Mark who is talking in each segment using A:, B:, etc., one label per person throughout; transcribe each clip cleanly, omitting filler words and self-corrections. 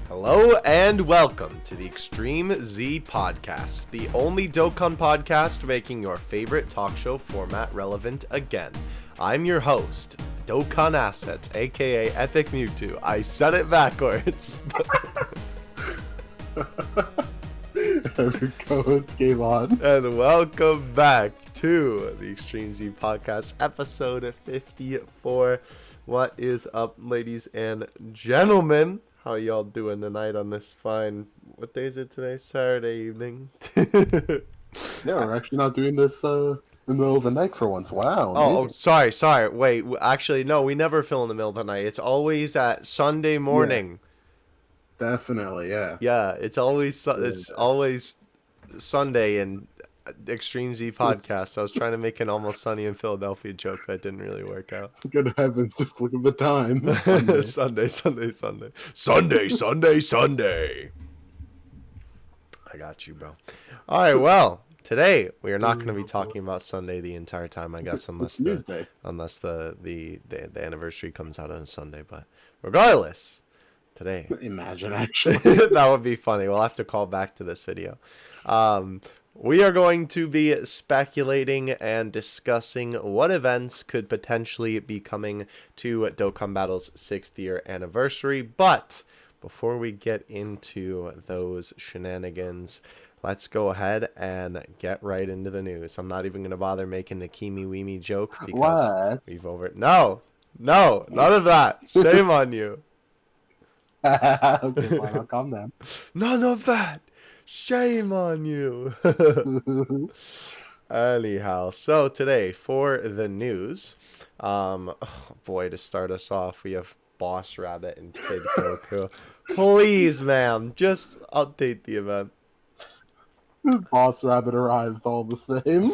A: Hello and welcome to the Extreme Z Podcast, the only Dokkan podcast making your favorite talk show format relevant again. I'm your host, Dokkan Assets, aka Epic Mewtwo. I said it backwards.
B: Game on.
A: And welcome back to the Extreme Z Podcast, episode 54. What is up, ladies and gentlemen? How y'all doing tonight on this fine, what day is it today? Saturday evening.
B: Yeah, we're actually not doing this in the middle of the night for once. Wow.
A: Oh, sorry. Wait, actually, no, we never film in the middle of the night. It's always at Sunday morning.
B: Yeah, definitely, yeah.
A: Yeah, it's always Sunday in Extreme Z Podcast. I was trying to make an Almost Sunny in Philadelphia joke that didn't really work out.
B: Good heavens, just look at the time. Sunday.
A: I got you, bro. All right, well, today we are not going to be talking about Sunday the entire time, I guess, unless the anniversary comes out on a Sunday. But regardless, today,
B: imagine actually
A: that would be funny. We'll have to call back to this video. We are going to be speculating and discussing what events could potentially be coming to Dokkan Battle's 6th year anniversary. But before we get into those shenanigans, let's go ahead and get right into the news. I'm not even going to bother making the Kimi Weemy joke because we've No, none of that. Shame on you.
B: Okay, fine, I'll calm down.
A: None of that. Shame on you. Anyhow, so today for the news, oh boy, to start us off, we have Boss Rabbit and Kid Goku. Please, ma'am, just update the event.
B: Boss Rabbit arrives all the same.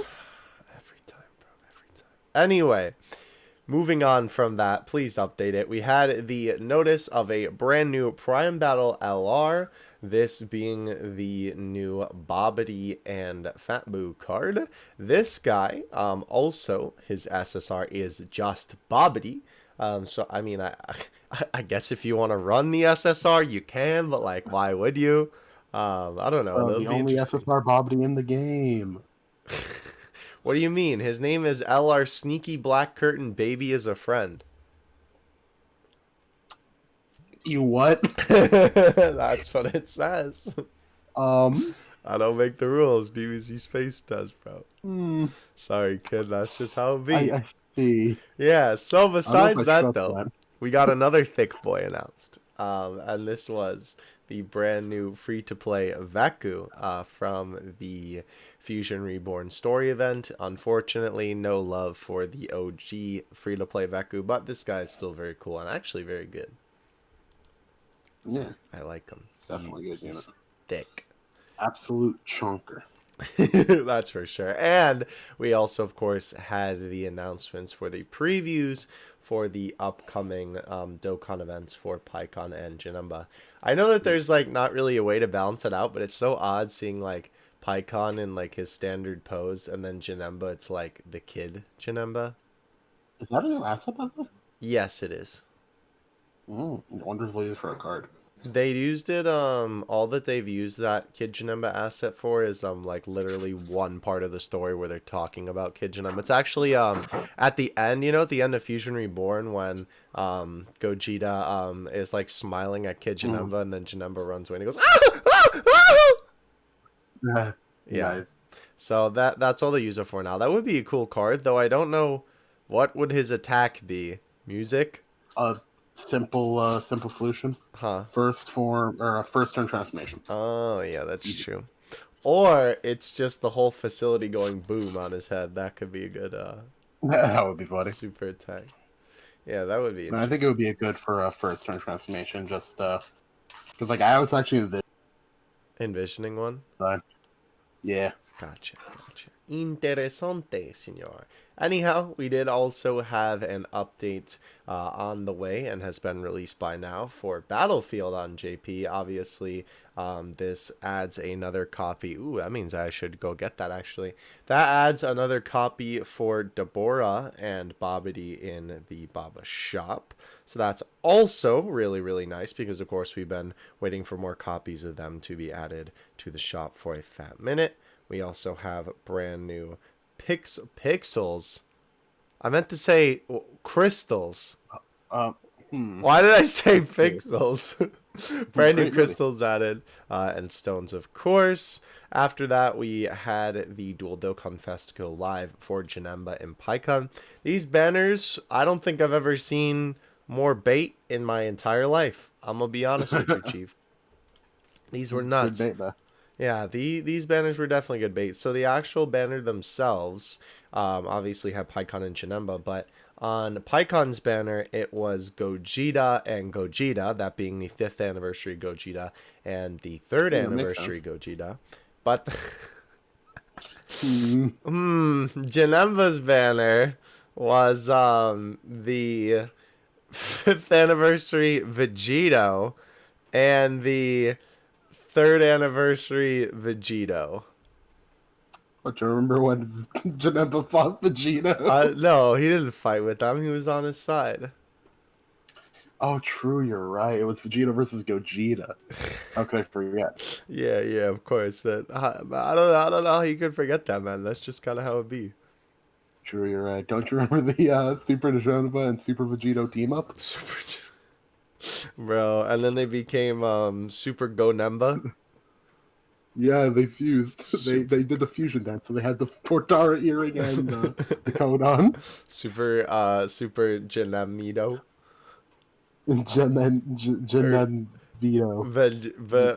A: Every time, bro, every time. Anyway, moving on from that, please update it. We had the notice of a brand new Prime Battle LR. This being the new Bobbity and Fat Boo card. This guy, also, his SSR is just Bobbity. So, I mean, I guess if you want to run the SSR, you can, but, like, why would you? I don't know.
B: The only SSR Bobbity in the game.
A: What do you mean? His name is LR Sneaky Black Curtain Baby is a Friend.
B: You what?
A: That's what it says. I don't make the rules. DBZ Space does, bro. Sorry, kid. That's just how it be.
B: I see.
A: Yeah, so besides that, though, we got another thick boy announced. And this was the brand new free-to-play Vaku from the Fusion Reborn story event. Unfortunately, no love for the OG free-to-play Vaku, but this guy is still very cool and actually very good.
B: Yeah.
A: I like him.
B: Definitely good unit.
A: Thick.
B: Absolute chunker.
A: That's for sure. And we also, of course, had the announcements for the previews for the upcoming Dokkan events for Pikkon and Janemba. I know that there's like not really a way to balance it out, but it's so odd seeing like Pikkon in like his standard pose and then Janemba, it's like the kid Janemba.
B: Is that a new asset, by the way?
A: Yes, it is.
B: Wonderfully for a card.
A: They used it, all that they've used that Kid Janemba asset for is, like, literally one part of the story where they're talking about Kid Janemba. It's actually, at the end, at the end of Fusion Reborn when, Gogeta, is, like, smiling at Kid Janemba and then Janemba runs away and he goes, ah! Yeah.
B: Nice.
A: So that's all they use it for now. That would be a cool card, though I don't know what would his attack be. Music?
B: Simple solution.
A: Huh.
B: First turn transformation.
A: Oh, yeah, that's true. Or it's just the whole facility going boom on his head. That could be a good
B: that would be funny.
A: Super attack. Yeah, that would be
B: I think it would be a good for a first turn transformation, just because like I was actually
A: envisioning one.
B: Yeah.
A: Gotcha. Interesante, senor. Anyhow, we did also have an update on the way and has been released by now for Battlefield on JP. Obviously, this adds another copy. Ooh, that means I should go get that, actually. That adds another copy for Deborah and Bobbity in the Baba shop. So that's also really, really nice because, of course, we've been waiting for more copies of them to be added to the shop for a fat minute. We also have brand new pixels. I meant to say crystals. Why did I say pixels? Brand new crystals added, and stones, of course. After that, we had the Dual Dokkan Fest go live for Janemba and Pikkon. These banners, I don't think I've ever seen more bait in my entire life. I'm gonna be honest with you, Chief. These were nuts.
B: Good bait, though.
A: Yeah, these banners were definitely good bait. So the actual banner themselves, obviously had Pikkon and Janemba, but on Pikkon's banner, it was Gogeta and Gogeta, that being the 5th anniversary Gogeta and the 3rd anniversary Gogeta. But Janemba's banner was the 5th anniversary Vegito and the 3rd anniversary Vegito.
B: Do you remember when Janemba fought Vegeta?
A: No, he didn't fight with them. He was on his side.
B: Oh, true. You're right. It was Vegeta versus Gogeta. How could I forget?
A: Yeah, of course. I don't know how you could forget that, man. That's just kind of how it be.
B: True, you're right. Don't you remember the Super Janemba and Super Vegito team up?
A: Bro, and then they became Super Gonemba.
B: Yeah, they fused. They did the fusion dance, so they had the Portara earring and the coat on.
A: Super Genamido.
B: Genenvito.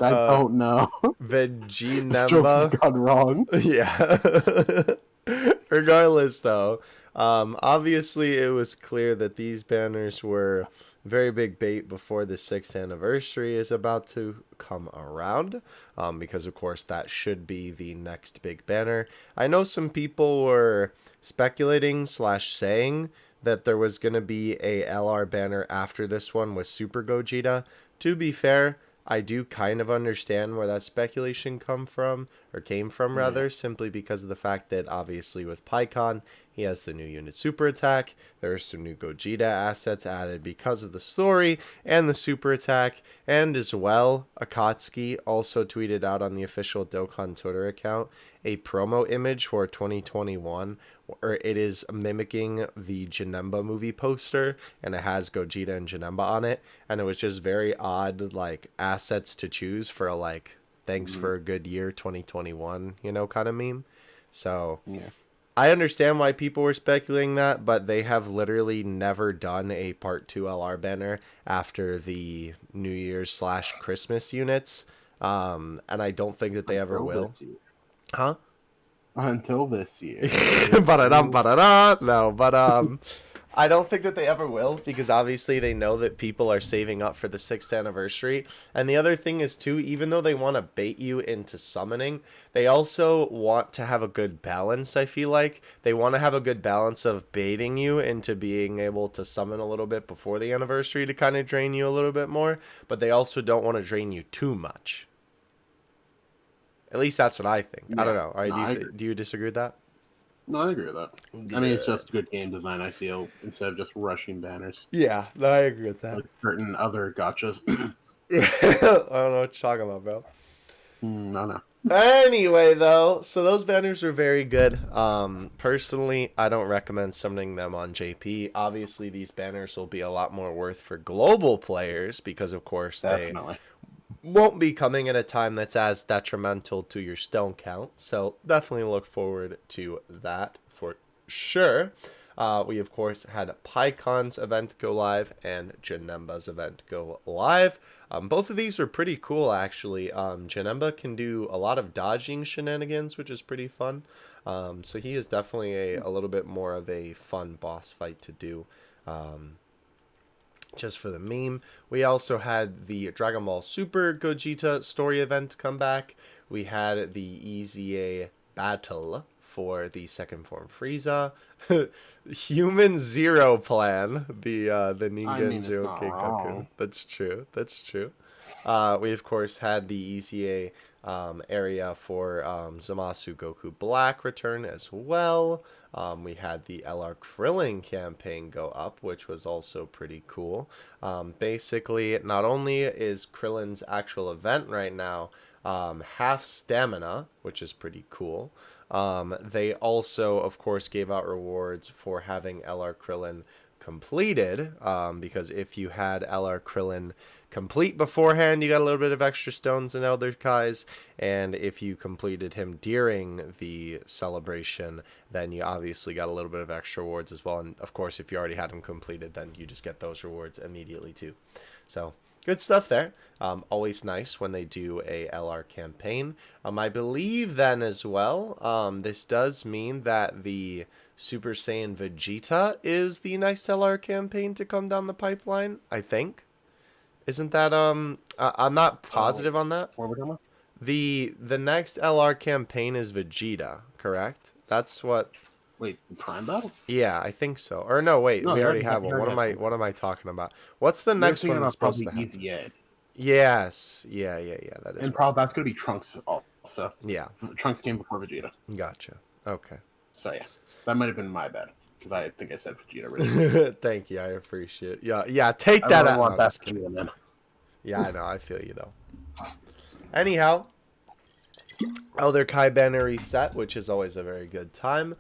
B: I don't know.
A: Veginemba.
B: Stroke's gone wrong.
A: Yeah. Regardless, though, obviously it was clear that these banners were very big bait before the 6th anniversary is about to come around, because of course that should be the next big banner. I know some people were speculating / saying that there was going to be a LR banner after this one with Super Gogeta. To be fair, I do kind of understand where that speculation came from, simply because of the fact that obviously with Pikkon, he has the new unit super attack. There's some new Gogeta assets added because of the story and the super attack. And as well, Akatsuki also tweeted out on the official Dokkan Twitter account a promo image for 2021 where it is mimicking the Janemba movie poster, and it has Gogeta and Janemba on it, and it was just very odd, like, assets to choose for, like, thanks for a good year 2021, kind of meme. So
B: yeah.
A: I understand why people were speculating that, but they have literally never done a Part 2 LR banner after the New Year's / Christmas units, and I don't think that they ever will. Huh?
B: Until this year.
A: No, but I don't think that they ever will, because obviously they know that people are saving up for the 6th anniversary. And the other thing is, too, even though they want to bait you into summoning, they also want to have a good balance, I feel like. They want to have a good balance of baiting you into being able to summon a little bit before the anniversary to kind of drain you a little bit more, but they also don't want to drain you too much. At least that's what I think. Yeah. I don't know. Do you disagree with that?
B: No, I agree with that. Yeah. I mean, it's just good game design, I feel, instead of just rushing banners.
A: Yeah, no, I agree with that.
B: Like certain other gotchas.
A: I don't know what you're talking about, bro.
B: No.
A: Anyway, though, so those banners are very good. Personally, I don't recommend summoning them on JP. Obviously, these banners will be a lot more worth for global players because, of course,
B: Definitely.
A: They won't be coming at a time that's as detrimental to your stone count. So definitely look forward to that for sure. We, of course, had Pikkon's event go live and Janemba's event go live. Both of these were pretty cool, actually. Janemba can do a lot of dodging shenanigans, which is pretty fun. So he is definitely a little bit more of a fun boss fight to do. Just for the meme. We also had the Dragon Ball Super Gogeta story event come back. We had the EZA battle for the second form Frieza. Human Zero Plan, the Ningen Zero Keikaku. That's true. That's true. We of course had the ECA area for Zamasu Goku Black return as well. We had the LR Krillin campaign go up, which was also pretty cool. Basically, not only is Krillin's actual event right now half stamina, which is pretty cool. They also, of course, gave out rewards for having LR Krillin completed, because if you had LR Krillin complete beforehand, you got a little bit of extra stones and Elder Kais, and if you completed him during the celebration, then you obviously got a little bit of extra rewards as well. And of course, if you already had him completed, then you just get those rewards immediately too. So good stuff there. Always nice when they do a LR campaign. I believe then as well, this does mean that the Super Saiyan Vegeta is the next LR campaign to come down the pipeline, I think. Isn't that I'm not positive on that.
B: What are we talking about?
A: The next LR campaign is Vegeta, correct? That's what.
B: Wait, Prime Battle?
A: Yeah, I think so. Or no, wait, we already have one. What am I talking about? What's the next one that's supposed to happen?
B: Easy Ed.
A: Yes. Yeah, that is.
B: And probably that's gonna be Trunks also.
A: Yeah.
B: Trunks came before Vegeta.
A: Gotcha. Okay.
B: So yeah, that might have been my bad because I think I said Vegeta originally.
A: Thank you, I appreciate it. Yeah. Take that out.
B: Want that to man.
A: Yeah, I know. I feel you though. Anyhow, Elder Kai banner reset, which is always a very good time.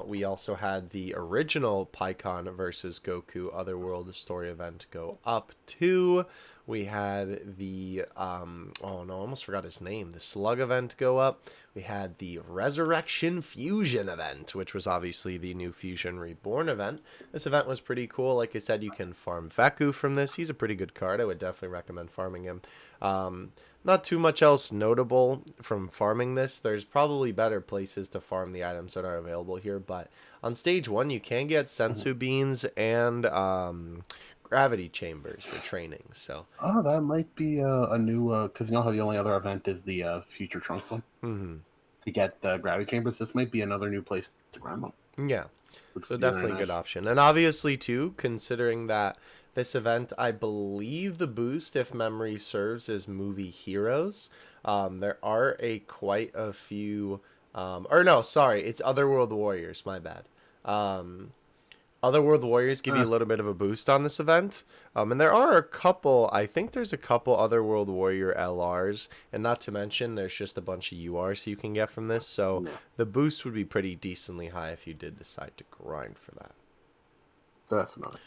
A: We also had the original Pikkon versus Goku Otherworld story event go up too. We had the I almost forgot his name. The Slug event go up. We had the Resurrection Fusion event, which was obviously the new Fusion Reborn event. This event was pretty cool. Like I said, you can farm Veku from this. He's a pretty good card. I would definitely recommend farming him. Not too much else notable from farming this. There's probably better places to farm the items that are available here, but on stage 1 you can get sensu beans and gravity chambers for training. So
B: that might be a new because you know how the only other event is the Future Trunks one.
A: Mm-hmm.
B: To get the gravity chambers, this might be another new place to grind them.
A: Yeah, so definitely a good option. And obviously too, considering that this event, I believe the boost, if memory serves, is movie heroes. There are quite a few, it's Otherworld Warriors, my bad. Otherworld Warriors give you a little bit of a boost on this event. And there are I think there's a couple Otherworld Warrior LRs, and not to mention there's just a bunch of URs you can get from this. So the boost would be pretty decently high if you did decide to grind for that.
B: Definitely.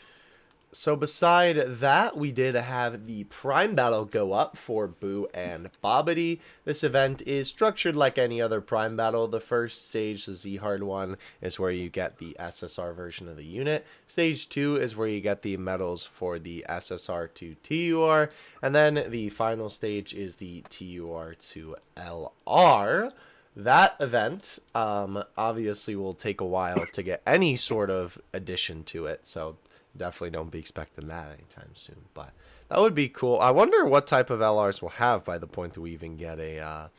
A: So beside that, we did have the Prime Battle go up for Boo and Bobbity. This event is structured like any other Prime Battle. The first stage, the Z-Hard one, is where you get the SSR version of the unit. Stage 2 is where you get the medals for the SSR to TUR. And then the final stage is the TUR to LR. That event obviously will take a while to get any sort of addition to it, so definitely don't be expecting that anytime soon, but that would be cool. I wonder what type of LRs we'll have by the point that we even get a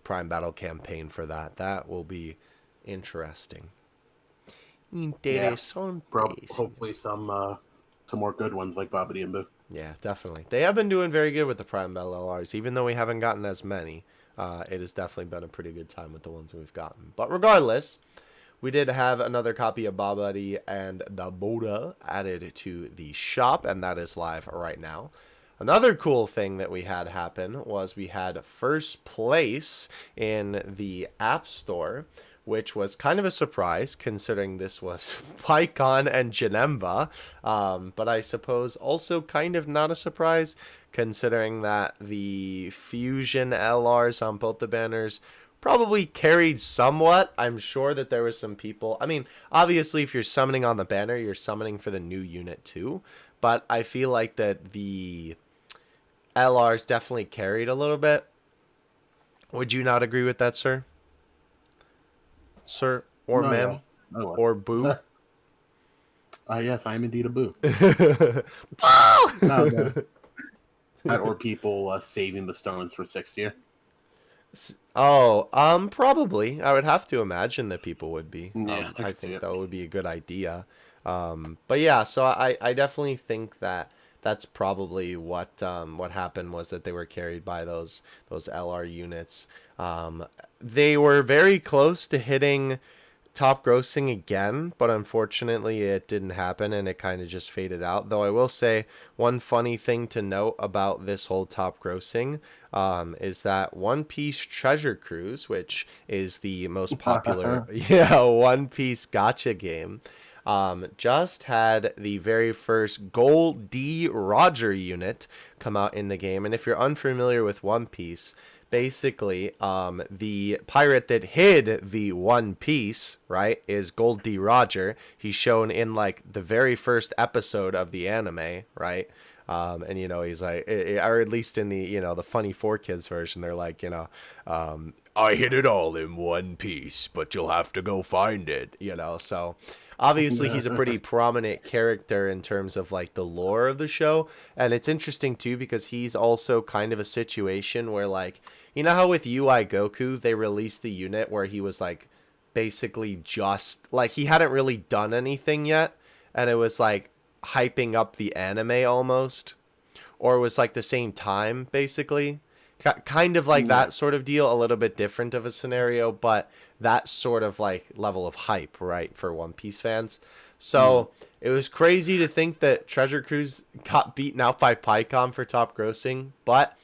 A: Prime Battle campaign for that. That will be interesting.
B: Hopefully some more good ones like Bobbity and Boo.
A: Yeah, definitely. They have been doing very good with the Prime Battle LRs, even though we haven't gotten as many. It has definitely been a pretty good time with the ones we've gotten. But regardless, we did have another copy of Bobbity and the Boda added to the shop, and that is live right now. Another cool thing that we had happen was we had first place in the App Store, which was kind of a surprise considering this was Pikkon and Janemba, but I suppose also kind of not a surprise considering that the Fusion LRs on both the banners probably carried somewhat. I'm sure that there was some people. I mean, obviously, if you're summoning on the banner, you're summoning for the new unit too. But I feel like that the LRs definitely carried a little bit. Would you not agree with that, sir? Sir or ma'am?
B: No.
A: Or boo?
B: Yes, I am indeed a boo.
A: No.
B: Or people saving the stones for 6th year.
A: Probably. I would have to imagine that people would be.
B: Yeah, I
A: I
B: could see
A: think
B: it.
A: that would be a good idea. But yeah, so I definitely think that that's probably what happened was that they were carried by those LR units. They were very close to hitting top grossing again, but unfortunately it didn't happen and it kind of just faded out. Though I will say one funny thing to note about this whole top grossing is that One Piece Treasure Cruise, which is the most popular One Piece gacha game, just had the very first Gold D Roger unit come out in the game. And if you're unfamiliar with One Piece, basically, the pirate that hid the One Piece, right, is Gold D. Roger. He's shown in like the very first episode of the anime, right? And he's like, or at least in the the funny 4Kids version, they're like, I hid it all in one piece, but you'll have to go find it, So obviously he's a pretty prominent character in terms of like the lore of the show, and it's interesting too because he's also kind of a situation where like how with UI Goku they released the unit where he was like basically just like he hadn't really done anything yet, and it was like hyping up the anime almost, or it was like the same time basically. Kind of like that sort of deal, a little bit different of a scenario, but that sort of like level of hype, right, for One Piece fans. So it was crazy to think that Treasure Cruise got beaten out by Pycom for top grossing, but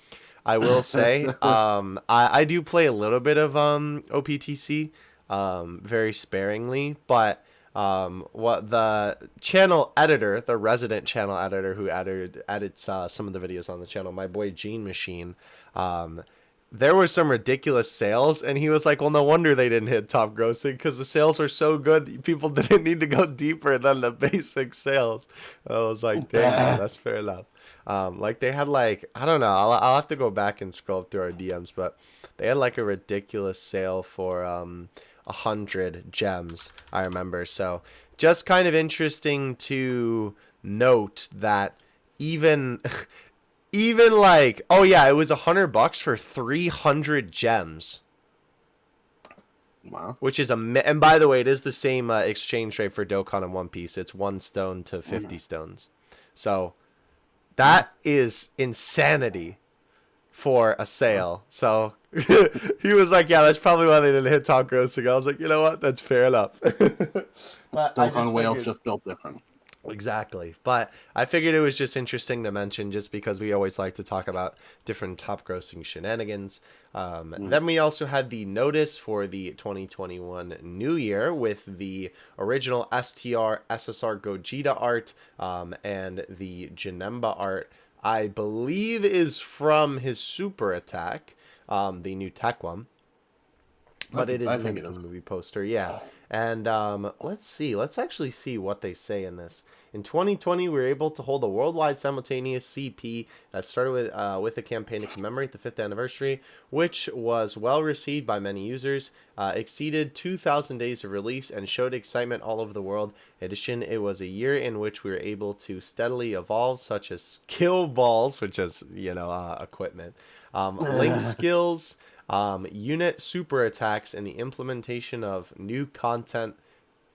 A: I will say I do play a little bit of OPTC very sparingly, but what the channel editor, the resident channel editor who edits some of the videos on the channel, my boy Gene Machine, there were some ridiculous sales, and he was like, well, no wonder they didn't hit top grossing because the sales are so good people didn't need to go deeper than the basic sales. I was like, damn, that's fair enough. Like they had like, I don't know, I'll have to go back and scroll through our DMs, but they had like a ridiculous sale for 100 gems, I remember. So just kind of interesting to note that even even like, oh yeah, it was $100 for 300 gems.
B: Wow.
A: Which is and by the way, it is the same exchange rate for Dokkan and One Piece. It's 1 stone to 50 stones. So that is insanity for a sale. So he was like, yeah, that's probably why they didn't hit top grossing. I was like, you know what? That's fair enough. But
B: Dokkan Whales just built different.
A: Exactly. But I figured it was just interesting to mention just because we always like to talk about different top grossing shenanigans. Then we also had the notice for the 2021 New Year with the original STR SSR Gogeta art and the Janemba art, I believe is from his super attack, the new tech one. But it is in the movie poster, yeah. And let's see. Let's actually see what they say in this. In 2020, we were able to hold a worldwide simultaneous CP that started with a campaign to commemorate the 5th anniversary, which was well received by many users, exceeded 2,000 days of release, and showed excitement all over the world. In addition, it was a year in which we were able to steadily evolve, such as skill balls, which is, equipment, link skills, unit super attacks, and the implementation of new content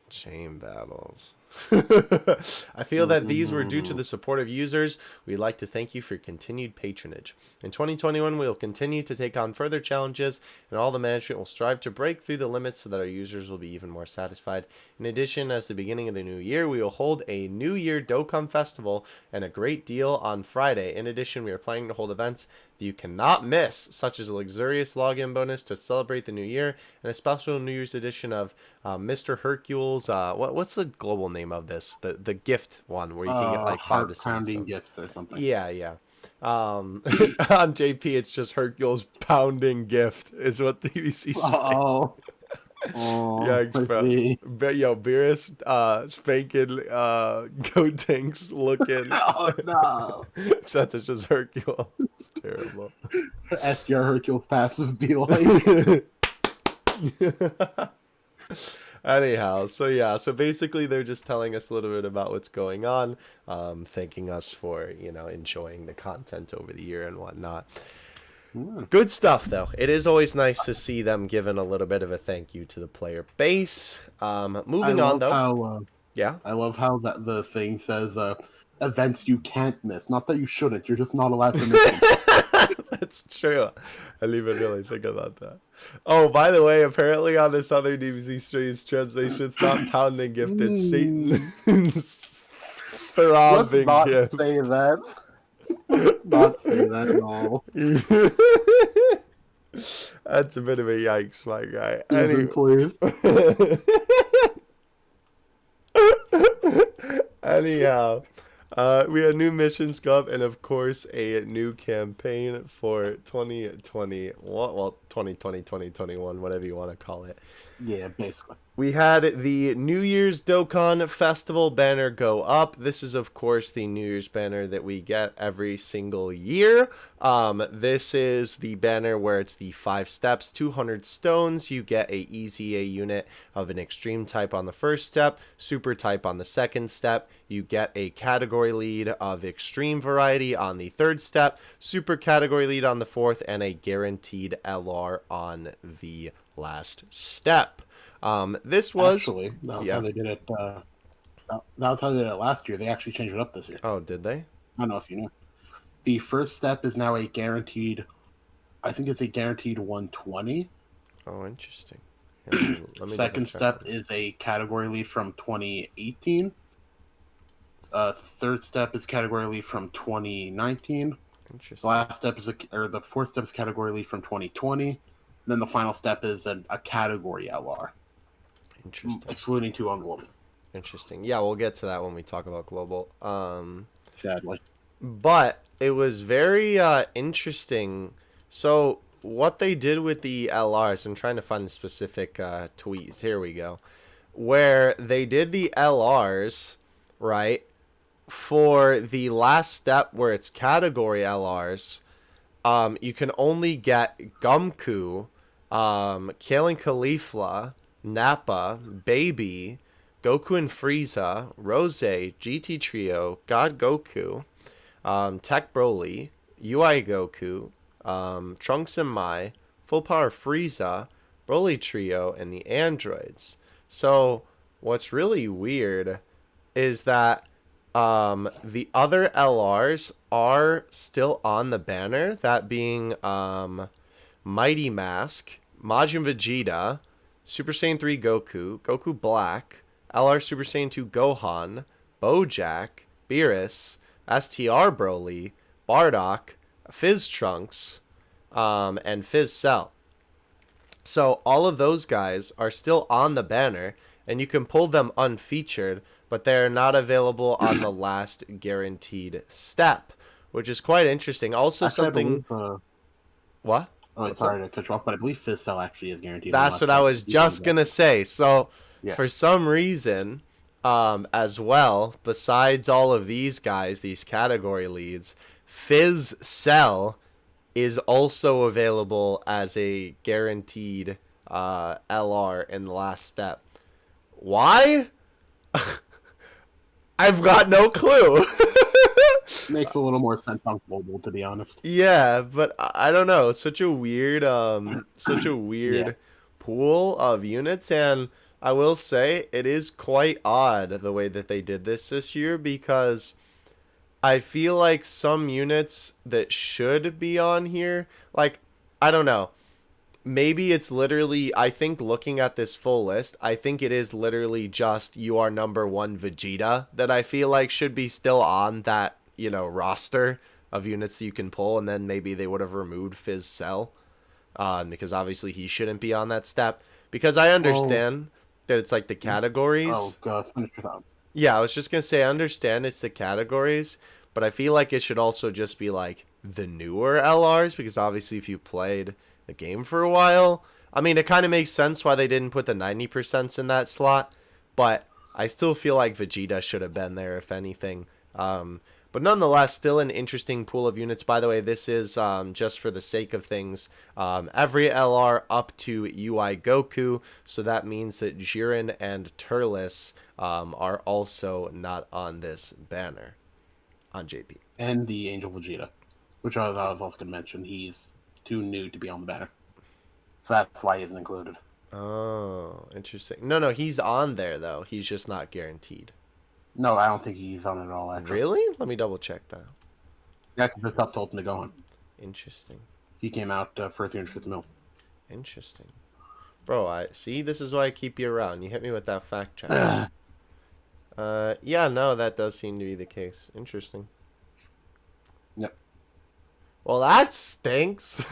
A: chain battles. I feel that these were due to the support of users. We'd like to thank you for your continued patronage. In 2021, we will continue to take on further challenges, and all the management will strive to break through the limits so that our users will be even more satisfied. In addition, as the beginning of the new year, we will hold a New Year Dokkan Festival and a great deal on Friday. In addition, we are planning to hold events that you cannot miss, such as a luxurious login bonus to celebrate the new year, and a special New Year's edition of Mr. Hercules. What's the global name of this? The gift one where you can get like 5 to 6
B: pounding gifts or something.
A: Yeah. On JP, it's just Hercules pounding gift is what the EBC.
B: Oh.
A: Yikes, bro. Yo, Beerus spanking Gotenks looking.
B: Oh, no.
A: Except it's just Hercules. It's terrible.
B: SDR Hercules passive be like.
A: Anyhow, so basically they're just telling us a little bit about what's going on, thanking us for, enjoying the content over the year and whatnot. Good stuff, though. It is always nice to see them giving a little bit of a thank you to the player base. Moving on, though. Yeah.
B: I love how that the thing says events you can't miss. Not that you shouldn't. You're just not allowed to miss them.
A: That's true. I didn't even really think about that. Oh, by the way, apparently on this other DBZ stream's translation, stop pounding gift. It's Satan's throbbing gift.
B: Let's not say that. Let's not say that at all.
A: That's a bit of a yikes, my guy.
B: Please.
A: Anyhow, we had new missions go up, and of course a new campaign for 2020. Well, 2020, 2021, whatever you want to call it.
B: Yeah, basically.
A: We had the New Year's Dokkan Festival banner go up. This is, of course, the New Year's banner that we get every single year. This is the banner where it's the 5 steps, 200 stones. You get a EZA unit of an extreme type on the first step, super type on the second step. You get a category lead of extreme variety on the third step, super category lead on the fourth, and a guaranteed LR on the last step. This was
B: actually that was how they did it. That was how they did it last year. They actually changed it up this year.
A: Oh, did they?
B: I don't know if you knew. The first step is now a guaranteed. I think it's a guaranteed 120.
A: Oh, interesting. Yeah, let me
B: Second step is a category lead from 2018. Third step is category lead from 2019.
A: Interesting.
B: The last step is the fourth step is category lead from 2020. And then the final step is a category LR.
A: Interesting.
B: Excluding 2 on global.
A: Interesting. Yeah, we'll get to that when we talk about global.
B: Sadly.
A: But it was very interesting. So what they did with the LRs, I'm trying to find the specific tweets. Here we go. Where they did the LRs, right, for the last step where it's category LRs, you can only get Gumku, Kalen Caulifla, Nappa, Baby, Goku and Frieza, Rose, GT Trio, God Goku, Tech Broly, UI Goku, Trunks and Mai, Full Power Frieza, Broly Trio, and the androids. So what's really weird is that the other LRs are still on the banner, that being Mighty Mask, Majin Vegeta, Super Saiyan 3 Goku, Goku Black, LR Super Saiyan 2 Gohan, Bojack, Beerus, STR Broly, Bardock, Fizz Trunks, and Fizz Cell. So all of those guys are still on the banner, and you can pull them unfeatured, but they're not available on the last guaranteed step, which is quite interesting. Also,
B: actually,
A: something... What?
B: Oh, sorry to cut you off, but I believe Fizz Cell actually is guaranteed.
A: That's what I was just going to say. So, for some reason, as well, besides all of these guys, these category leads, Fizz Cell is also available as a guaranteed LR in the last step. Why? I've got no clue.
B: Makes a little more sense on global, to be honest.
A: Yeah, but I don't know. It's such a weird, pool of units, and I will say it is quite odd the way that they did this year, because I feel like some units that should be on here, like, I don't know. Maybe it's literally, I think looking at this full list, I think it is literally just you are number 1 Vegeta that I feel like should be still on that, roster of units that you can pull, and then maybe they would have removed Fizz Cell, because obviously he shouldn't be on that step. Because I understand that it's like the categories.
B: Oh, God, finish your thought.
A: Yeah, I was just going to say, I understand it's the categories, but I feel like it should also just be like the newer LRs, because obviously if you played the game for a while, I mean, it kind of makes sense why they didn't put the 90% in that slot, but I still feel like Vegeta should have been there, if anything. But nonetheless, still an interesting pool of units. By the way, this is just for the sake of things, every LR up to UI Goku, so that means that Jiren and Turles are also not on this banner on JP.
B: And the Angel Vegeta, which I was also going to mention. He's too new to be on the banner. So that's why he isn't included.
A: Oh, interesting. No, he's on there, though. He's just not guaranteed.
B: No, I don't think he's on it at all, actually.
A: Really? Let me double check that.
B: Yeah, because it's up to Ultimate Gohan.
A: Interesting.
B: He came out for 350 mil.
A: Interesting. Bro, I see, this is why I keep you around. You hit me with that fact check. Yeah, no, that does seem to be the case. Interesting.
B: Yep.
A: Well, that stinks.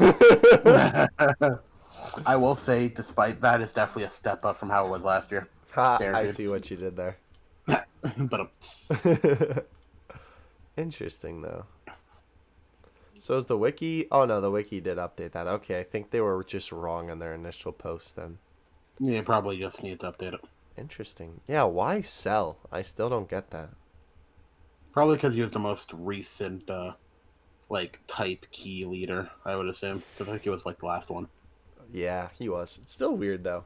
B: I will say, despite that, it's definitely a step up from how it was last year.
A: Ha, I see what you did there.
B: But
A: interesting, though. So is the wiki... Oh, no, the wiki did update that. Okay, I think they were just wrong on their initial post then.
B: Yeah, probably just need to update it.
A: Interesting. Yeah, why Cell? I still don't get that.
B: Probably because he was the most recent, type key leader, I would assume. Because I think he was, the last one.
A: Yeah, he was. It's still weird, though.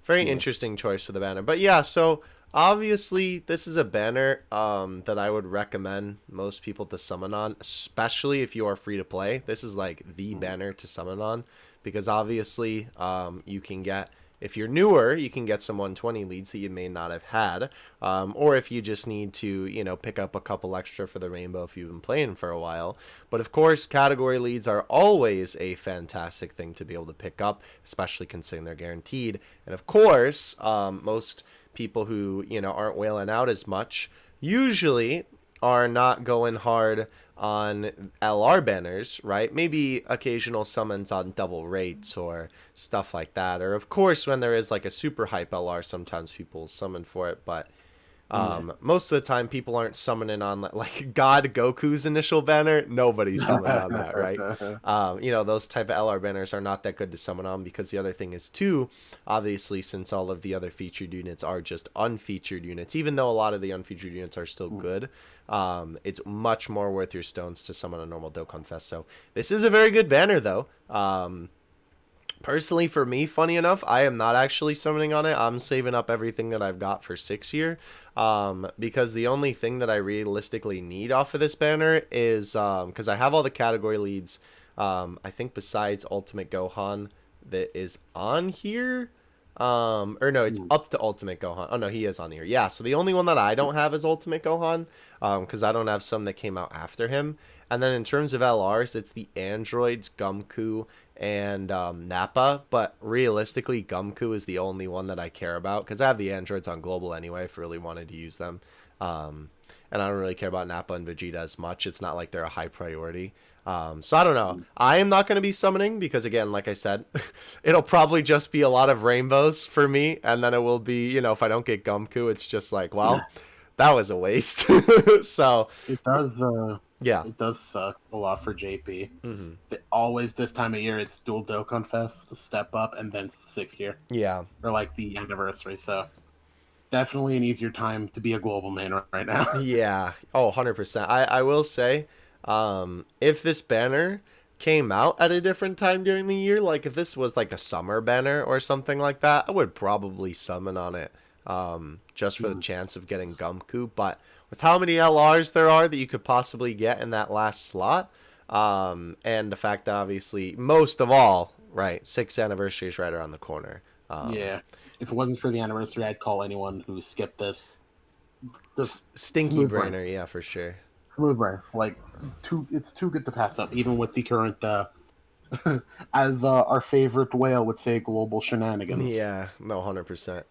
A: Very interesting choice for the banner. But yeah, so obviously this is a banner that I would recommend most people to summon on, especially if you are free to play. This is the banner to summon on, because obviously you can get, if you're newer, you can get some 120 leads that you may not have had, or if you just need to, pick up a couple extra for the rainbow if you've been playing for a while. But of course, category leads are always a fantastic thing to be able to pick up, especially considering they're guaranteed. And of course, most people who, aren't whaling out as much usually are not going hard on LR banners, right? Maybe occasional summons on double rates or stuff like that. Or of course, when there is a super hype LR, sometimes people summon for it, but most of the time people aren't summoning on God Goku's initial banner. Nobody's summoning on that, right? Those type of LR banners are not that good to summon on, because the other thing is too, obviously, since all of the other featured units are just unfeatured units, even though a lot of the unfeatured units are still good, it's much more worth your stones to summon a normal Dokkan Fest. So this is a very good banner, though. Personally, for me, funny enough, I am not actually summoning on it. I'm saving up everything that I've got for 6 year, because the only thing that I realistically need off of this banner is, because I have all the category leads, I think besides Ultimate Gohan that is on here, or no, it's up to Ultimate Gohan. Oh no, he is on here. Yeah, so the only one that I don't have is Ultimate Gohan, because I don't have some that came out after him. And then in terms of LRs, it's the androids, Gumku, and Nappa. But realistically, Gumku is the only one that I care about, because I have the androids on global anyway if I really wanted to use them. And I don't really care about Nappa and Vegeta as much. It's not like they're a high priority. So I don't know. I am not going to be summoning because, again, like I said, it'll probably just be a lot of rainbows for me. And then it will be, if I don't get Gumku, it's just well, that was a waste. So
B: it does.
A: Yeah,
B: it does suck a lot for JP. Always this time of year, it's dual Dokkan Fest, step up, and then 6th year.
A: Yeah,
B: or the anniversary. So definitely an easier time to be a global main right now.
A: Yeah. Oh, 100%. I will say, if this banner came out at a different time during the year, if this was a summer banner or something like that, I would probably summon on it, just for the chance of getting Gumku. But with how many LRs there are that you could possibly get in that last slot, and the fact that obviously, most of all, right, 6th anniversary is right around the corner.
B: Yeah. If it wasn't for the anniversary, I'd call anyone who skipped this
A: stinky brainer. Yeah, for sure.
B: Smooth brain. It's too good to pass up, even with the current, as our favorite whale would say, global shenanigans.
A: Yeah, no, 100%.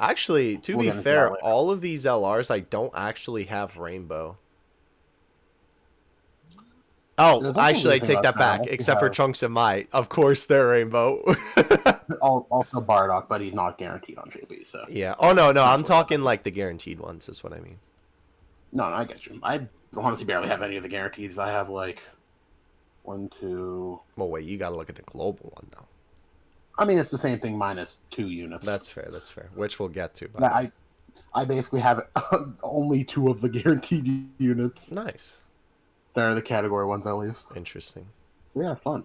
A: Actually, to be fair, all of these LRs, I don't actually have rainbow. Oh, actually, I take that back. Except for Trunks and Mai. Of course, they're rainbow.
B: Also Bardock, but he's not guaranteed on JP, so.
A: Yeah. Oh, no, I'm talking the guaranteed ones is what I mean.
B: No, I get you. I honestly barely have any of the guarantees. I have 1, 2...
A: Well, wait, you gotta look at the global one, though.
B: I mean, it's the same thing minus 2 units.
A: That's fair, which we'll get to.
B: But I basically have only 2 of the guaranteed units.
A: Nice.
B: They're the category ones, at least.
A: Interesting.
B: So, yeah, fun.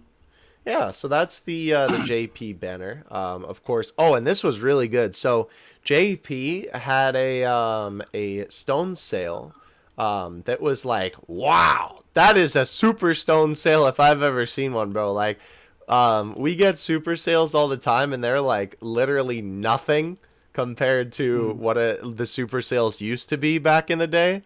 A: Yeah, so that's the JP banner, of course. Oh, and this was really good. So JP had a stone sale that was like, wow, that is a super stone sale if I've ever seen one, bro. Like, we get super sales all the time, and they're like literally nothing compared to what the super sales used to be back in the day.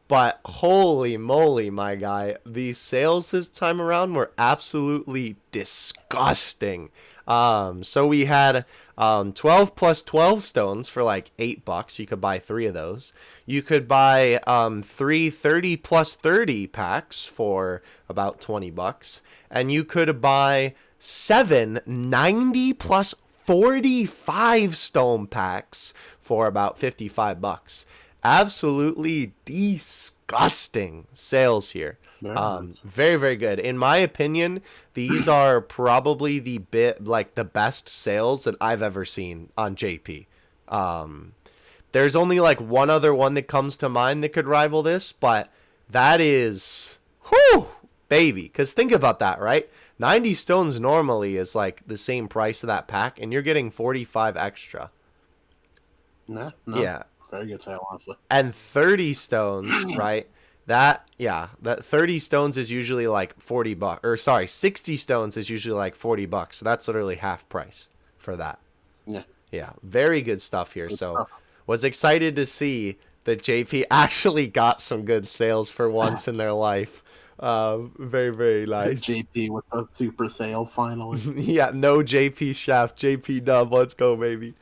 A: But holy moly, my guy, the sales this time around were absolutely disgusting. So we had 12 plus 12 stones for like $8. You could buy 3 of those. You could buy 3 30 plus 30 packs for about $20. And you could buy 7 90 plus 45 stone packs for about $55. Absolutely disgusting sales here. Very, very good. In my opinion, these are probably the best sales that I've ever seen on JP. There's only like one other one that comes to mind that could rival this, but that is, whew, baby. Because think about that, right? 90 stones normally is like the same price of that pack, and you're getting 45 extra.
B: No.
A: Yeah.
B: Very good sale, honestly.
A: And 30 stones, right? That 30 stones is usually like $40, or sorry, 60 stones is usually like $40. So that's literally half price for that. Yeah, very good stuff here. Was excited to see that JP actually got some good sales for once in their life. Very, very nice.
B: JP with a super sale finally.
A: Yeah, no JP shaft, JP dub. Let's go, baby.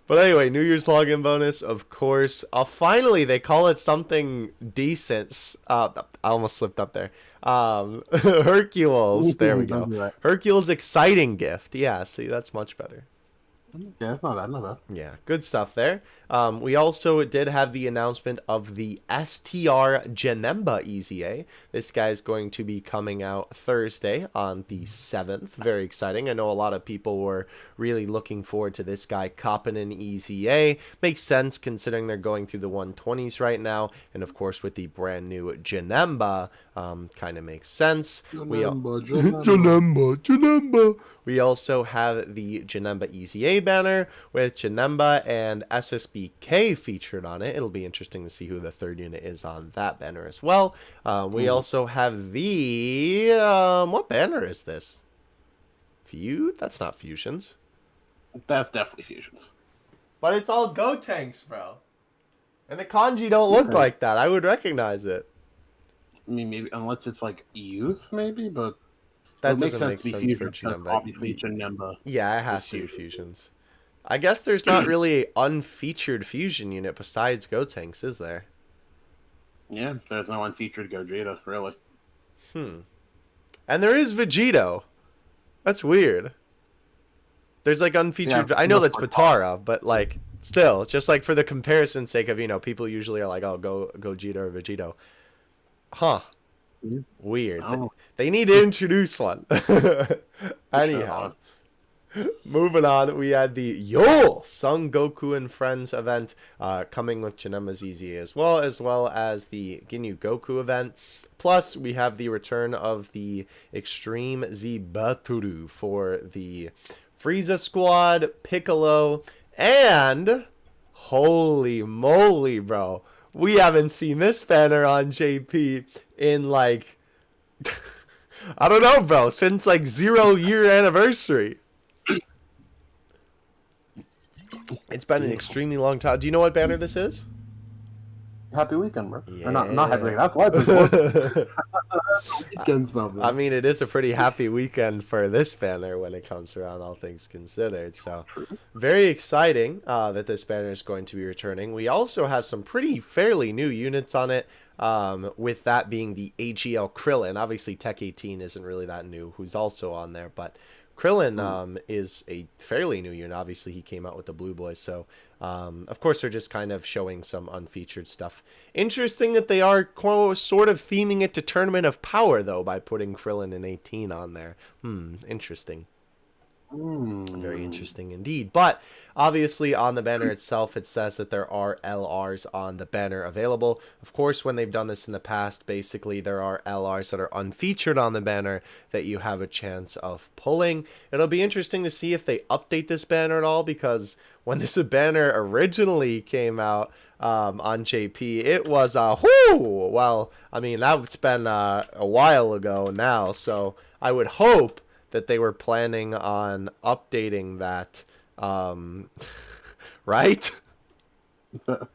A: But anyway, New Year's login bonus, of course. Finally, they call it something decent. I almost slipped up there. Hercules. There we go. Hercules exciting gift. Yeah, see, that's much better.
B: Yeah, it's not bad.
A: Yeah, good stuff there. We also did have the announcement of the STR Janemba EZA. This guy is going to be coming out Thursday on the 7th. Very exciting. I know a lot of people were really looking forward to this guy copping an EZA. Makes sense considering they're going through the 120s right now. And of course, with the brand new Janemba, kind of makes sense. Janemba. We also have the Janemba EZA banner with Janemba and SSBK featured on it. It'll be interesting to see who the third unit is on that banner as well. We also have the... what banner is this? Feud? That's not Fusions.
B: That's definitely Fusions.
A: But it's all Gotenks, bro. And the kanji don't look like that. I would recognize it.
B: I mean, maybe, unless it's like youth, maybe, but...
A: That doesn't make sense for Janemba.
B: Obviously, Janemba.
A: Yeah, it has to be Fusions. I guess there's not really an unfeatured Fusion unit besides Gotenks, is there?
B: Yeah, there's no unfeatured Gogeta, really.
A: And there is Vegito. That's weird. There's like unfeatured... I know that's Potara, but like, still, just like for the comparison sake of, people usually are like, oh, Gogeta or Vegito. Huh. Weird. Oh. They need to introduce one. Anyhow, moving on, we had the Son Goku and Friends event coming with Janemba ZZ as well as the Ginyu Goku event. Plus, we have the return of the Extreme Z Baturu for the Frieza Squad, Piccolo, and holy moly, bro. We haven't seen this banner on JP in like, I don't know, bro, since like 0-year anniversary. It's been an extremely long time. Do you know what banner this is?
B: Happy weekend, bro.
A: Yeah.
B: Or not happy weekend. That's what weekend stuff,
A: I mean, it is a pretty happy weekend for this banner when it comes around, all things considered. So, very exciting that this banner is going to be returning. We also have some fairly new units on it, with that being the AGL Krillin. Obviously, Tech 18 isn't really that new, who's also on there, but Krillin is a fairly new unit. Obviously, he came out with the Blue Boys, so of course they're just kind of showing some unfeatured stuff. Interesting that they are sort of theming it to Tournament of Power, though, by putting Krillin and 18 on there. Interesting. Very interesting indeed. But obviously on the banner itself, it says that there are LRs on the banner available. Of course, when they've done this in the past, basically there are LRs that are unfeatured on the banner that you have a chance of pulling. It'll be interesting to see if they update this banner at all, because when this banner originally came out on JP, it was well, I mean, that's been a while ago now, so I would hope that they were planning on updating that, right?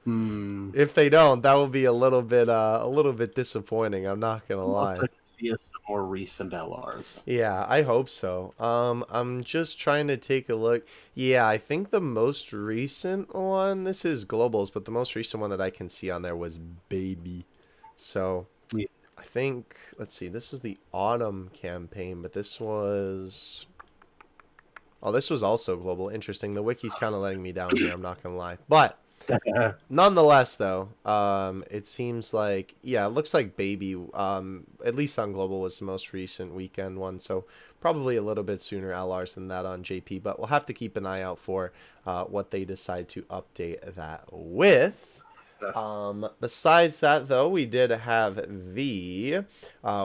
A: If they don't, that will be a little bit disappointing. I'm not gonna lie.
B: I'd like to see some more recent LRs.
A: Yeah, I hope so. I'm just trying to take a look. Yeah, I think the most recent one, this is globals, but the most recent one that I can see on there was Baby. So
B: Yeah.
A: I think, let's see, this was the autumn campaign, but this was... Oh, this was also global. Interesting. The wiki's kind of letting me down here, I'm not going to lie. But nonetheless, though, it seems like, yeah, it looks like Baby, at least on global, was the most recent weekend one. So probably a little bit sooner LRs than that on JP. But we'll have to keep an eye out for what they decide to update that with. Besides that, though, we did have the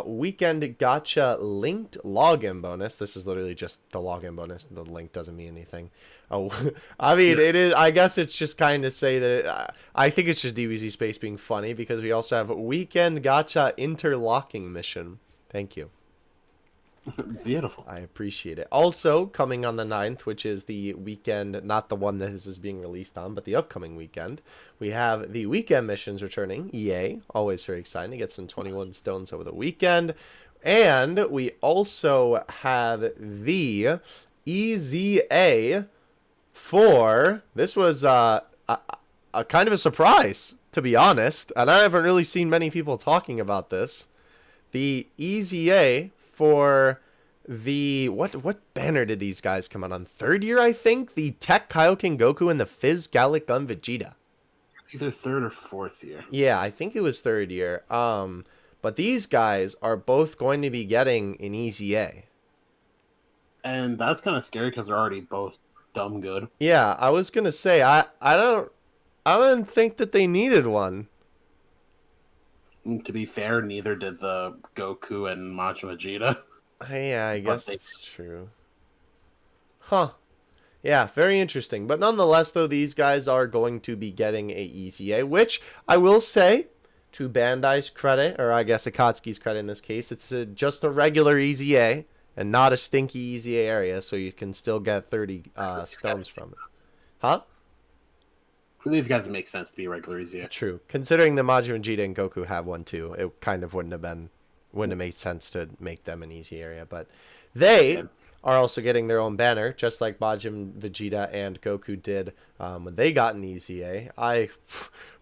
A: weekend gotcha linked login bonus. This is literally just the login bonus. The link doesn't mean anything. Oh, I mean, it is. I guess it's just kind of say that I think it's just DBZ Space being funny, because we also have weekend gotcha interlocking mission. Thank you.
B: Beautiful.
A: I appreciate it. Also, coming on the 9th, which is the weekend, not the one that this is being released on, but the upcoming weekend, we have the weekend missions returning. Yay. Always very exciting to get some 21 stones over the weekend. And we also have the EZA for... This was a kind of a surprise, to be honest. And I haven't really seen many people talking about this. The EZA for the what banner did these guys come out on? Third year, I think. The Tech Kaioken Goku and the Fizz Gallic Gun Vegeta.
B: Either third or fourth year.
A: Yeah, I think it was third year. But these guys are both going to be getting an EZA.
B: And that's kind of scary because they're already both dumb good.
A: Yeah, I was gonna say I don't think that they needed one.
B: And to be fair, neither did the Goku and Majin Vegeta.
A: Yeah, I guess it's true. Huh. Yeah, very interesting. But nonetheless, though, these guys are going to be getting a EZA, which I will say, to Bandai's credit, or I guess Akatsuki's credit in this case, it's just a regular EZA and not a stinky EZA area, so you can still get 30 stones from it. Huh?
B: For these guys, it makes sense to be a regular EZA.
A: True. Considering the Majin Vegeta and Goku have one too, it kind of wouldn't have made sense to make them an easy area. But they are also getting their own banner, just like Majin Vegeta and Goku did when they got an EZA. I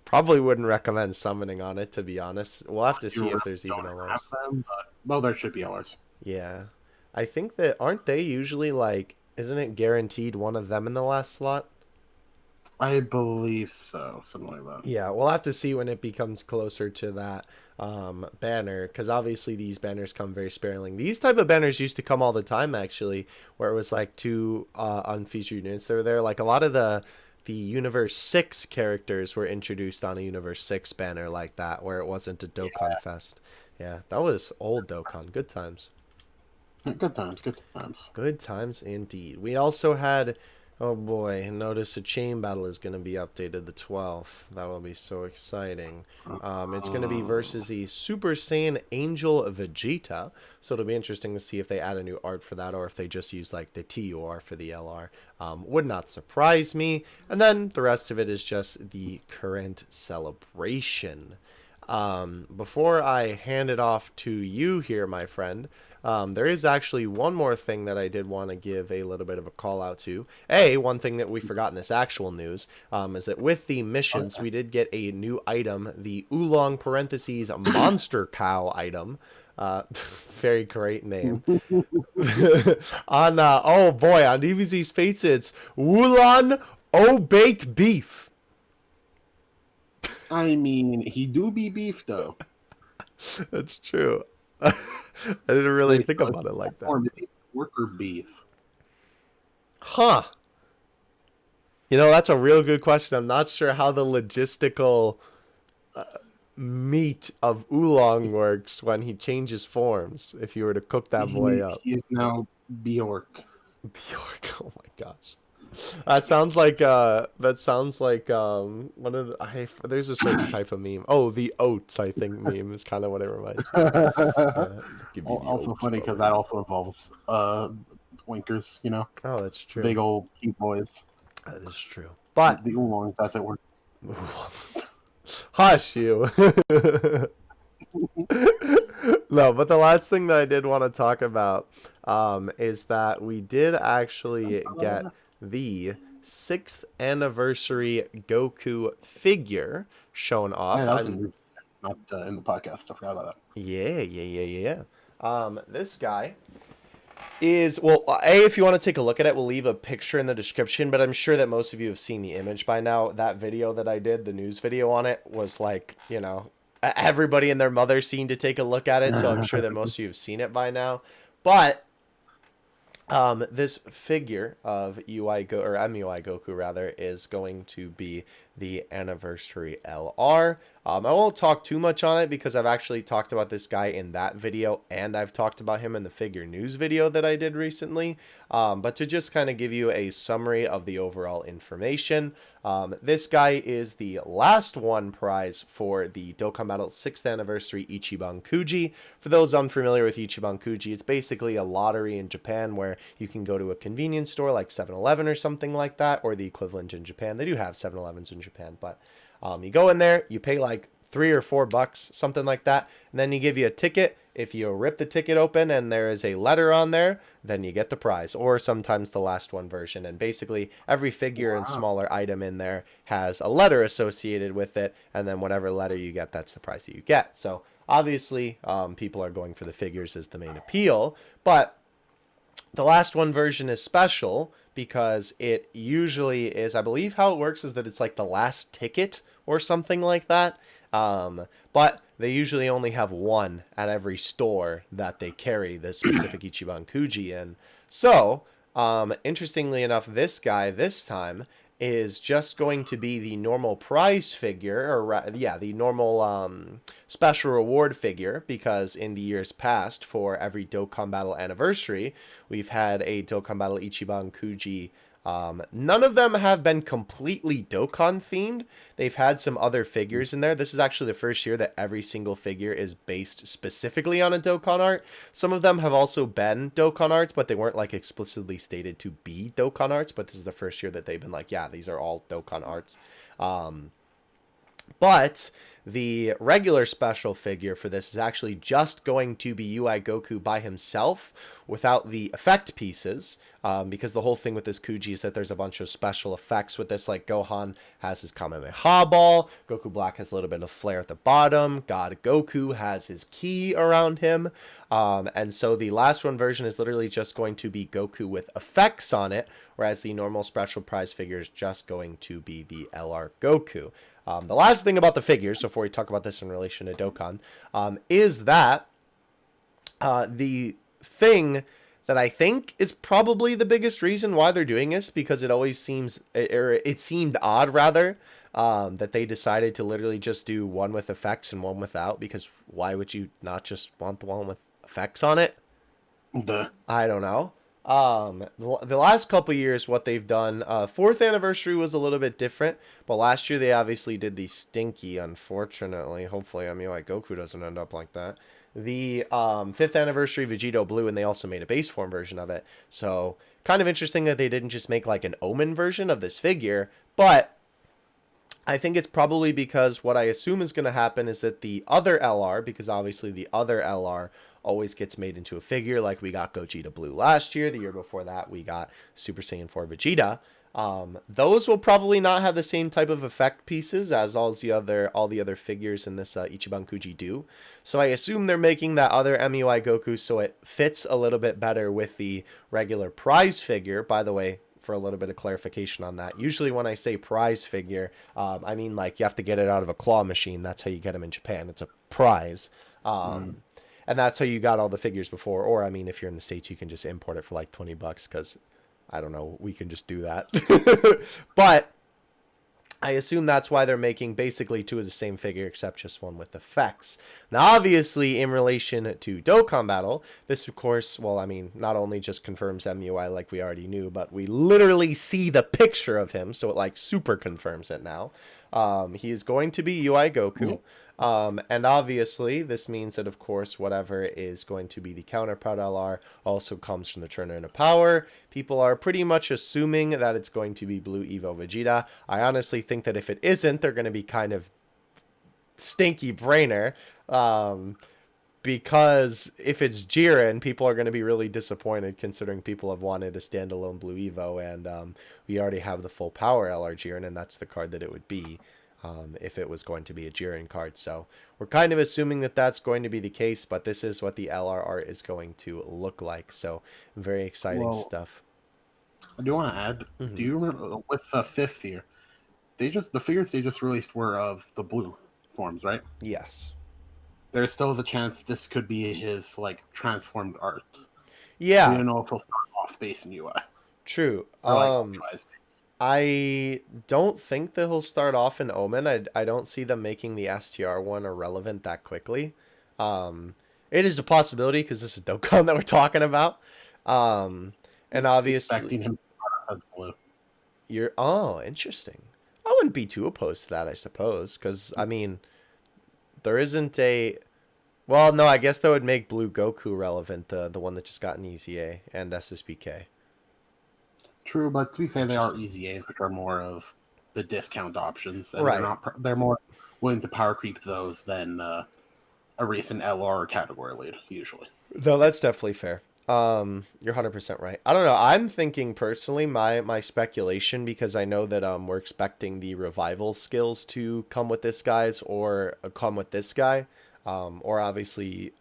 A: probably wouldn't recommend summoning on it, to be honest. We'll have to see if there's even LRs.
B: Well, there should be LRs.
A: Yeah. I think that, aren't they usually like, isn't it guaranteed one of them in the last slot?
B: I believe so, something like that.
A: Yeah, we'll have to see when it becomes closer to that banner, because obviously these banners come very sparingly. These type of banners used to come all the time, actually, where it was like two unfeatured units that were there. Like a lot of the Universe 6 characters were introduced on a Universe 6 banner like that, where it wasn't a Dokkan Fest. Yeah, that was old Dokkan. Good times.
B: Good times, good times.
A: Good times indeed. We also had... Oh boy, notice a chain battle is going to be updated the 12th. That will be so exciting. It's going to be versus the Super Saiyan Angel Vegeta. So it'll be interesting to see if they add a new art for that or if they just use like the TUR for the LR. Would not surprise me. And then the rest of it is just the current celebration. Before I hand it off to you here, my friend, there is actually one more thing that I did want to give a little bit of a call out to. One thing that we forgot in this actual news is that with the missions, we did get a new item, the Oolong parentheses Monster Cow item. Very great name. On oh boy, on DBZ's Fates, it's Wulon O-Bake Beef.
B: I mean, he do be beef though.
A: That's true. I didn't really think about it like that.
B: Worker beef.
A: Huh. You know, that's a real good question. I'm not sure how the logistical meat of oolong works when he changes forms. If you were to cook that boy up.
B: He is now Bjork.
A: Bjork. Oh my gosh. That sounds like one of there's a certain type of meme. Oh, the oats, I think meme is kind of what it reminds me. Give me the
B: Also
A: oats,
B: funny because that also involves winkers, you know,
A: oh, that's true.
B: big old pink boys.
A: That is true. But
B: The oolongs, as it were.
A: hush you. No, but the last thing that I did want to talk about is that we did actually get the 6th anniversary Goku figure shown off.
B: Yeah, that was not in the podcast. I forgot about that.
A: Yeah. This guy is, well, if you want to take a look at it, we'll leave a picture in the description, but I'm sure that most of you have seen the image by now. That video that I did, the news video on it, was like, you know, everybody and their mother seemed to take a look at it, so I'm sure that most of you have seen it by now. But this figure of MUI Goku rather is going to be the anniversary LR. I won't talk too much on it because I've actually talked about this guy in that video, and I've talked about him in the figure news video that I did recently. But to just kind of give you a summary of the overall information, this guy is the last one prize for the Dokkan Battle 6th Anniversary Ichiban Kuji. For those unfamiliar with Ichiban Kuji, it's basically a lottery in Japan where you can go to a convenience store like 7-Eleven or something like that, or the equivalent in Japan. They do have 7-Elevens in Japan, but you go in there, you pay like $3 or $4, something like that, and then you give you a ticket. If you rip the ticket open and there is a letter on there, then you get the prize, or sometimes the last one version. And basically every figure and smaller item in there has a letter associated with it, and then whatever letter you get, that's the prize that you get. So obviously people are going for the figures as the main appeal, but the last one version is special because it usually is, I believe how it works is that it's like the last ticket or something like that. But they usually only have one at every store that they carry the specific Ichiban Kuji in. So, interestingly enough, this guy this time is just going to be the normal prize figure, or the normal special reward figure, because in the years past, for every Dokkan Battle anniversary, we've had a Dokkan Battle Ichiban Kuji. None of them have been completely Dokkan themed. They've had some other figures in there. This is actually the first year that every single figure is based specifically on a Dokkan art. Some of them have also been Dokkan arts, but they weren't like explicitly stated to be Dokkan arts. But this is the first year that they've been like, yeah, these are all Dokkan arts. But the regular special figure for this is actually just going to be UI Goku by himself without the effect pieces, because the whole thing with this Kuji is that there's a bunch of special effects with this, like Gohan has his Kamehameha ball, Goku Black has a little bit of flare at the bottom, God Goku has his ki around him, and so the last one version is literally just going to be Goku with effects on it, whereas the normal special prize figure is just going to be the LR Goku. The last thing about the figures, before we talk about this in relation to Dokkan, is that the thing that I think is probably the biggest reason why they're doing this, because it always seems, or it seemed odd rather, that they decided to literally just do one with effects and one without, because why would you not just want the one with effects on it? I don't know. The last couple years, what they've done, 4th anniversary was a little bit different, but last year they obviously did the stinky, unfortunately. Hopefully, I mean, like, Goku doesn't end up like that. The 5th anniversary Vegito Blue, and they also made a base form version of it. So, kind of interesting that they didn't just make like an Omen version of this figure, but I think it's probably because what I assume is going to happen is that the other LR, because obviously the other LR always gets made into a figure, like we got Gogeta Blue last year. The year before that, we got Super Saiyan 4 Vegeta. Those will probably not have the same type of effect pieces as all the other figures in this Ichiban Kuji do. So I assume they're making that other MUI Goku so it fits a little bit better with the regular prize figure. By the way, for a little bit of clarification on that, usually when I say prize figure, I mean like you have to get it out of a claw machine. That's how you get them in Japan. It's a prize. And that's how you got all the figures before. Or, I mean, if you're in the States, you can just import it for like $20 because I don't know. We can just do that. But I assume that's why they're making basically two of the same figure, except just one with effects. Now, obviously, in relation to Dokkan Battle, this, of course, well, I mean, not only just confirms MUI like we already knew, but we literally see the picture of him, so it, like, super confirms it now. He is going to be UI Goku. And obviously, this means that, of course, whatever is going to be the counterpart LR also comes from the Turner into Power. People are pretty much assuming that it's going to be Blue Evo Vegeta. I honestly think that if it isn't, they're going to be kind of stinky brainer. Because if it's Jiren, people are going to be really disappointed considering people have wanted a standalone Blue Evo. And we already have the full Power LR Jiren, and that's the card that it would be. If it was going to be a Jiren card. So we're kind of assuming that that's going to be the case, but this is what the LR art is going to look like. So very exciting stuff.
B: I do want to add, do you remember with the fifth year, the figures they just released were of the blue forms, right?
A: Yes.
B: There's still the chance this could be his like transformed art.
A: Yeah.
B: We don't know if he'll start off base in UI.
A: True.
B: Or,
A: I don't think that he'll start off in Omen. I don't see them making the STR one irrelevant that quickly. It is a possibility because this is Dokkan that we're talking about. And obviously,
B: expecting him to start as blue.
A: Interesting. I wouldn't be too opposed to that, I suppose, because I mean, there isn't a. Well, no, I guess that would make Blue Goku relevant, the one that just got an EZA and SSBK.
B: True, but to be fair, they are EZAs, which are more of the discount options. And
A: right.
B: They're more willing to power creep those than a recent LR category lead, usually.
A: No, that's definitely fair. You're 100% right. I don't know. I'm thinking personally, my speculation, because I know that we're expecting the revival skills to come with this guy's or come with this guy, or obviously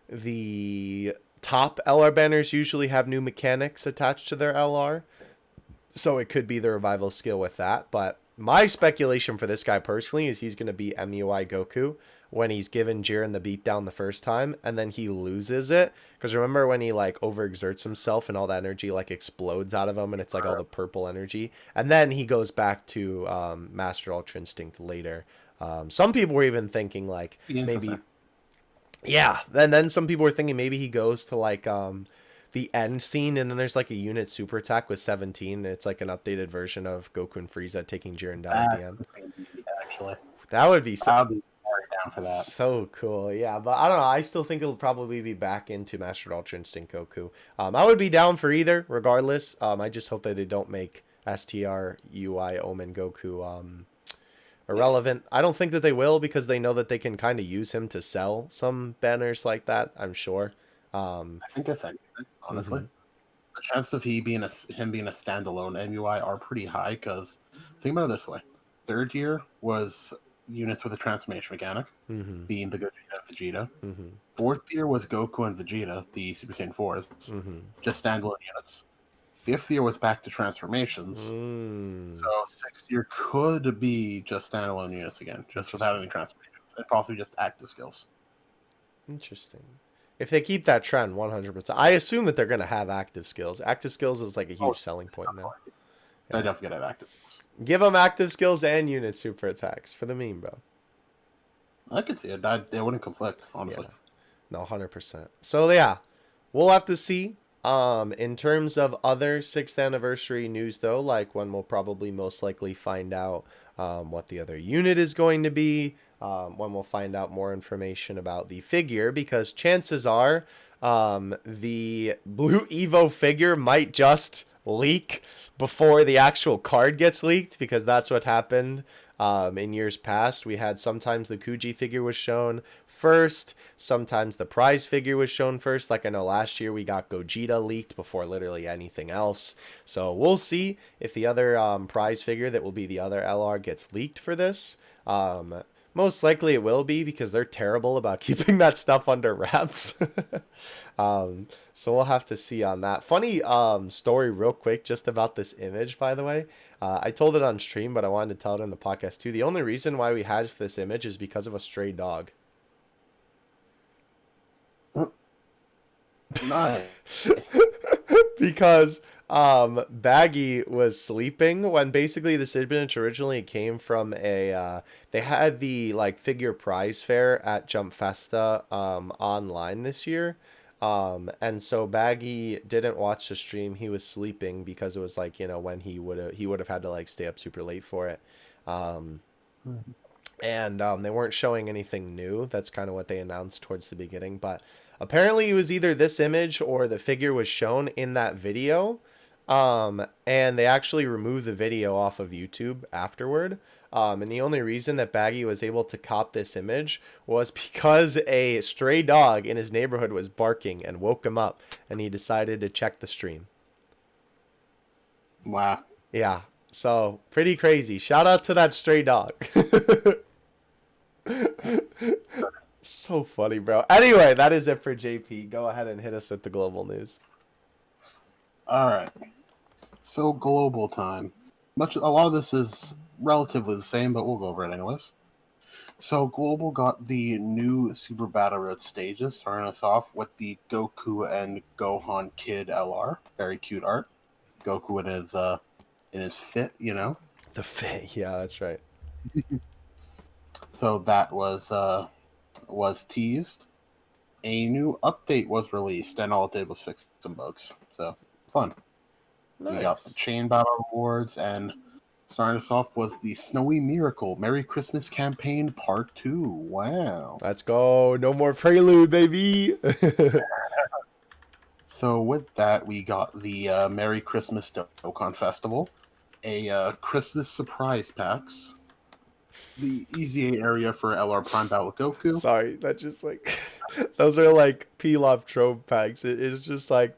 A: the top LR banners usually have new mechanics attached to their LR, so it could be the revival skill with that. But my speculation for this guy personally is he's going to be MUI Goku when he's given Jiren the beatdown the first time, and then he loses it. Because remember when he like overexerts himself and all that energy like explodes out of him, and it's like all the purple energy, and then he goes back to Master Ultra Instinct later. Some people were even thinking like maybe. Yeah, and then some people were thinking maybe he goes to like the end scene, and then there's like a unit super attack with 17, and it's like an updated version of Goku and Frieza taking Jiren down at the end.
B: Actually,
A: that would be so.
B: I'll be very down for that.
A: So cool, yeah. But I don't know. I still think it'll probably be back into Master Ultra Instinct Goku. I would be down for either, regardless. I just hope that they don't make STR UI Omen Goku irrelevant. I don't think that they will, because they know that they can kind of use him to sell some banners like that, I'm sure.
B: I think if anything, honestly, the chance of him being a standalone MUI are pretty high, because think about it this way. Third year was units with a transformation mechanic, being the Gogeta and Vegeta. Fourth year was Goku and Vegeta, the Super Saiyan 4s, just standalone units. Fifth year was back to transformations. So sixth year could be just standalone units again, just without any transformations, and possibly just active skills.
A: Interesting. If they keep that trend 100%, I assume that they're going to have active skills. Active skills is like a huge selling point now.
B: They definitely get active skills.
A: Give them active skills and unit super attacks for the meme, bro.
B: I could see it. They wouldn't conflict, honestly.
A: Yeah. No, 100%. So yeah, we'll have to see. In terms of other 6th anniversary news, though, like when we'll probably most likely find out what the other unit is going to be, when we'll find out more information about the figure, because chances are the Blue Evo figure might just leak before the actual card gets leaked, because that's what happened in years past. We had sometimes the Kuji figure was shown first, sometimes the prize figure was shown first. Like I know last year we got Gogeta leaked before literally anything else. So we'll see if the other prize figure that will be the other LR gets leaked for this. Most likely it will be, because they're terrible about keeping that stuff under wraps. So we'll have to see on that. Funny story real quick just about this image, by the way. I told it on stream, but I wanted to tell it in the podcast too. The only reason why we had this image is because of a stray dog.
B: Nice.
A: Because Baggy was sleeping when basically this image originally came from they had the like figure prize fair at Jump Festa online this year. And so Baggy didn't watch the stream. He was sleeping because it was like, when he would have had to like stay up super late for it. Um, and they weren't showing anything new. That's kind of what they announced towards the beginning. But apparently, it was either this image or the figure was shown in that video. And they actually removed the video off of YouTube afterward. And the only reason that Baggy was able to cop this image was because a stray dog in his neighborhood was barking and woke him up, and he decided to check the stream.
B: Wow.
A: Yeah, so pretty crazy. Shout out to that stray dog. So funny, bro. Anyway, that is it for JP. Go ahead and hit us with the global news.
B: All right. So global time. A lot of this is relatively the same, but we'll go over it anyways. So global got the new Super Battle Road stages, starting us off with the Goku and Gohan Kid LR. Very cute art. Goku in his fit,
A: The fit, yeah, that's right.
B: So that was teased. A new update was released, and all it did was fix some bugs. So fun.
A: Nice.
B: We got the chain battle rewards, and starting us off was the Snowy Miracle Merry Christmas campaign part 2. Wow.
A: Let's go. No more prelude, baby.
B: So with that, we got the Merry Christmas Dokkan Festival, a Christmas surprise packs, the Easy A area for LR Prime Battle Goku.
A: Sorry, that's just like those are like Pilaf trope packs. It's just like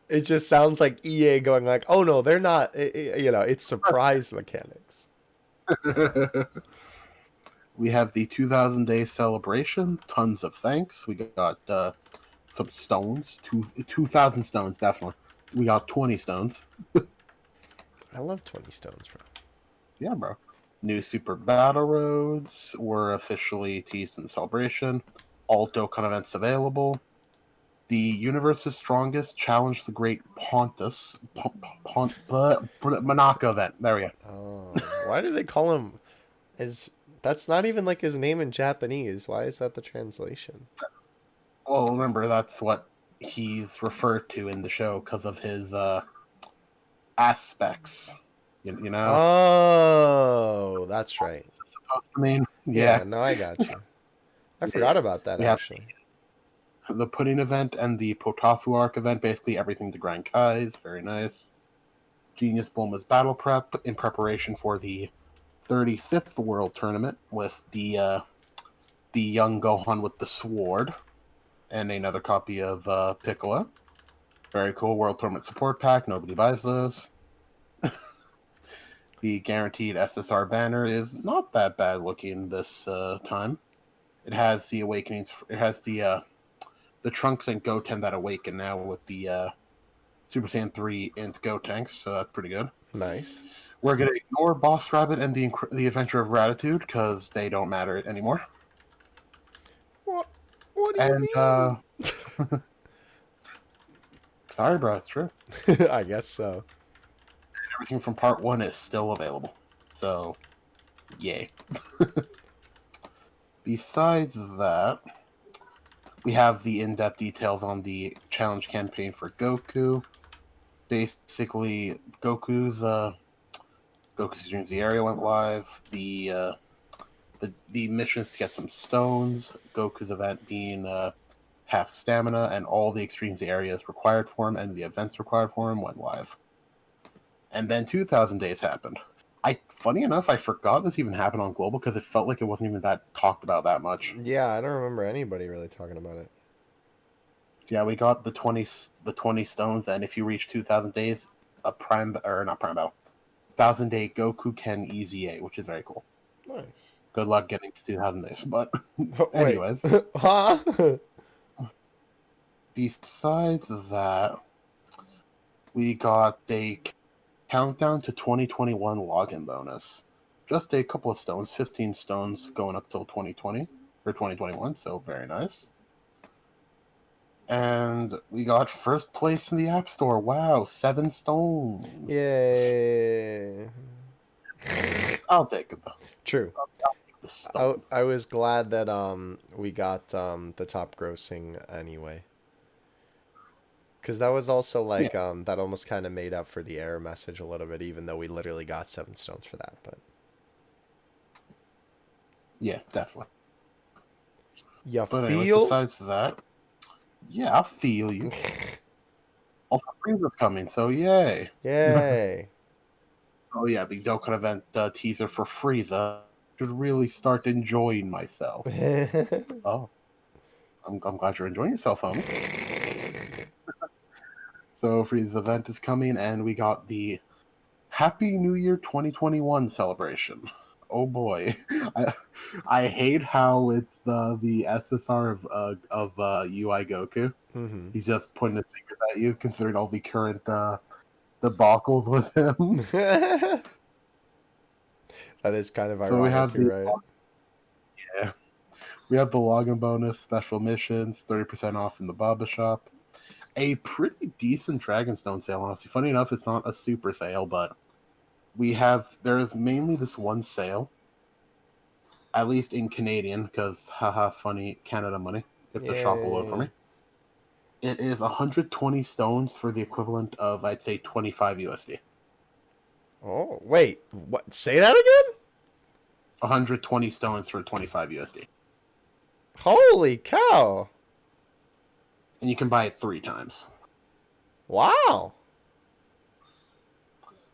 A: it just sounds like EA going like, "Oh no, they're not." It's surprise mechanics.
B: We have the 2,000 day celebration. Tons of thanks. We got some stones. 2,000 stones, definitely. We got 20 stones.
A: I love 20 stones, bro.
B: Yeah, bro. New Super Battle Roads were officially teased in the celebration. All Dokkan events available. The Universe's Strongest Challenge the Great Pontus Monaka event. There we go.
A: Oh, why do they call him? That's not even like his name in Japanese. Why is that the translation?
B: Well, remember that's what he's referred to in the show because of his aspects. You know.
A: Oh, that's right.
B: Supposed to mean,
A: Yeah, no, I got you. I forgot about that actually.
B: The Pudding event and the Potafu Arc event, basically everything to grind Kais. Very nice. Genius Bulma's battle prep in preparation for the 35th World Tournament with the young Gohan with the sword and another copy of Piccolo. Very cool. World Tournament support pack. Nobody buys those. The guaranteed SSR banner is not that bad looking this time. It has the awakenings. It has the Trunks and Goten that awaken now with the Super Saiyan 3 Int Gotenks, so that's pretty good.
A: Nice.
B: We're going to ignore Boss Rabbit and the Adventure of Gratitude because they don't matter anymore.
A: What do you mean?
B: Sorry, bro, it's true.
A: I guess so.
B: Everything from part 1 is still available. So, yay. Besides that, we have the in-depth details on the challenge campaign for Goku. Basically, Goku's Dreams the area went live. The missions to get some stones. Goku's event being half stamina, and all the extremes areas required for him and the events required for him went live. And then 2,000 days happened. Funny enough, I forgot this even happened on Global because it felt like it wasn't even that talked about that much.
A: Yeah, I don't remember anybody really talking about it.
B: So yeah, we got the 20 stones, and if you reach 2,000 days, a prime or not prime battle, 1,000 day Goku Ken Easy A, which is very cool.
A: Nice.
B: Good luck getting to 2,000 days, but anyways.
A: Huh?
B: Besides that, we got a countdown to 2021 login bonus. Just a couple of stones, 15 stones going up till 2020 or 2021, so very nice. And And we got first place in the App Store. Wow, 7 stones.
A: Yay.
B: I'll take it though.
A: True.
B: The stone.
A: I was glad that we got the top grossing anyway. Because that was also like that almost kind of made up for the error message a little bit, even though we literally got 7 stones for that. But
B: yeah, definitely.
A: But
B: anyways, besides that, yeah, I feel you. Also, Frieza's coming, so yay!
A: Yay!
B: Oh yeah, the Dokkan event teaser for Frieza. Should really start enjoying myself. Oh, I'm glad you're enjoying yourself, homie. So Frieza's event is coming, and we got the Happy New Year 2021 celebration. Oh boy, I hate how it's the SSR of UI Goku.
A: Mm-hmm.
B: He's just pointing his fingers at you, considering all the current debacles with him.
A: That is kind of ironic.
B: So we have
A: right.
B: Yeah, we have the login bonus, special missions, 30% off in the Baba shop. A pretty decent Dragonstone sale, honestly. Funny enough, it's not a super sale, but there is mainly this one sale, at least in Canadian, because haha, funny Canada money. If the shop will load for me. It is 120 stones for the equivalent of, I'd say, 25 USD.
A: Oh, wait. What? Say that again?
B: 120 stones for 25 USD.
A: Holy cow.
B: And you can buy it 3 times.
A: Wow.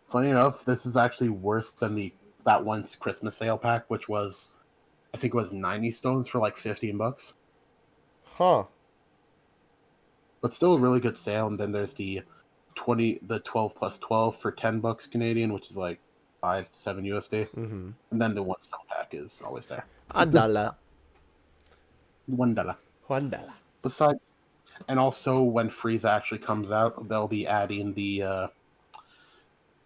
B: Funny enough, this is actually worse than that once Christmas sale pack, which was, I think it was 90 stones for like $15.
A: Huh.
B: But still a really good sale. And then there's the 12 plus 12 for $10 Canadian, which is like 5 to 7 USD.
A: Mm-hmm.
B: And then the 1 stone pack is always there.
A: $1.
B: $1.
A: $1.
B: Besides, and also when Frieza actually comes out, they'll be adding the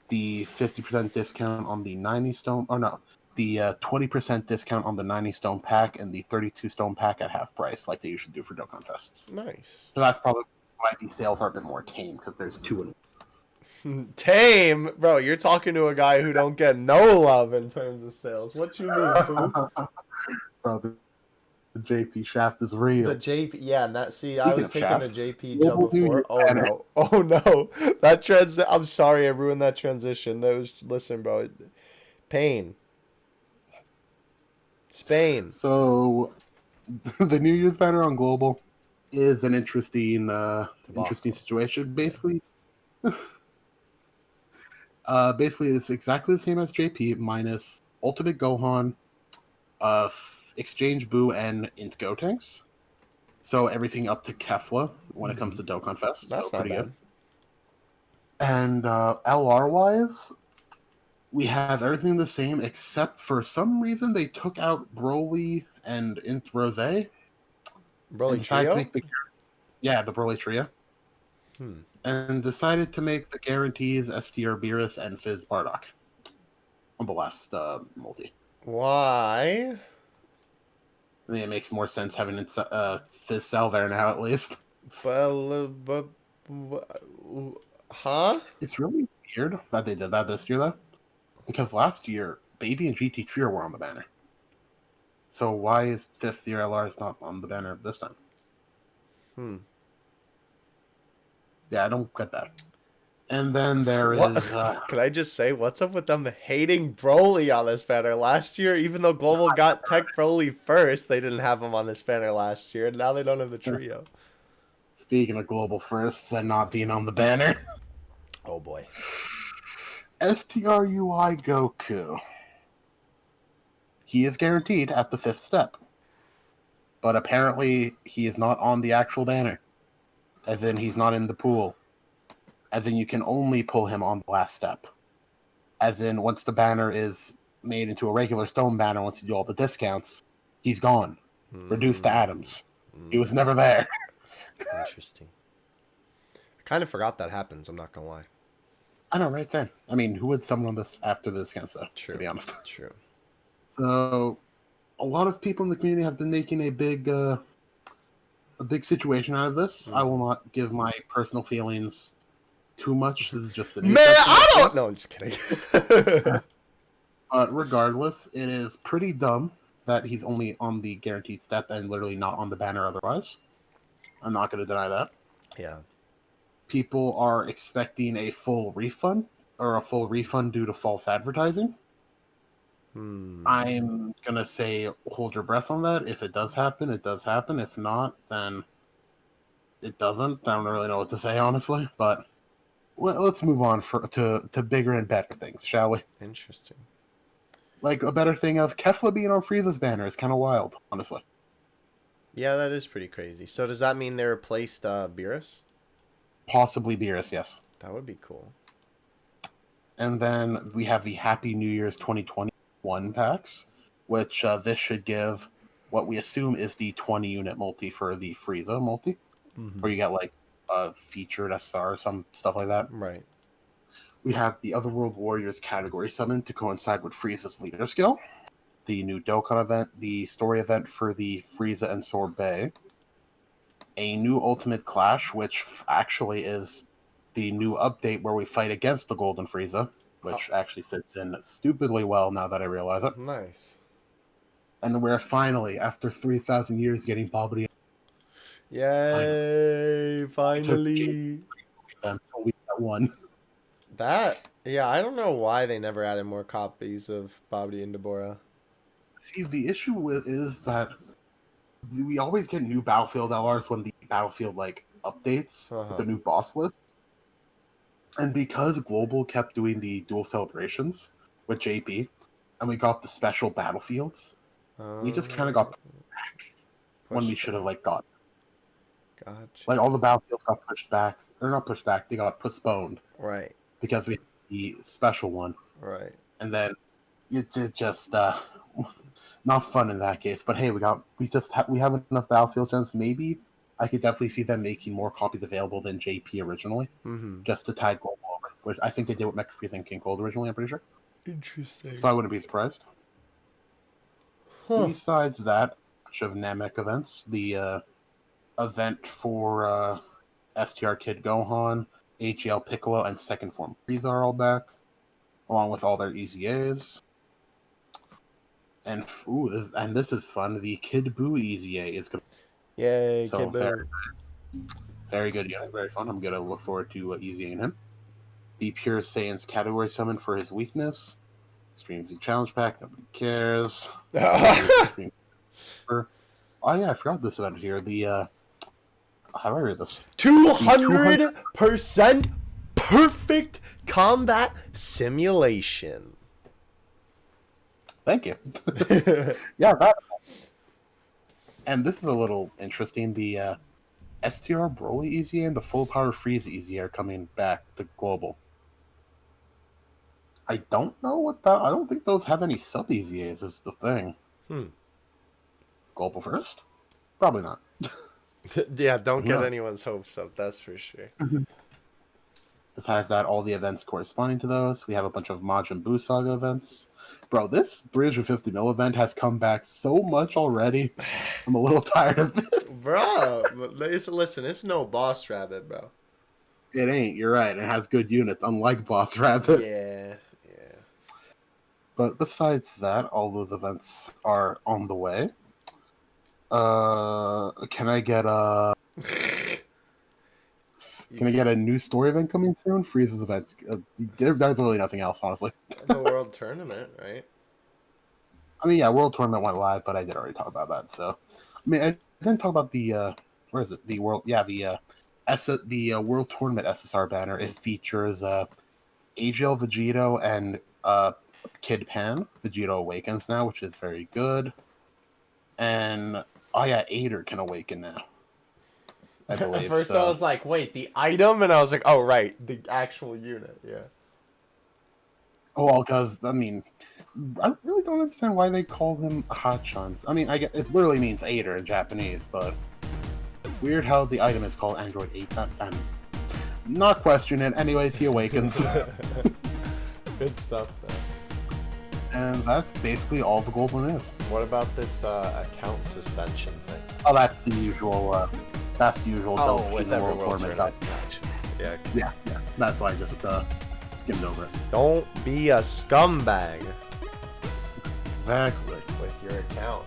B: 50% discount on the 90 stone. Oh no, the 20% discount on the 90 stone pack and the 32 stone pack at half price, like they usually do for Dokkan Fests.
A: Nice.
B: So that's probably why these sales are a bit more tame, because there's 2 in.
A: Tame? Bro, you're talking to a guy who don't get no love in terms of sales. What you mean, fool?
B: Bro, the JP shaft is real.
A: The JP, yeah,
B: Speaking
A: I was
B: of
A: taking
B: shaft,
A: the JP jump before. Oh
B: banner.
A: no. Oh no. I'm sorry I ruined that transition. Listen, bro. Pain. Spain.
B: So, the New Year's banner on Global is an interesting situation. Basically, it's exactly the same as JP minus Ultimate Gohan, Exchange Buu, and Int Gotenks. So everything up to Kefla when it comes to Dokkan Fest.
A: That's
B: so
A: not
B: pretty
A: bad.
B: good. And LR wise, we have everything the same except for some reason they took out Broly and Int Rose.
A: Broly
B: decided
A: Trio?
B: to make the Broly Trio. And decided to make the guarantees STR Beerus and Fizz Bardock on the last multi.
A: Why?
B: I think it makes more sense having Fizz Cell there now, at least.
A: Huh?
B: It's really weird that they did that this year, though. Because last year, Baby and GT Trio were on the banner. So why is 5th year LRs not on the banner this time? Yeah, I don't get that. And then there is...
A: Can I just say, what's up with them hating Broly on this banner? Last year, even though Global got Tech Broly first, they didn't have him on this banner last year. And now they don't have the trio.
B: Speaking of Global firsts and not being on the banner...
A: Oh boy.
B: STRUI Goku. He is guaranteed at the 5th step. But apparently, he is not on the actual banner. As in, he's not in the pool. As in, you can only pull him on the last step. As in, once the banner is made into a regular stone banner, once you do all the discounts, he's gone. Reduced to atoms. He was never there.
A: Interesting. I kind of forgot that happens, I'm not going to lie.
B: I know, right? Same. I mean, who would summon on this after this kind of stuff,
A: True.
B: to be honest?
A: True.
B: So, a lot of people in the community have been making a big a big situation out of this. I will not give my personal feelings too much. This is just the news.
A: Man, I don't. No, I'm just kidding.
B: But regardless, it is pretty dumb that he's only on the guaranteed step and literally not on the banner otherwise. I'm not going to deny that.
A: Yeah.
B: People are expecting a full refund due to false advertising. I'm going to say hold your breath on that. If it does happen, it does happen. If not, then it doesn't. I don't really know what to say, honestly. But let's move on to bigger and better things, shall we?
A: Interesting.
B: Like, a better thing of Kefla being on Frieza's banner is kind of wild, honestly.
A: Yeah, that is pretty crazy. So does that mean they replaced Beerus?
B: Possibly Beerus, yes.
A: That would be cool.
B: And then we have the Happy New Year's 2021 packs, which this should give what we assume is the 20-unit multi for the Frieza multi, where you get, like, a featured SR or some stuff like that.
A: Right.
B: We have the Otherworld Warriors category summon to coincide with Frieza's leader skill, the new Dokkan event, the story event for the Frieza and Sorbet, a new Ultimate Clash, which actually is the new update where we fight against the Golden Frieza, which actually fits in stupidly well now that I realize it.
A: Nice.
B: And we're finally, after 3,000 years, getting Babidi.
A: Yay! Finally.
B: Until we got one.
A: Yeah, I don't know why they never added more copies of Babidi and Deborah.
B: See, the issue with is that we always get new Battlefield LRs when the Battlefield, like, updates with the new boss list. And because Global kept doing the dual celebrations with JP, and we got the special Battlefields, we just kind of got back when we should have, like, got.
A: Gotcha.
B: Like, all the Battlefields got pushed back. Or not pushed back, they got postponed.
A: Right.
B: Because we had the special one.
A: Right.
B: And then it's just not fun in that case. But hey, we have enough Battlefield gens. Maybe I could definitely see them making more copies available than JP originally, just to tide Global over. Which I think they did with Mecha Freeze and King Cold originally. I'm pretty sure.
A: Interesting.
B: So I wouldn't be surprised. Besides that, bunch of Namek events. The event for STR Kid Gohan, HEL Piccolo, and Second Form Frieza are all back, along with all their EZAs. And this is fun. The Kid Buu EZA is going.
A: Yay,
B: so
A: Kid Buu.
B: Very good unit, very fun. I'm gonna look forward to EZAing him. The Pure Saiyan's category summon for his weakness. Streams the challenge pack. Nobody cares. Oh yeah, I forgot this event here. The how do I read this?
A: 200% perfect combat simulation.
B: Thank you. Yeah, that. And this is a little interesting. The STR Broly EZA and the Full Power Frieza EZA are coming back to Global. I don't know what that. I don't think those have any sub EZAs. Is the thing. Global first? Probably not.
A: Yeah, don't get anyone's hopes up. That's for sure.
B: Besides that, all the events corresponding to those. We have a bunch of Majin Buu Saga events. Bro, this 350 mil event has come back so much already. I'm a little tired of it.
A: Bro, listen, it's no Boss Rabbit, bro.
B: It ain't, you're right. It has good units, unlike Boss Rabbit.
A: Yeah.
B: But besides that, all those events are on the way. Can I get a... Can I get a new story event coming soon? Frieza's events. There's really nothing else, honestly.
A: The World Tournament, right?
B: I mean, yeah, World Tournament went live, but I did already talk about that. So, I mean, I didn't talk about the where is it? The World, yeah, the World Tournament SSR banner. It features AGL Vegito and Kid Pan. Vegito awakens now, which is very good. And oh yeah, Ader can awaken now. I believe.
A: At first, I was like, "Wait, the item," and I was like, "Oh, right, the actual unit." Yeah.
B: Oh, well, because I mean, I really don't understand why they call him Hachans. I mean, I get it literally means Ader in Japanese, but weird how the item is called Android 8. Not question it. Anyways, he awakens.
A: Good stuff, though.
B: And that's basically all the global news.
A: What about this account suspension thing?
B: Oh, that's the usual.
A: Oh, with every World Tournament match.
B: Yeah. That's why I just skimmed over it.
A: Don't be a scumbag.
B: Exactly.
A: With your account.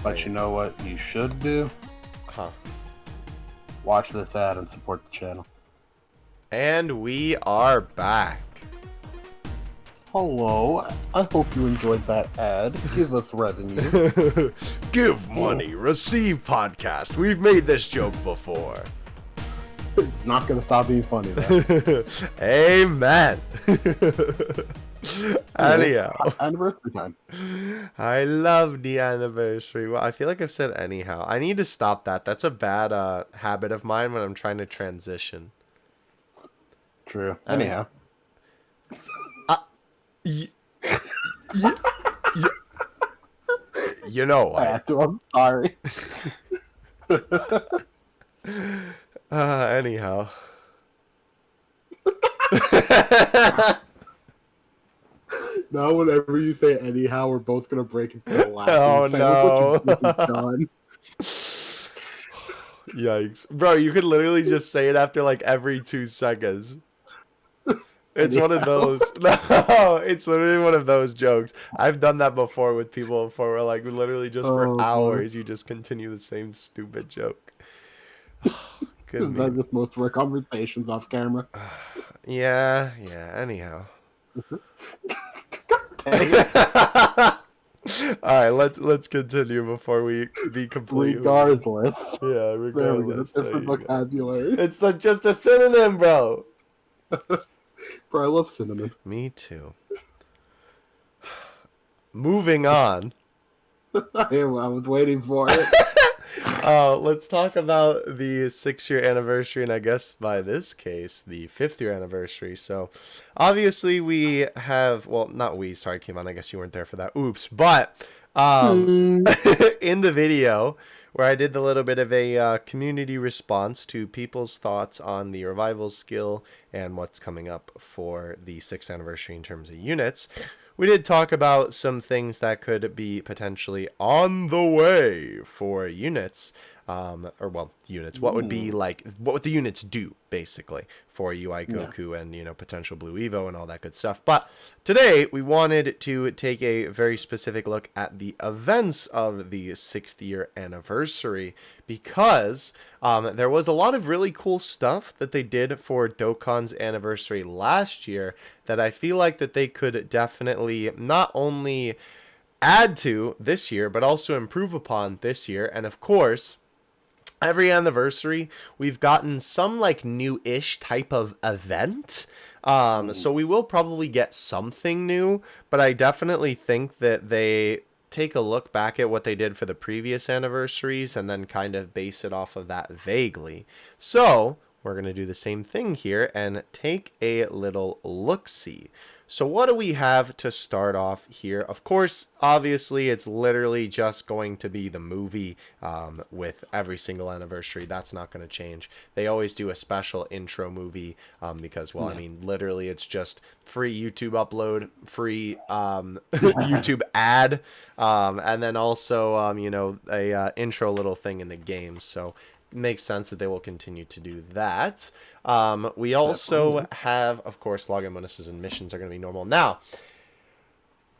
B: But you know what you should do?
A: Huh.
B: Watch this ad and support the channel.
A: And we are back.
B: Hello. I hope you enjoyed that ad. Give us revenue.
A: Give money, receive podcast. We've made this joke before.
B: It's not going to stop being funny, though.
A: Amen. Anyhow.
B: Anniversary time.
A: I love the anniversary. Well, I feel like I've said anyhow. I need to stop that. That's a bad habit of mine when I'm trying to transition.
B: True. Anyhow.
A: You know
B: I have to. I'm sorry.
A: Anyhow.
B: Now, whenever you say anyhow, we're both gonna break into laughing.
A: Oh no!
B: Yikes,
A: bro! You could literally just say it after like every 2 seconds. It's one of those. No, it's literally one of those jokes. I've done that before with people before. Where like literally just for hours, you just continue the same stupid joke. Good.
B: That's just most of our conversations off camera.
A: Yeah. Anyhow. All right, let's continue before we be completely.
B: Regardless.
A: Yeah, regardless.
B: Different vocabulary.
A: It's just a synonym, bro.
B: Bro, I love cinnamon.
A: Me too. Moving on.
B: I was waiting for it.
A: Let's talk about the 6-year anniversary, and I guess by this case, the 5th-year anniversary. So, obviously, we have, well, not we, sorry, Kimon, I guess you weren't there for that. Oops. But, in the video, where I did the little bit of a community response to people's thoughts on the revival skill and what's coming up for the 6th anniversary in terms of units, we did talk about some things that could be potentially on the way for units, units. What would be like, what would the units do, basically, for UI Goku and, potential Blue Evo and all that good stuff. But today, we wanted to take a very specific look at the events of the 6th year anniversary, because there was a lot of really cool stuff that they did for Dokkan's anniversary last year that I feel like that they could definitely not only add to this year, but also improve upon this year. And of course, every anniversary, we've gotten some like new-ish type of event. So we will probably get something new, but I definitely think that they take a look back at what they did for the previous anniversaries and then kind of base it off of that vaguely. So we're going to do the same thing here and take a little look-see. So what do we have to start off here? Of course, obviously, it's literally just going to be the movie with every single anniversary. That's not going to change. They always do a special intro movie because, well, I mean, literally, it's just free YouTube upload, free YouTube ad, and then also, a intro little thing in the game. So it makes sense that they will continue to do that. We also have, of course, login bonuses and missions are going to be normal. Now,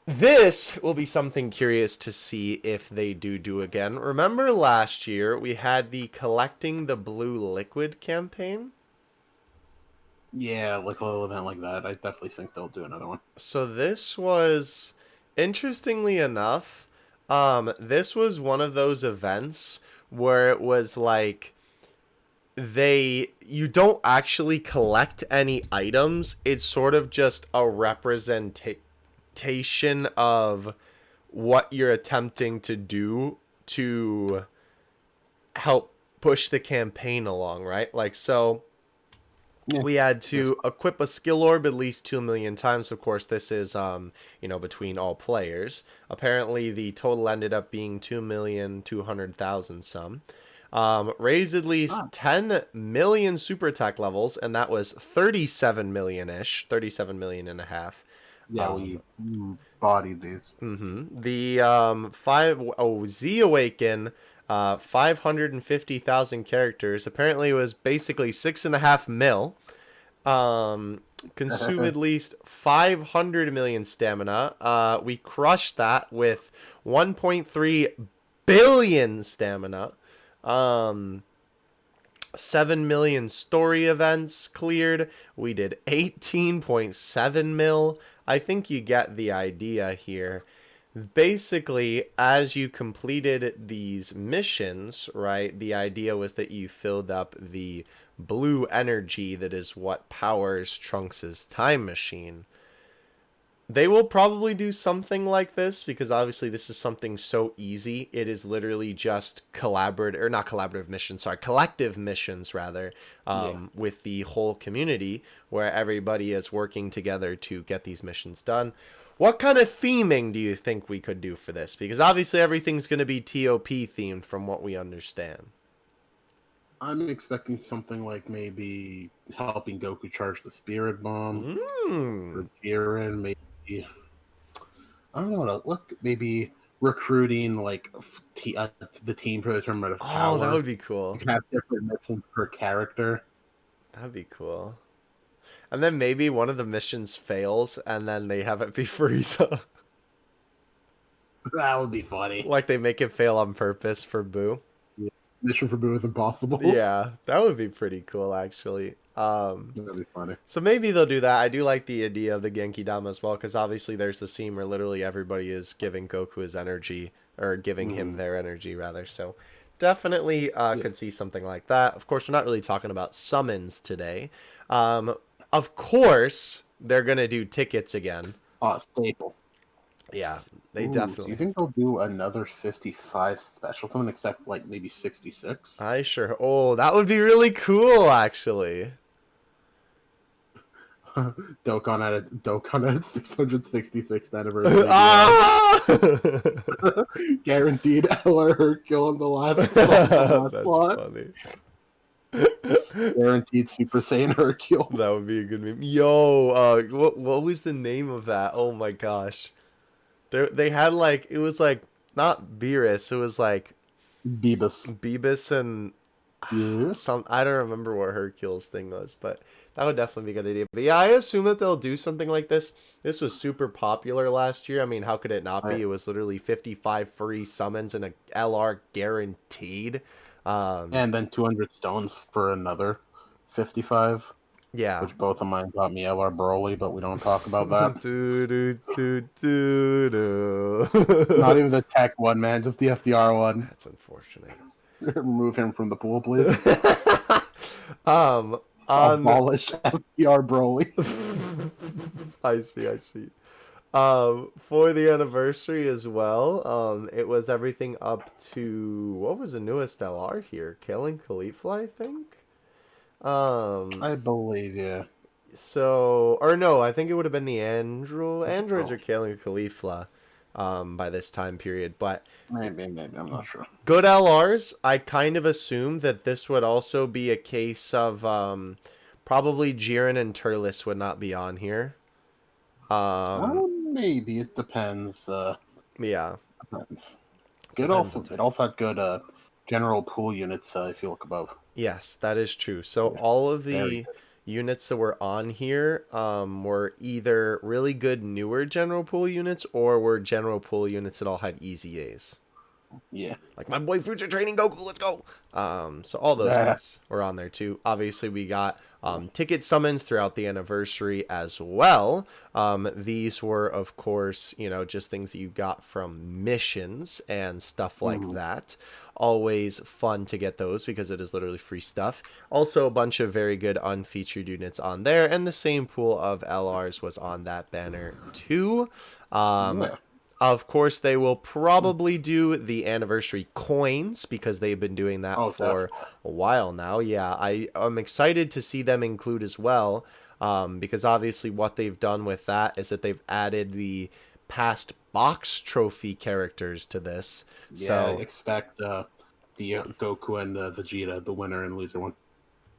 A: this will be something curious to see if they do again. Remember last year we had the Collecting the Blue Liquid campaign?
B: Yeah, like a little event like that. I definitely think they'll do another one.
A: So this was, interestingly enough, this was one of those events where it was like, you don't actually collect any items. It's sort of just a representation of what you're attempting to do to help push the campaign along, right? Like, so we had to equip a skill orb at least 2 million times. Of course, this is, between all players. Apparently, the total ended up being 2,200,000 some. Raised at least 10 million super attack levels, and that was 37 million-ish, 37 million and a half.
B: Yeah, we bodied these.
A: The Z Awaken 550,000 characters. Apparently, it was basically 6.5 mil. Consume at least 500 million stamina. We crushed that with 1.3 billion stamina. 7 million story events cleared. We did 18.7 mil. I think you get the idea here. Basically, as you completed these missions, right, the idea was that you filled up the blue energy that is what powers Trunks' time machine. They will probably do something like this because obviously this is something so easy. It is literally just collective missions rather, with the whole community where everybody is working together to get these missions done. What kind of theming do you think we could do for this? Because obviously everything's going to be TOP themed from what we understand.
B: I'm expecting something like maybe helping Goku charge the Spirit Bomb. For Jiren, maybe. I don't know what maybe recruiting like the team for the tournament of power.
A: Oh, that would be cool.
B: You can have different missions per character.
A: That'd be cool. And then maybe one of the missions fails, and then they have it be Frieza.
B: That would be funny.
A: Like they make it fail on purpose for Boo.
B: Yeah. Mission for Boo is impossible.
A: Yeah, that would be pretty cool, actually.
B: That'd be funny.
A: So maybe they'll do that. I do like the idea of the Genki Dama as well, because obviously there's the scene where literally everybody is giving Goku his energy, or giving him their energy, rather. So definitely could see something like that. Of course, we're not really talking about summons today. Of course, they're going to do tickets again.
B: Staple.
A: Yeah, they definitely.
B: Do you think they'll do another 55 special summon, except like maybe 66?
A: Oh, that would be really cool, actually.
B: Dokkan at 666th anniversary. Guaranteed LR Hercule in the last
A: That's funny.
B: Guaranteed Super Saiyan Hercule.
A: That would be a good meme. Yo, what was the name of that? Oh my gosh. They had like, it was like, not Beerus, it was like Beebus and I don't remember what Hercule's thing was, but that would definitely be a good idea. But yeah, I assume that they'll do something like this. This was super popular last year. I mean, how could it not be? It was literally 55 free summons and a LR guaranteed.
B: And then 200 stones for another 55.
A: Yeah.
B: Which both of mine got me LR Broly, but we don't talk about that. Not even the tech one, man. Just the FDR one.
A: That's unfortunate.
B: Remove him from the pool, please. Abolish FDR Broly.
A: I see. For the anniversary as well, it was everything up to, what was the newest LR here? Killing Caulifla, I think?
B: I believe, yeah.
A: So, or no, I think it would have been the androids are killing Caulifla by this time period, but
B: maybe I'm not sure.
A: Good LRs, I kind of assumed that this would also be a case of probably Jiren and Turles would not be on here.
B: Maybe it depends.
A: Yeah,
B: depends. It also had good general pool units. If you look above.
A: Yes, that is true. So all of the units that were on here were either really good newer general pool units or were general pool units that all had easy A's.
B: Yeah.
A: Like my boy Future Training Goku, let's go. So all those things were on there too. Obviously we got ticket summons throughout the anniversary as well. These were of course, just things that you got from missions and stuff like that. Always fun to get those because it is literally free stuff. Also a bunch of very good unfeatured units on there, and the same pool of LRs was on that banner too. Of course, they will probably do the anniversary coins because they've been doing that for a while now. Yeah, I'm excited to see them include as well because obviously what they've done with that is that they've added the past box trophy characters to this.
B: Yeah, so expect the Goku and Vegeta, the winner and loser one.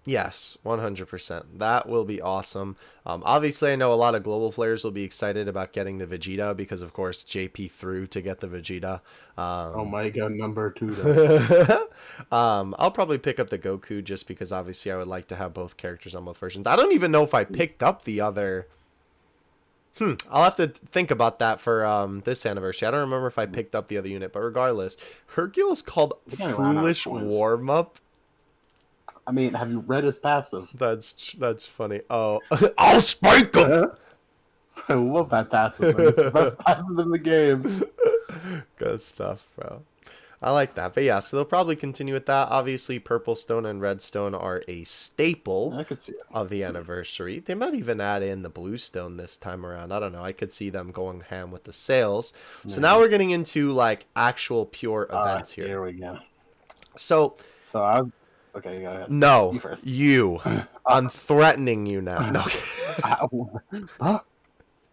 A: Yes, 100%. That will be awesome. Obviously, I know a lot of global players will be excited about getting the Vegeta because, of course, JP threw to get the Vegeta.
B: Oh my god, number 2 though.
A: I'll probably pick up the Goku just because, obviously, I would like to have both characters on both versions. I don't even know if I picked up the other. I'll have to think about that for this anniversary. I don't remember if I picked up the other unit, but regardless, Hercule's called Foolish Warm-Up.
B: I mean, have you read his passive?
A: That's funny. Oh, I'll spike him.
B: I love that passive. It's the best passive in the game.
A: Good stuff, bro. I like that. But yeah, so they'll probably continue with that. Obviously, Purple Stone and Red Stone are a staple
B: I could see it.
A: of the anniversary. They might even add in the Blue Stone this time around. I don't know. I could see them going ham with the sales. So now we're getting into like actual pure events here.
B: Here we go.
A: So
B: okay, go ahead.
A: No,
B: You first.
A: I'm threatening you now. No.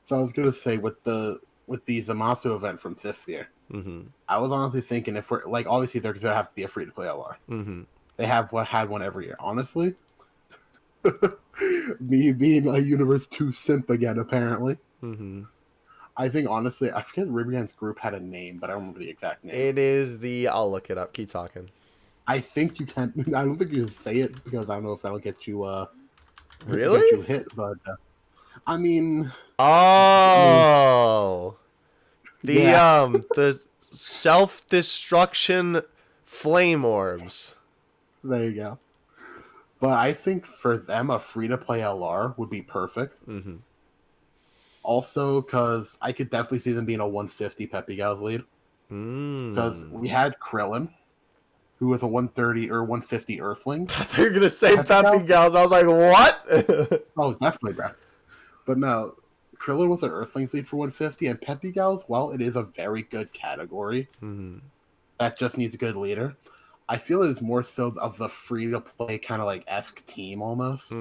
B: So I was gonna say with the Zamasu event from 5th year, I was honestly thinking if we're like obviously there's gonna have to be a free to play LR. They had one every year. Honestly, me being a Universe 2 simp again apparently. I think honestly I forget Ribrian's group had a name, but I don't remember the exact name.
A: It is I'll look it up. Keep talking.
B: I think you can. I don't think you can say it because I don't know if that'll get you.
A: Really?
B: Get you hit, but I mean.
A: Oh. The self-destruction flame orbs.
B: There you go. But I think for them, a free-to-play LR would be perfect. Also, because I could definitely see them being a 150 Peppy Gals lead. Because we had Krillin, who was a 130 or 150 Earthling.
A: I thought you were going to say Peppy Gals. I was like, what?
B: Oh, definitely, bro. But no, Krillin was an Earthlings lead for 150, and Peppy Gals, while it is a very good category, that just needs a good leader, I feel it is more so of the free-to-play kind of like esque team almost.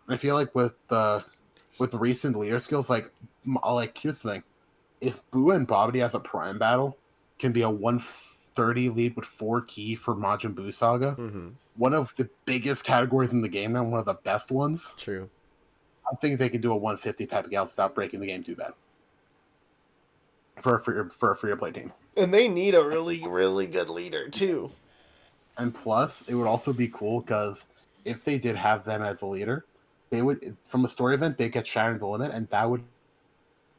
B: I feel like with the recent leader skills, like here's the thing. If Boo and Bobbity as a prime battle can be a 130 lead with 4 key for Majin Buu Saga, one of the biggest categories in the game now, one of the best ones.
A: True.
B: I think they could do a 150 Peppy Gals without breaking the game too bad. For a free-to-play team.
A: And they need a really, really good leader, too.
B: And plus, it would also be cool because if they did have them as a leader, they would, from a story event, they get Shattering the Limit, and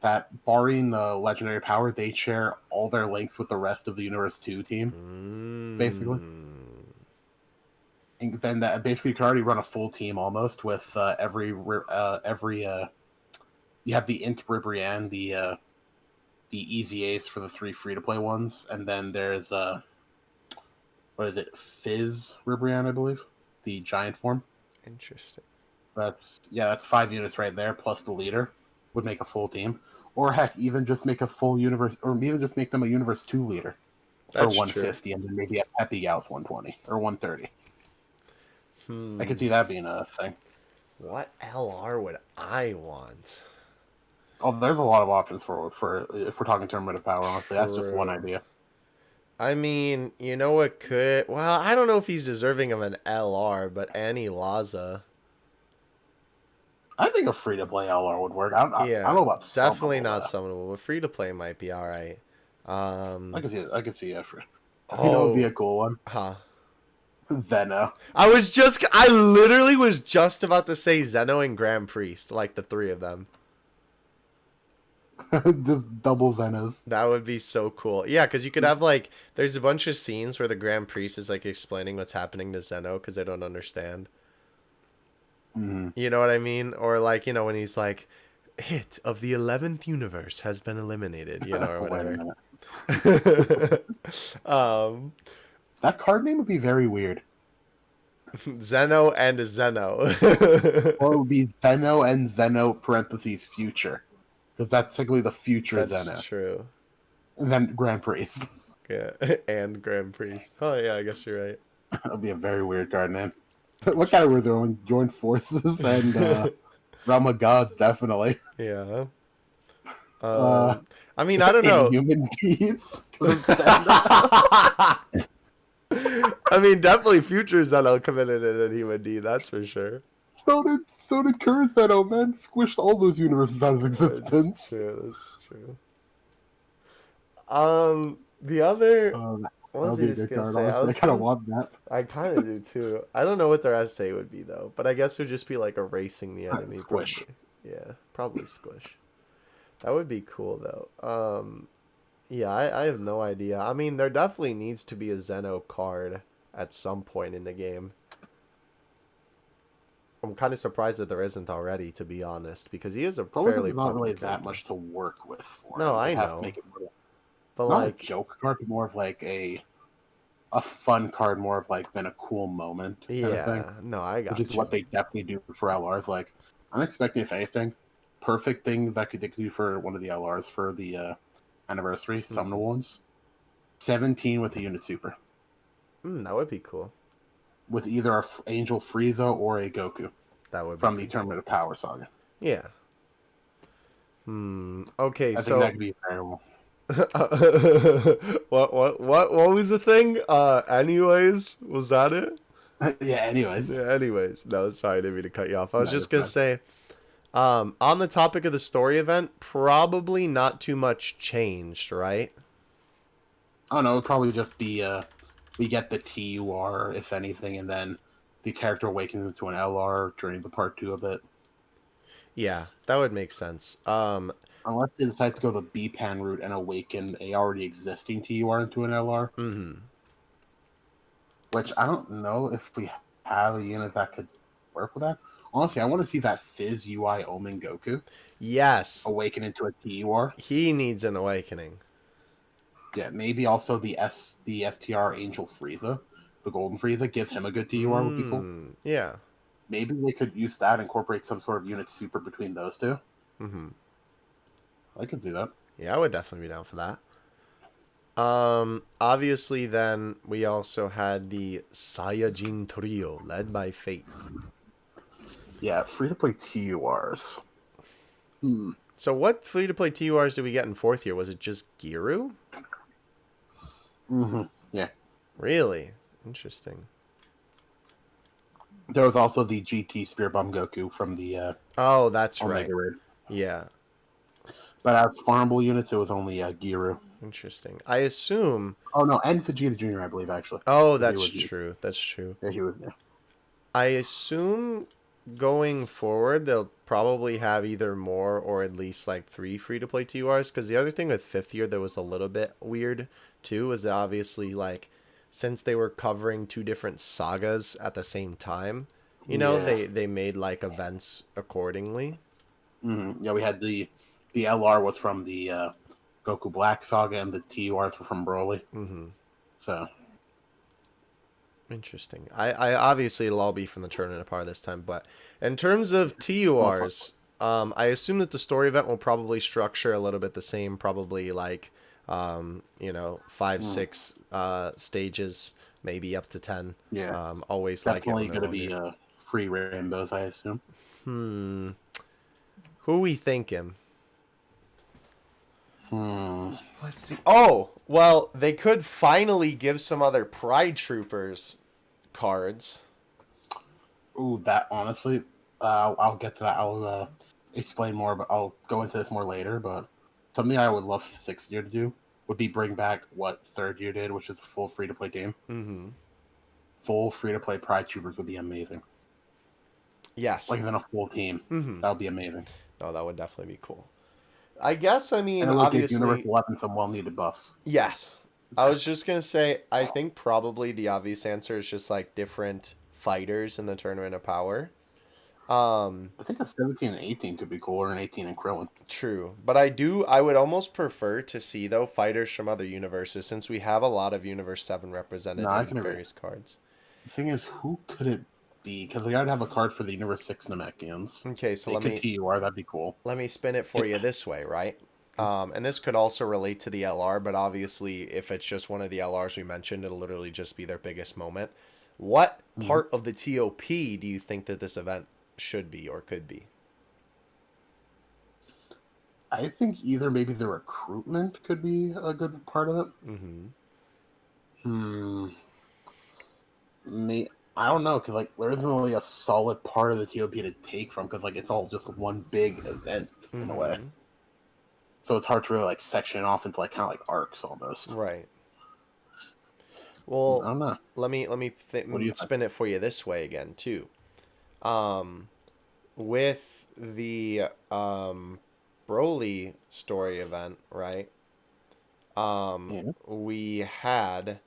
B: that barring the legendary power, they share all their links with the rest of the Universe 2 team, basically. And then that basically you could already run a full team almost with every you have the Int Ribrianne, the Easy Ace for the 3 free-to-play ones, and then there's what is it, Fizz Ribrianne, I believe, the giant form.
A: Interesting.
B: That's 5 units right there, plus the leader would make a full team. Or heck, even just make a full universe, or even just make them a Universe 2 leader for 150, and then maybe a Peppy Gals 120 or 130. I could see that being a thing.
A: What LR would I want?
B: Oh, there's a lot of options for if we're talking tournament of power. Honestly, that's just one idea.
A: I mean, you know what could? Well, I don't know if he's deserving of an LR, but Annie Laza.
B: I think a free to play LR would work. I don't know about
A: definitely not summonable, but free to play might be all right.
B: I could see it.
A: Oh,
B: you know, it would be a cool one.
A: Huh.
B: Zeno.
A: I literally was just about to say Zeno and Grand Priest, like the 3 of them.
B: Just double Zenos.
A: That would be so cool. Yeah, because you could have like, there's a bunch of scenes where the Grand Priest is like explaining what's happening to Zeno because they don't understand. You know what I mean? Or like, you know, when he's like, hit of the 11th universe has been eliminated, you know, or whatever.
B: That card name would be very weird.
A: Zeno and Zeno.
B: Or it would be Zeno and Zeno parentheses future. Because that's technically the future Zeno.
A: That's true.
B: And then Grand Priest.
A: Yeah, and Grand Priest. Oh, yeah, I guess you're right.
B: That would be a very weird card name. What kind of were throwing? Joint Forces and Realm of Gods, definitely.
A: Yeah. I mean, I don't know.
B: Human Teeth.
A: I mean, definitely future Zeno committed it than he would need, that's for sure.
B: So did current Zeno, man. Squished all those universes out of
A: That's
B: existence.
A: true, that's true. The other,
B: That
A: what was
B: would
A: I
B: be a
A: just
B: good
A: gonna
B: card,
A: say?
B: honestly. I kind of want that.
A: I kind of do too. I don't know what their essay would be though, but I guess it would just be like erasing the enemy,
B: Squish.
A: probably. Yeah, probably squish. That would be cool though. Yeah, I have no idea. I mean, there definitely needs to be a Zeno card at some point in the game. I'm kind of surprised that there isn't already, to be honest, because he is a
B: Probably because
A: fairly
B: there's not
A: popular
B: really that
A: character.
B: much to work with for
A: No,
B: him.
A: I
B: They'd have to
A: know,
B: make it more,
A: but
B: not a
A: like,
B: joke card, but more of like a fun card, more of like than a cool moment kind of thing.
A: yeah, no, I
B: Which is
A: got
B: what
A: you.
B: they definitely do for LRs. Like, I'm expecting, if anything, perfect thing that they could do for one of the LRs for the anniversary Summoner
A: Mm-hmm.
B: ones. 17 with a unit super.
A: That would be cool.
B: With either a Angel Frieza or a Goku
A: That would be
B: from the
A: pretty
B: Tournament
A: cool.
B: of Power saga.
A: Yeah. Okay,
B: I think that
A: so
B: could be terrible.
A: what was the thing? Anyways, was that it?
B: Yeah, anyways.
A: Yeah, anyways. No, sorry, I didn't mean to cut you off. I was
B: No,
A: just
B: you're
A: gonna
B: fine.
A: say, on the topic of the story event, probably not too much changed, right?
B: Oh no, it would probably just be we get the TUR, if anything, and then the character awakens into an LR during the part 2 of it.
A: Yeah, that would make sense.
B: Unless they decide to go the B-Pan route and awaken a already existing TUR into an LR.
A: Mm-hmm.
B: Which I don't know if we have a unit that could work with that. Honestly, I want to see that Fizz UI Omen Goku
A: Yes,
B: awaken into a TUR.
A: he needs an awakening.
B: Yeah, maybe also the STR Angel Frieza, the Golden Frieza, give him a good TUR would be cool.
A: Yeah.
B: Maybe they could use that, incorporate some sort of unit super between those two.
A: Mm-hmm.
B: I could see that.
A: Yeah, I would definitely be down for that. Obviously, then we also had the Saiyajin Trio led by Fate.
B: Yeah, free to play TURs.
A: So, what free to play TURs did we get in fourth year? Was it just Giru?
B: Yeah.
A: Really? Interesting.
B: There was also the GT Spear Bomb Goku from the
A: Oh, that's right.
B: Omega Raid.
A: Yeah.
B: But as farmable units, it was only Giru.
A: Interesting. I assume.
B: Oh no, and Vegeta Jr. I believe actually.
A: Oh, that's true. That's true.
B: Yeah, he was. Yeah.
A: I assume going forward they'll probably have either more or at least like 3 free to play TURs, because the other thing with fifth year that was a little bit weird too was that obviously, like, since they were covering 2 different sagas at the same time, they made like events accordingly.
B: Yeah, we had the LR was from the Goku Black Saga, and the TURs were from Broly. So
A: Interesting. I obviously it'll all be from the Tournament of Power this time, but in terms of TURs, I assume that the story event will probably structure a little bit the same, probably like 5-6 stages, maybe up to 10.
B: yeah,
A: Always
B: definitely
A: like
B: going to be free rainbows, I assume.
A: Who we thinking?
B: Let's
A: See. Oh, well, they could finally give some other Pride Troopers cards.
B: Ooh, that honestly, I'll get to that. I'll explain more, but I'll go into this more later. But something I would love 6th year to do would be bring back what 3rd year did, which is a full free to play game. Full free to play Pride Troopers would be amazing.
A: Yes,
B: like in a full team. That would be amazing.
A: No, that would definitely be cool. I guess, I mean,
B: And it would give
A: obviously,
B: Universe 11 some well-needed buffs.
A: Yes. I was just going to say, I think probably the obvious answer is just like different fighters in the Tournament of Power.
B: I think a 17 and 18 could be cooler than 18 and Krillin.
A: True. But I would almost prefer to see, though, fighters from other universes, since we have a lot of Universe 7 represented in various cards.
B: The thing is, who could it be? Because they gotta have a card for the Universe 6 Namekians.
A: Okay, so
B: let me TUR, that'd be cool.
A: Let me spin it for you this way, right? And this could also relate to the LR, but obviously, if it's just one of the LRs we mentioned, it'll literally just be their biggest moment. What part of the TOP do you think that this event should be or could be?
B: I think either maybe the recruitment could be a good part of it. Me, I don't know, because like there isn't really a solid part of the TOP to take from, because like it's all just one big event in a way. So it's hard to really like section it off into like kind of like arcs almost.
A: Right.
B: I
A: Well,
B: don't know.
A: let me
B: What do you think?
A: spin it for you this way again too. Um, with the Broly story event, right?
B: Yeah.
A: We had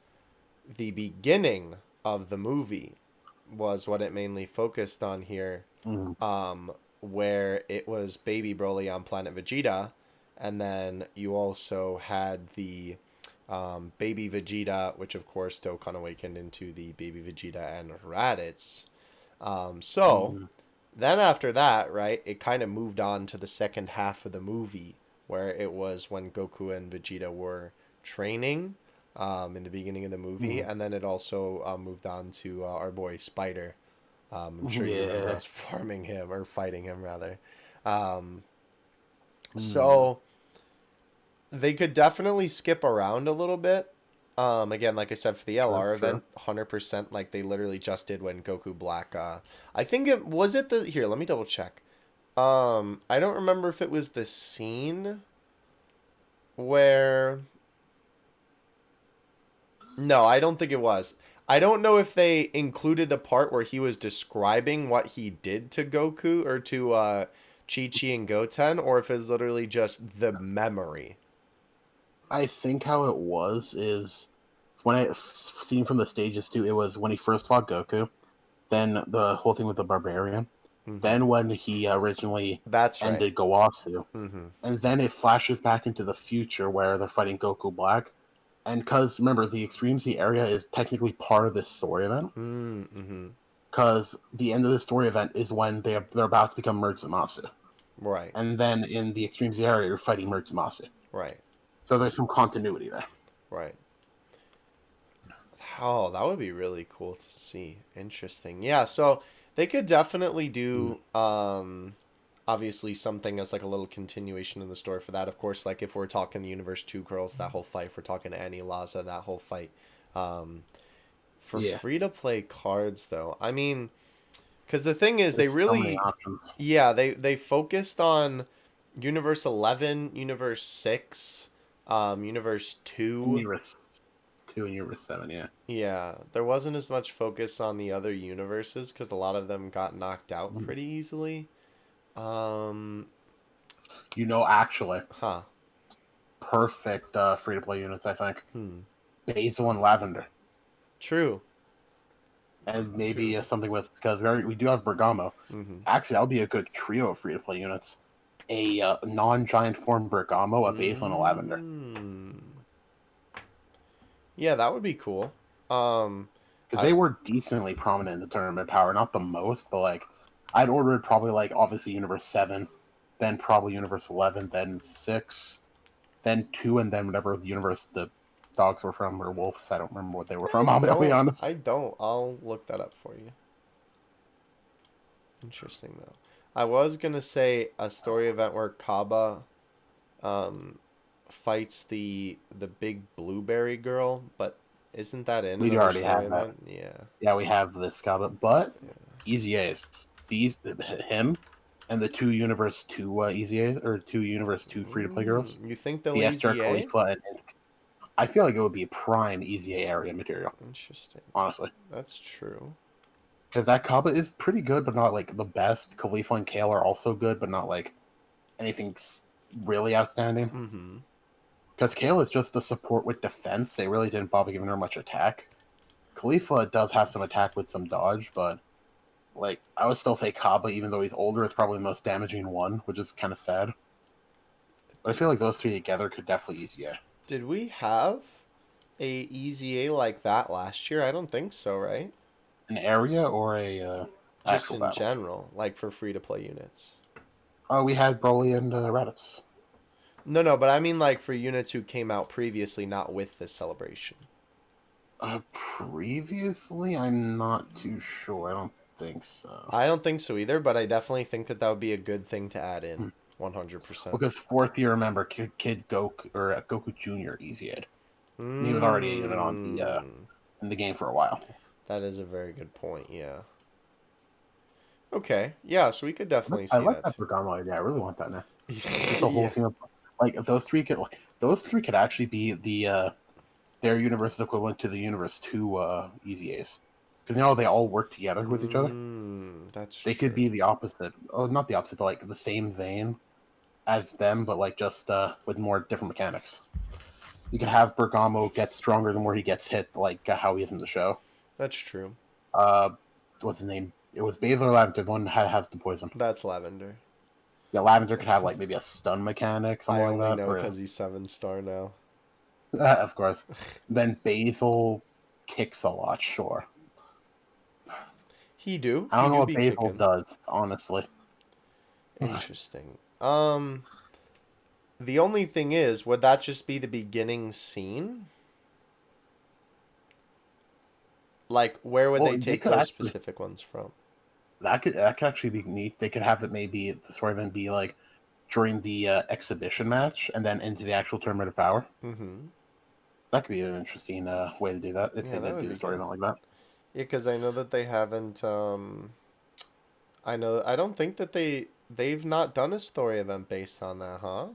A: the beginning of the movie was what it mainly focused on here. Where it was baby Broly on planet Vegeta, and then you also had the baby Vegeta, which of course Dokkan awakened into the baby Vegeta and Raditz. Then after that, right, it kind of moved on to the second half of the movie, where it was when Goku and Vegeta were training in the beginning of the movie, and then it also moved on to our boy Spider. I'm sure you remember us farming him, or fighting him, rather. So they could definitely skip around a little bit. Again, like I said, for the LR event, 100%, like they literally just did when Goku Black. I think it was it the here. Let me double check. I don't remember if it was the scene where. No, I don't think it was. I don't know if they included the part where he was describing what he did to Goku or to Chi-Chi and Goten, or if it's literally just the memory.
B: I think how it was is when I seen from the stages too. It was when he first fought Goku, then the whole thing with the Barbarian, then when he originally ended Gowasu, and then it flashes back into the future where they're fighting Goku Black. And because, remember, the Extreme Z area is technically part of this story event. Because the end of the story event is when they're about to become Murtsumasu.
A: Right.
B: And then in the Extreme Z area, you're fighting Murtsumasu.
A: Right.
B: So there's some continuity there.
A: Right. Oh, that would be really cool to see. Interesting. Yeah, so they could definitely do obviously something as like a little continuation of the story for that. Of course, like if we're talking the Universe 2 girls, that whole fight. If we're talking Annie, Laza, that whole fight. For free-to-play cards, though, I mean, because the thing is, they really... Yeah, they focused on Universe 11, Universe 6, Universe 2.
B: Universe 2 and Universe 7, yeah.
A: Yeah, there wasn't as much focus on the other universes because a lot of them got knocked out pretty easily.
B: Actually. Perfect free-to-play units, I think. Basil and Lavender.
A: True.
B: And maybe something with... Because we do have Bergamo. Actually, that would be a good trio of free-to-play units. A non-giant form Bergamo, a Basil, and a Lavender.
A: Yeah, that would be cool.
B: Because they were decently prominent in the tournament power. Not the most, but like... I'd ordered probably like, obviously, Universe 7, then probably Universe 11, then 6, then 2, and then whatever the universe the dogs were from, or wolves. I don't remember what they were from, I'll be honest.
A: I don't. I'll look that up for you. Interesting, though. I was going to say a story event where Kaba fights the big blueberry girl, but isn't that in
B: We already have
A: event?
B: that.
A: Yeah.
B: Yeah, we have this Kaba, but Easy A's. Him and the 2 Universe 2 Easy A's, or 2 Universe 2 free-to-play girls.
A: You think they'll
B: Esther, Khalifa, and I feel like it would be prime Easy A area material.
A: Interesting.
B: Honestly.
A: That's true.
B: Because that Kaba is pretty good, but not like the best. Khalifa and Kale are also good, but not like anything really outstanding. Because Kale is just the support with defense. They really didn't bother giving her much attack. Khalifa does have some attack with some dodge, but like I would still say Kaba, even though he's older, is probably the most damaging one, which is kind of sad. But I feel like those 3 together could definitely easy A.
A: Did we have a easy A like that last year? I don't think so, right?
B: An area or a
A: just in general, like for free-to-play units?
B: Oh, we had Broly and Raditz.
A: No, but I mean like for units who came out previously, not with this celebration.
B: Previously? I'm not too sure. I don't think so.
A: I don't think so either, but I definitely think that would be a good thing to add in. 100%.
B: Because 4th year, remember, Kid Goku, or Goku Jr. Easy Ed. He was already a unit on the in the game for a while.
A: That is a very good point. Yeah. Okay. Yeah. So we could definitely
B: I
A: see
B: like
A: that.
B: that Bergamo idea. I really want that now. Just the whole
A: Yeah.
B: thing of like those three could actually be their universe's equivalent to the universe 2 Easy Ace. Because they all work together with each other.
A: That's
B: They could be
A: true.
B: the opposite. Oh, not the opposite, but like the same vein as them, but like just with more different mechanics. You could have Bergamo get stronger the more he gets hit, like how he is in the show.
A: That's true.
B: Uh, what's his name? It was Basil or Lavender, the one that has the poison.
A: That's Lavender.
B: Yeah, Lavender could have like maybe a stun mechanic,
A: I
B: something like
A: only
B: that.
A: know
B: Or
A: because he's 7-star now.
B: of course. Then Basil kicks a lot, sure.
A: He do.
B: I
A: He
B: don't know
A: do
B: what
A: be
B: Basil
A: kicking.
B: does, honestly.
A: Interesting. The only thing is, would that just be the beginning scene? Like, where would
B: Well,
A: they
B: they
A: take
B: could
A: those
B: actually
A: specific ones from?
B: that could actually be neat. They could have it maybe the story event be like during the exhibition match and then into the actual tournament of power.
A: Mm-hmm.
B: That could be an interesting way to do that if
A: Yeah,
B: they
A: that
B: did
A: would
B: do the
A: be
B: story
A: good.
B: event like that.
A: Yeah, because I know that they haven't. I don't think that they've not done a story event based on that, huh?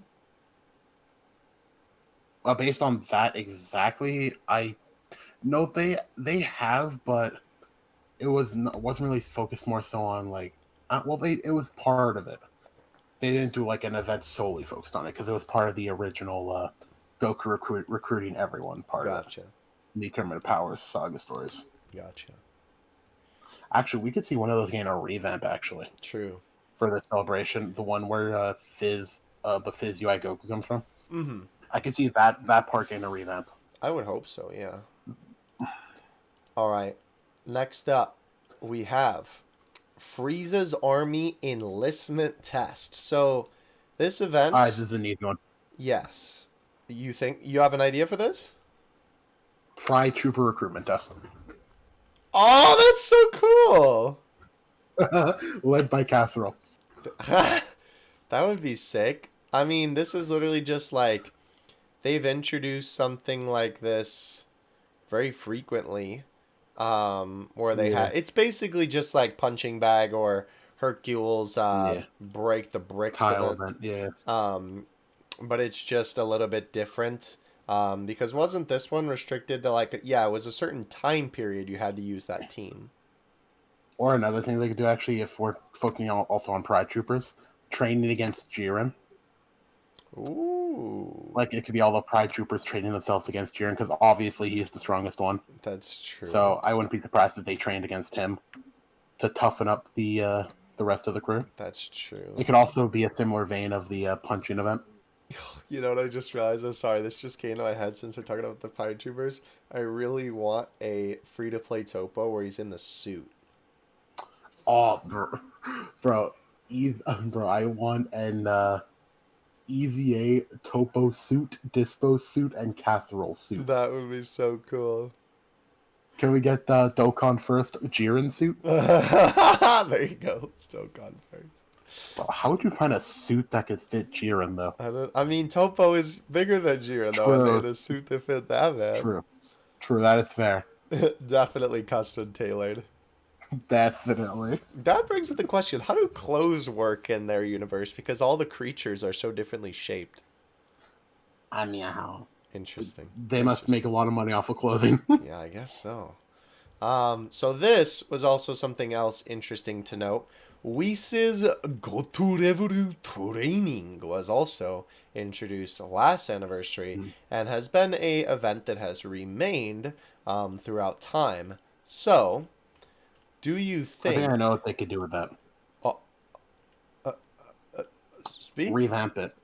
B: Based on that exactly, I know they have, but wasn't really focused more so on like it was part of it. They didn't do like an event solely focused on it because it was part of the original Goku recruiting everyone part of it.
A: Gotcha.
B: The Tournament of Powers saga stories.
A: Gotcha.
B: Actually, we could see one of those getting a revamp actually
A: True.
B: for the celebration. The one where the Fizz UI Goku comes from.
A: Mm-hmm.
B: I could see that part getting a revamp.
A: I would hope so, yeah. All right. Next up, we have Frieza's Army Enlistment Test. So, this
B: All right, this
A: event,
B: is an easy one.
A: yes. You think you have an idea for this?
B: Pride Trooper recruitment test,
A: Oh, that's so
B: led by Casserole.
A: cool. That would be sick. I mean, this is literally just like they've introduced something like this very frequently. Where they
B: Yeah,
A: have it's basically just like punching bag or Hercules
B: yeah.
A: break the bricks
B: Tile
A: event.
B: event, yeah.
A: Um, but it's just a little bit different. Because wasn't this one restricted to like yeah, it was a certain time period you had to use that team.
B: Or another thing they could do actually, if we're focusing also on Pride Troopers, training against Jiren.
A: Ooh,
B: Like it could be all the Pride Troopers training themselves against Jiren because obviously he's the strongest one.
A: that's true.
B: So I wouldn't be surprised if they trained against him to toughen up the rest of the crew.
A: That's true.
B: It could also be a similar vein of the punching event.
A: You know what I just realized? I'm sorry, this just came to my head since we're talking about the Fire Troopers. I really want a free to play Topo where he's in the suit.
B: Oh, bro, bro, I want an Easy A Topo suit, Dispo suit, and Casserole suit.
A: That would be so cool.
B: Can we get the Dokkan First Jiren suit?
A: There you go. Dokkan Fest.
B: Bro, how would you find a suit that could fit Jiren though?
A: I mean, Topo is bigger than Jiren, though, and they had a suit to fit that, man.
B: True, that is fair.
A: Definitely custom tailored.
B: Definitely.
A: That brings up the question, how do clothes work in their universe? Because all the creatures are so differently shaped.
B: I mean, how?
A: Interesting.
B: They must make a lot of money off of clothing.
A: Yeah, I guess so. So this was also something else interesting to note. Whis' Go-To Revolu Training was also introduced last anniversary and has been a event that has remained throughout time. So, do you
B: I
A: think...
B: think I know what they could do with that.
A: Oh, speak?
B: Revamp it.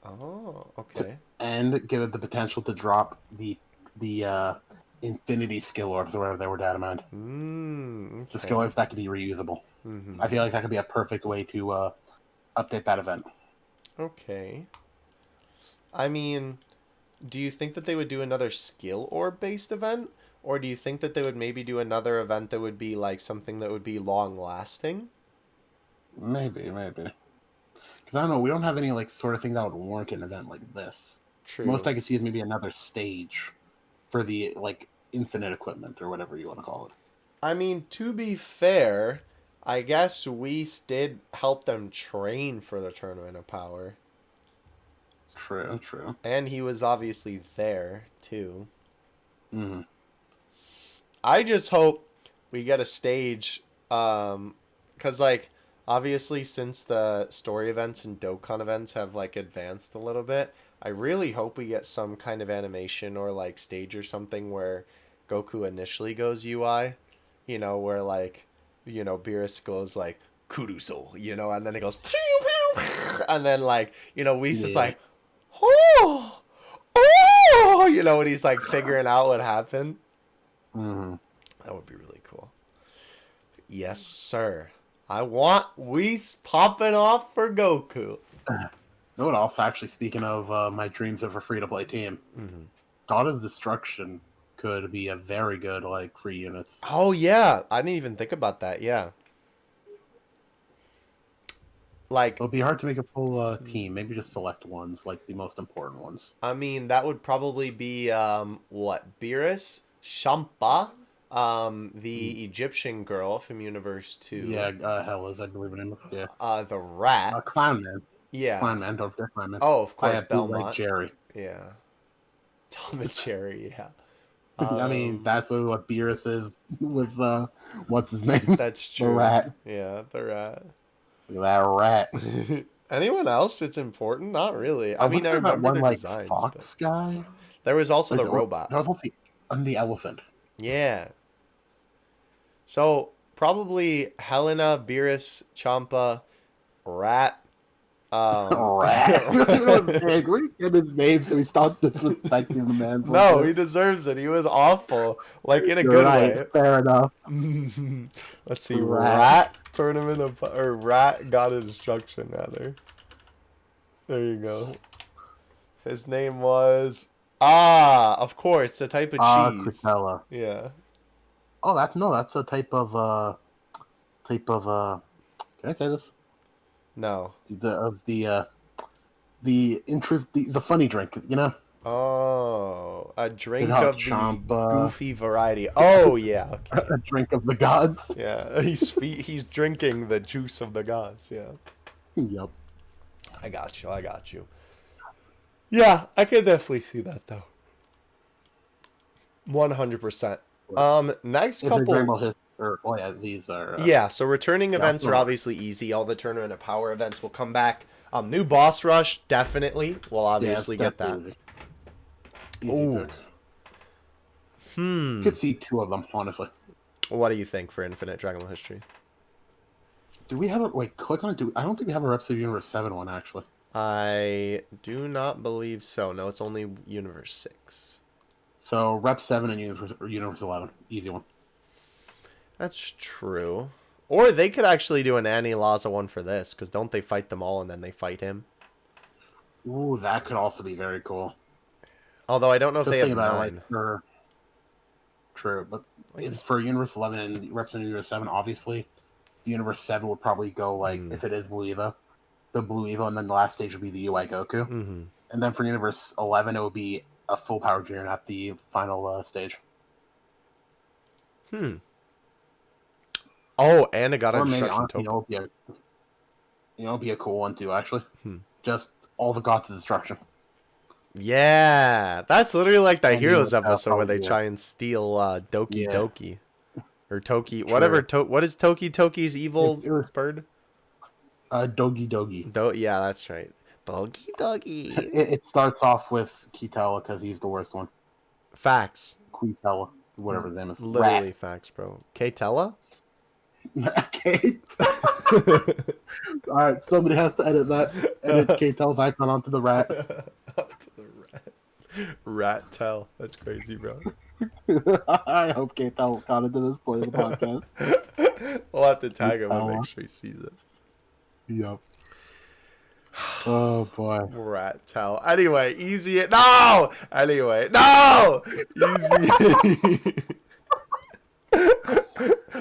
A: Oh, okay.
B: And give it the potential to drop the infinity skill orbs or whatever they were down mind.
A: Okay.
B: The skill orbs that could be reusable.
A: Mm-hmm.
B: I feel like that could be a perfect way to update that event.
A: Okay. I mean, do you think that they would do another skill orb based event? Or do you think that they would maybe do another event that would be like something that would be long lasting?
B: Maybe. Because I don't know, we don't have any like sort of thing that would warrant an event like this.
A: True.
B: Most I could see is maybe another stage for the like infinite equipment or whatever you want to call it.
A: I mean, to be fair, I guess Whis did help them train for the Tournament of Power.
B: True, true.
A: And he was obviously there, too.
B: Mm-hmm.
A: I just hope we get a stage, because, like, obviously since the story events and Dokkan events have, like, advanced a little bit, I really hope we get some kind of animation or, like, stage or something where Goku initially goes UI, you know, where, like, you know, Beerus goes, like, Kuruso, you know, and then it goes, pew, pew, and then, like, you know, Whis is like, oh, oh, you know, when he's, like, figuring out what happened.
B: Mm-hmm.
A: That would be really cool. Yes, sir. I want Whis popping off for Goku.
B: You know what else, actually, speaking of my dreams of a free-to-play team, God of Destruction could be a very good, like, free units.
A: Oh, yeah. I didn't even think about that. Yeah. Like,
B: It'll be hard to make a full team. Maybe just select ones, like the most important ones.
A: I mean, that would probably be, what? Beerus, Champa, the Egyptian girl from Universe 2.
B: Yeah, Hela's, I believe her name is. Yeah.
A: The rat.
B: Clown Man.
A: Yeah.
B: Clown Man, don't forget Clown Man.
A: Oh, of course,
B: I have
A: Belmont.
B: like Jerry.
A: Yeah. Tom and Jerry, yeah.
B: I mean, that's what Beerus is with, what's his name?
A: That's true.
B: The rat.
A: Yeah, the rat.
B: Look at that rat.
A: Anyone else it's important? Not really. I mean, I remember
B: one,
A: their
B: like,
A: designs.
B: fox
A: But...
B: guy?
A: There was also
B: Like,
A: the robot.
B: There was also the elephant.
A: Yeah. So, probably Helena, Beerus, Champa, Rat.
B: Rat. We get his name so we stop disrespecting the man.
A: No, he deserves it. He was awful. Like, in a good way.
B: Fair enough.
A: Let's see. Rat Tournament of... Or Rat God of Destruction, rather. There you go. His name was... of course. The type of cheese.
B: Cristela.
A: Yeah.
B: Oh, that's a type of... Can I say this?
A: No.
B: The funny drink, you know?
A: Oh, a drink
B: of
A: of
B: Champa.
A: the goofy variety. Oh, yeah. Okay.
B: A drink of the gods.
A: Yeah, he's drinking the juice of the gods. Yeah.
B: Yep.
A: I got you. Yeah, I can definitely see that though. 100%. Next couple.
B: These are.
A: Yeah, so returning events are obviously easy. All the Tournament of Power events will come back. New boss rush, definitely. We'll obviously get that.
B: Easy pick. Could see two of them, honestly.
A: What do you think for Infinite Dragon Ball History?
B: Do we have a... Wait, click on it. I don't think we have a Reps of Universe 7 one, actually.
A: I do not believe so. No, it's only Universe 6.
B: So, Rep 7 and Universe 11. Easy one.
A: That's true. Or they could actually do an Annie Laza one for this, because don't they fight them all and then they fight him?
B: Ooh, that could also be very cool.
A: Although I don't know if they have
B: about
A: 9.
B: True, but it's for Universe 11 and Reps in Universe 7, obviously. Universe 7 would probably go, like, if it is Blue Evo, the Blue Evo, and then the last stage would be the UI Goku.
A: Mm-hmm.
B: And then for Universe 11, it would be a full Power Junior at the final stage.
A: Oh, and it got a
B: Or maybe,
A: destruction
B: honestly,
A: token.
B: it'll be a cool one, too, actually. Just all the gods of destruction.
A: Yeah, that's literally like that
B: And
A: Heroes
B: that's
A: episode where they
B: probably
A: try and steal Doki Doki. Or Toki,
B: True.
A: whatever. What is Toki's evil
B: It was-
A: bird?
B: Dogi Dogi.
A: Yeah, that's right. Dogi.
B: It starts off with Kitella because he's the worst one.
A: Facts.
B: Quitella, whatever his name is.
A: Literally facts, bro. K-Tella?
B: Kate. Alright, somebody has to edit that. Edit K-Tell's icon onto the rat.
A: Onto the rat. Rat tell. That's crazy, bro.
B: I hope K-Tell got into this point of the podcast.
A: We'll have to tag him and make sure he sees it.
B: Yep. Oh boy.
A: Rat tell. Anyway, easy. No! Anyway, no! Easy.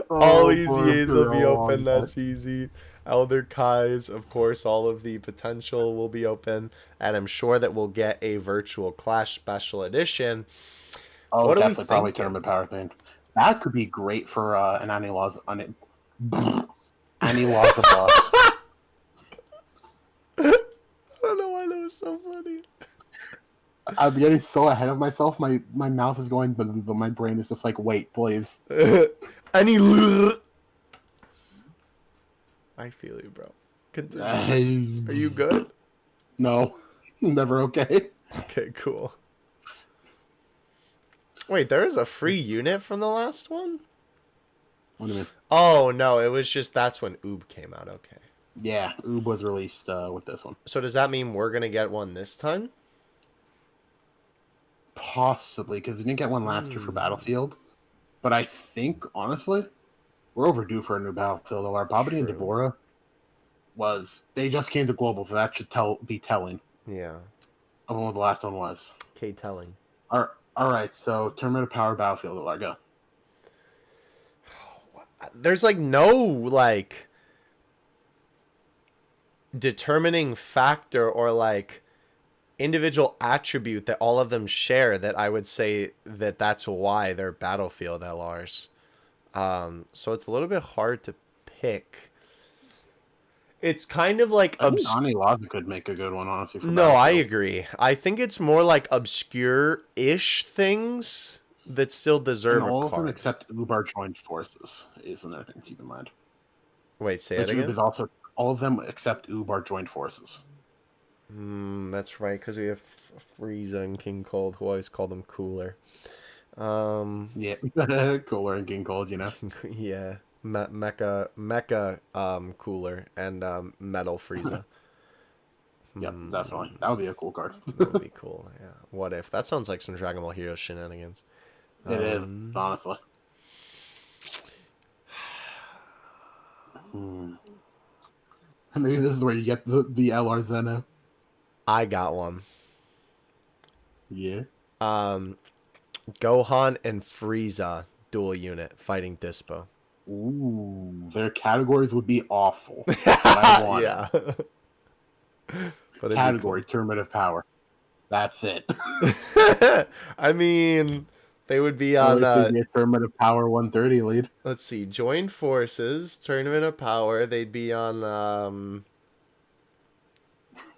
A: All easy A's will be open. That's easy. Elder Kai's, of course, all of the potential will be open. And I'm sure that we'll get a Virtual Clash Special Edition.
B: Oh,
A: what
B: definitely
A: do we
B: probably
A: think?
B: Tournament Power themed. That could be great for an Annie Laws Annie Laws of Laws.
A: I don't know why that was so funny.
B: I'm getting so ahead of myself. My mouth is going, but my brain is just like, wait, please.
A: Annie. I feel you, bro. Continue. Are you good?
B: No, never okay.
A: Okay, cool. Wait, there is a free unit from the last one?
B: What do you mean?
A: Oh, no, it was just that's when Oob came out. Okay.
B: Yeah, Oob was released with this one.
A: So does that mean we're going to get one this time?
B: Possibly, because we didn't get one last year for Battlefield. But I think, honestly, we're overdue for a new Battlefield. Our Bobbity and Deborah they just came to Global, so that should be telling.
A: Yeah.
B: Of what the last one was.
A: Okay, telling.
B: All right, so Tournament of Power Battlefield, Largo.
A: There's like no like determining factor or like individual attribute that all of them share that I would say that that's why they're Battlefield LRs. So it's a little bit hard to pick. It's kind of like
B: Annie Laza could make a good one, honestly.
A: No, I agree. I think it's more like obscure-ish things that still deserve
B: all
A: a
B: of them
A: card.
B: except Ubar joined forces is another thing to keep in mind.
A: Wait, say it again?
B: Is also all of them except Ubar joined forces.
A: That's right, because we have Frieza and King Cold, who always call them cooler.
B: Yeah, cooler and King Cold, you know.
A: Yeah, Mecha, cooler and Metal Frieza.
B: Yep, definitely. That would be a cool card.
A: That would be cool. Yeah. What if? That sounds like some Dragon Ball Heroes shenanigans.
B: It is, honestly. Maybe this is where you get the LR Zeno.
A: I got one.
B: Yeah.
A: Gohan and Frieza dual unit fighting Dispo.
B: Ooh, their categories would be awful. Yeah. But category cool. Tournament of Power. That's it.
A: I mean, they would be on
B: a Tournament of Power 130 lead.
A: Let's see, Joined Forces, Tournament of Power. They'd be on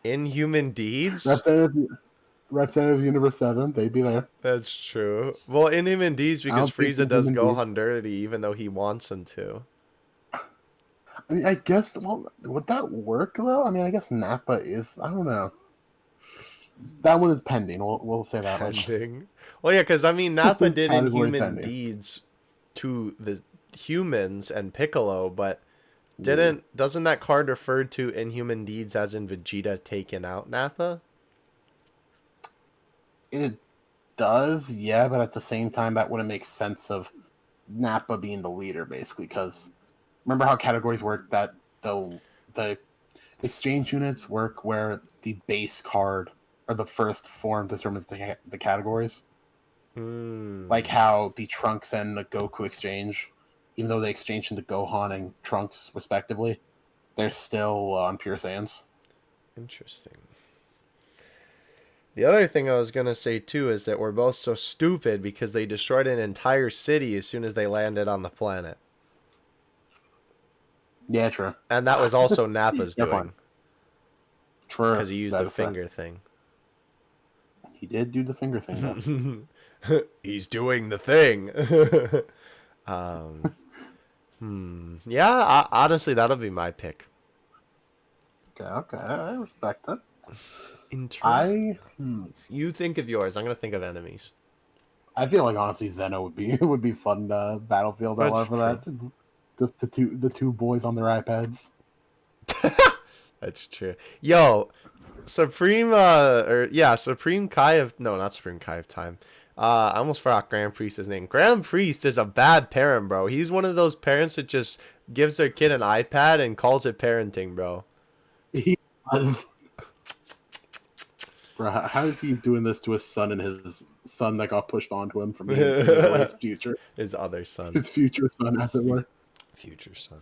A: Inhuman Deeds.
B: Representative Universe 7, they'd be there.
A: That's true. Well, Inhuman Deeds because Frieza does Gohan dirty, even though he wants him to.
B: I mean, I guess, well, would that work, though? I mean, I guess Nappa is, I don't know. That one is pending, we'll say that much.
A: Well, yeah, because, I mean, Nappa did Inhuman Deeds to the humans and Piccolo, but doesn't that card refer to Inhuman Deeds as in Vegeta taking out Nappa?
B: It does, yeah, but at the same time, that wouldn't make sense of Nappa being the leader, basically, because remember how categories work, that the exchange units work where the base card or the first form determines the categories? Like how the Trunks and the Goku exchange, even though they exchange into Gohan and Trunks, respectively, they're still on Pure Saiyans.
A: Interesting. The other thing I was going to say, too, is that we're both so stupid because they destroyed an entire city as soon as they landed on the planet.
B: Yeah, true.
A: And that was also Nappa's doing.
B: True.
A: Because he used the finger thing.
B: He did do the finger thing, though.
A: He's doing the thing. Yeah, honestly, that'll be my pick.
B: Okay, I respect that.
A: You think of yours. I'm gonna think of enemies.
B: I feel like honestly Zeno would be fun Battlefield LR for that. Just the two boys on their iPads.
A: That's true. Yo, Supreme Kai of not Supreme Kai of Time. I almost forgot Grand Priest's name. Grand Priest is a bad parent, bro. He's one of those parents that just gives their kid an iPad and calls it parenting, bro.
B: Bro, how is he doing this to his son and his son that got pushed onto him from his future?
A: His other son.
B: His future son, as it were.
A: Future son.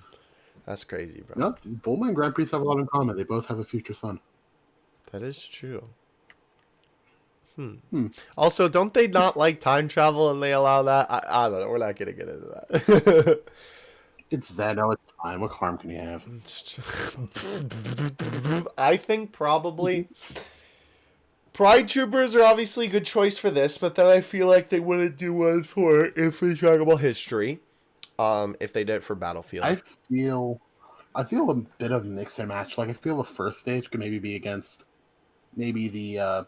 A: That's crazy, bro.
B: No, Bulma and Grand Priest have a lot in common. They both have a future son.
A: That is true. Also, don't they not like time travel and they allow that? I don't know. We're not going to get into that.
B: It's Zeno. It's fine. What harm can you have?
A: I think probably Pride Troopers are obviously a good choice for this, but then I feel like they wouldn't do one for if we talk about history. If they did it for Battlefield.
B: I feel a bit of mix and match. Like I feel the first stage could maybe be against maybe the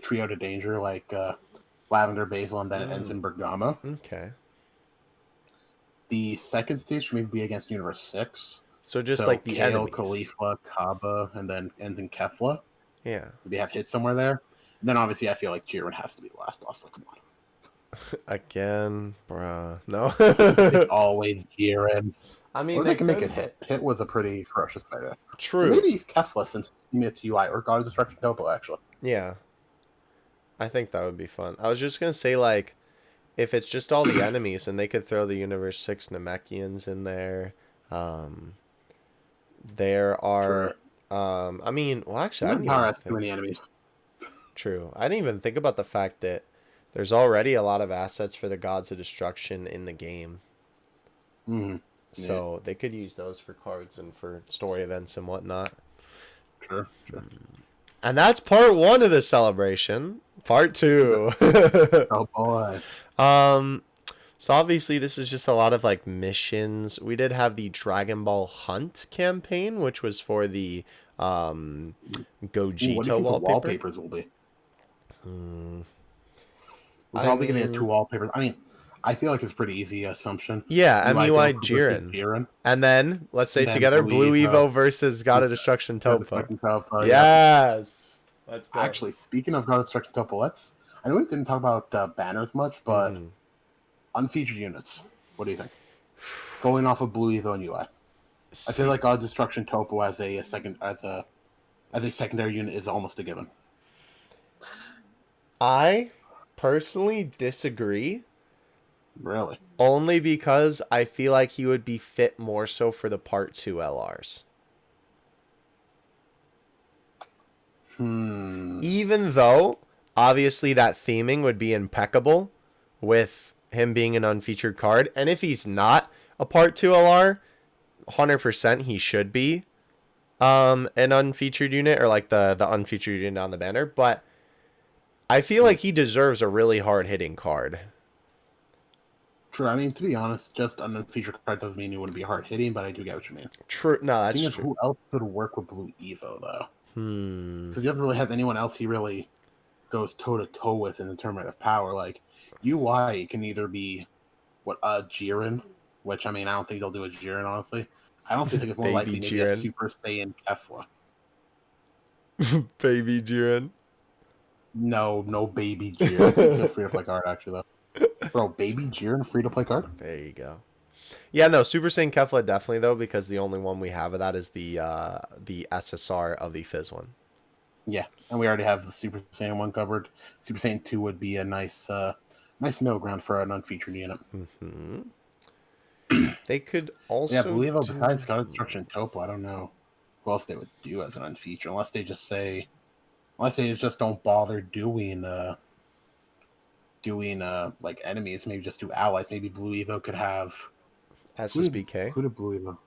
B: trio to danger, like Lavender, Basil, and then it ends in Bergamo.
A: Okay.
B: The second stage should maybe be against Universe 6.
A: So just like the
B: Kale,
A: enemies.
B: Khalifa, Kaba, and then ends in Kefla.
A: Yeah.
B: Maybe have hit somewhere there. And then obviously I feel like Jiren has to be the last boss. Like, come on.
A: Again, bruh. No.
B: It's always Jiren.
A: I mean,
B: Or they can make it Hit. Hit was a pretty ferocious fighter.
A: True.
B: Maybe he's Kefla since he's to UI, or God of Destruction Topo, actually.
A: Yeah. I think that would be fun. I was just going to say, like, if it's just all the enemies, and they could throw the Universe 6 Namekians in there. There are... I mean, well, actually, I didn't even think...
B: too many enemies.
A: True. I didn't even think about the fact that there's already a lot of assets for the Gods of Destruction in the game.
B: Mm-hmm.
A: So they could use those for cards and for story events and whatnot.
B: Sure.
A: And that's part 1 of the celebration. Part 2.
B: Oh boy.
A: So obviously this is just a lot of like missions. We did have the Dragon Ball Hunt campaign, which was for the Gogeta
B: what do you think the wallpapers will be? We're probably going to get 2 wallpapers. I mean, I feel like it's pretty easy assumption.
A: Yeah, MUI Jiren. And then, let's say together, Blue Evo versus God of Destruction Topo. Yes! Let's go.
B: Actually, speaking of God of Destruction Topo, I know we didn't talk about banners much, but unfeatured units. What do you think? Going off of Blue Evo and UI. I feel like God of Destruction Topo as a secondary unit is almost a given.
A: I personally disagree.
B: Really?
A: Only because I feel like he would be fit more so for the Part 2 LRs. Even though, obviously, that theming would be impeccable with him being an unfeatured card. And if he's not a Part 2 LR, 100% he should be an unfeatured unit, or like the unfeatured unit on the banner. But I feel like he deserves a really hard-hitting card.
B: True. I mean, to be honest, just an unfeatured card doesn't mean you wouldn't be hard hitting, but I do get what you mean.
A: True. No, that's
B: true.
A: True.
B: Who else could work with Blue Evo though? Because he doesn't really have anyone else he really goes toe to toe with in the tournament of power. Like UI can either be Jiren, which I mean I don't think they'll do a Jiren honestly. I honestly think it's more likely maybe a Super Saiyan Kefla.
A: Baby Jiren.
B: No baby Jiren. Free to play card actually though. Bro, baby Jiren free to play card?
A: There you go. Yeah, no, Super Saiyan Kefla definitely though, because the only one we have of that is the SSR of the Fizz one.
B: Yeah, and we already have the Super Saiyan 1 covered. Super Saiyan 2 would be a nice middle ground for an unfeatured unit.
A: They could also
B: Blue Evo besides God of Destruction Topo, I don't know who else they would do as an unfeatured, unless they just don't bother doing like enemies, maybe just do allies. Maybe Blue Evo could have
A: SSBK.
B: Who did Blue Evo?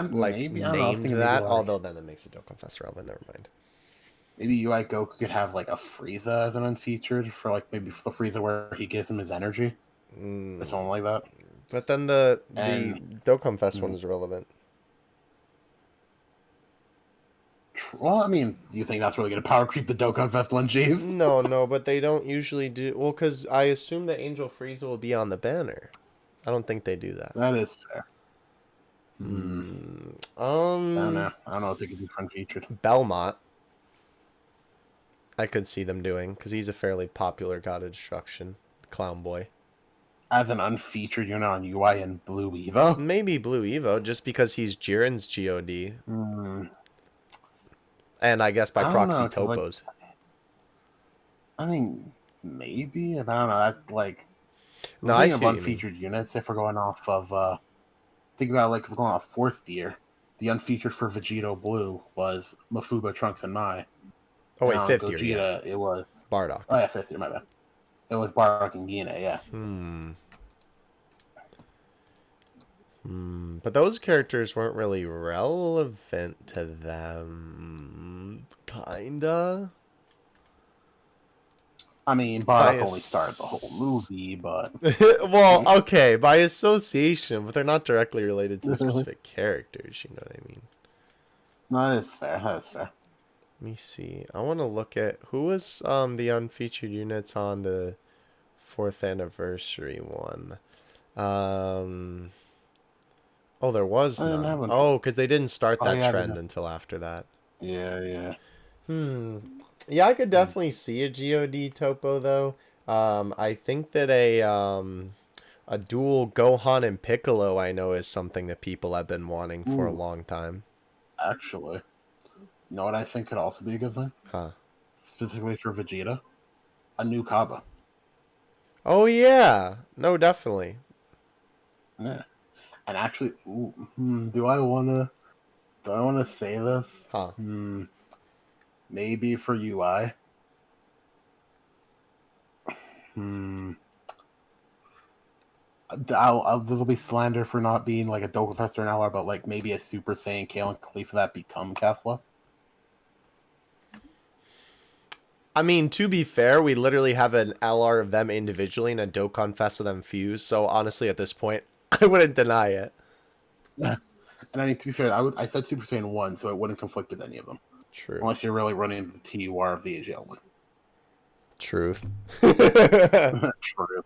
A: Maybe named that, although then it makes the Dokkan Fest relevant. Never mind.
B: Maybe UI Goku could have like a Frieza as an unfeatured for like maybe the Frieza where he gives him his energy or something like that.
A: But then the Dokkan Fest one is relevant.
B: Well, I mean, do you think that's really going to power creep the Dokkan Fest one, Jeez?
A: No, but they don't usually do. Well, because I assume that Angel Frieza will be on the banner. I don't think they do that.
B: That is fair.
A: I
B: don't know. I don't know if they could do front featured.
A: Belmont. I could see them doing because he's a fairly popular God of Destruction clown boy.
B: As an unfeatured unit on UI and Blue Evo?
A: Maybe Blue Evo, just because he's Jiren's GOD. And I guess by proxy Topo's.
B: I mean, maybe. I don't know. That
A: no, I see
B: unfeatured units. If we're going off of, think about if we're going off 4th tier, the unfeatured for Vegito Blue was Mafuba, Trunks, and Mai.
A: Oh wait,
B: And on
A: fifth year, yeah.
B: Gogeta, it was...
A: Bardock.
B: Oh, yeah, 5th year, my bad. It was Bardock and Gine, yeah.
A: But those characters weren't really relevant to them. Kinda.
B: I mean, Bardock only started the whole movie, but...
A: Well, okay, by association, but they're not directly related to the specific characters, you know what I mean?
B: No, that is fair, that is fair.
A: Let me see. I want to look at who was the unfeatured units on the 4th anniversary one. Oh, there was none. Oh, because they didn't start that trend until after that.
B: Yeah.
A: Yeah, I could definitely see a GOD topo though. I think that a dual Gohan and Piccolo I know is something that people have been wanting for a long time.
B: Actually, you know what I think could also be a good thing?
A: Huh.
B: Specifically for Vegeta, a new Kaba.
A: Oh yeah, no, definitely.
B: Yeah, and actually, do I wanna say this?
A: Huh.
B: Maybe for UI. There'll be slander for not being like a Dokkan Fest or an LR, but like maybe a Super Saiyan Kale and Khalifa that become Kefla.
A: I mean, to be fair, we literally have an LR of them individually and a Dokkan Fest of them fused. So honestly, at this point, I wouldn't deny it.
B: Yeah. And I mean, to be fair, I said Super Saiyan 1, so it wouldn't conflict with any of them.
A: True.
B: Unless you're really running the TUR of the AGL one.
A: Truth.
B: Truth.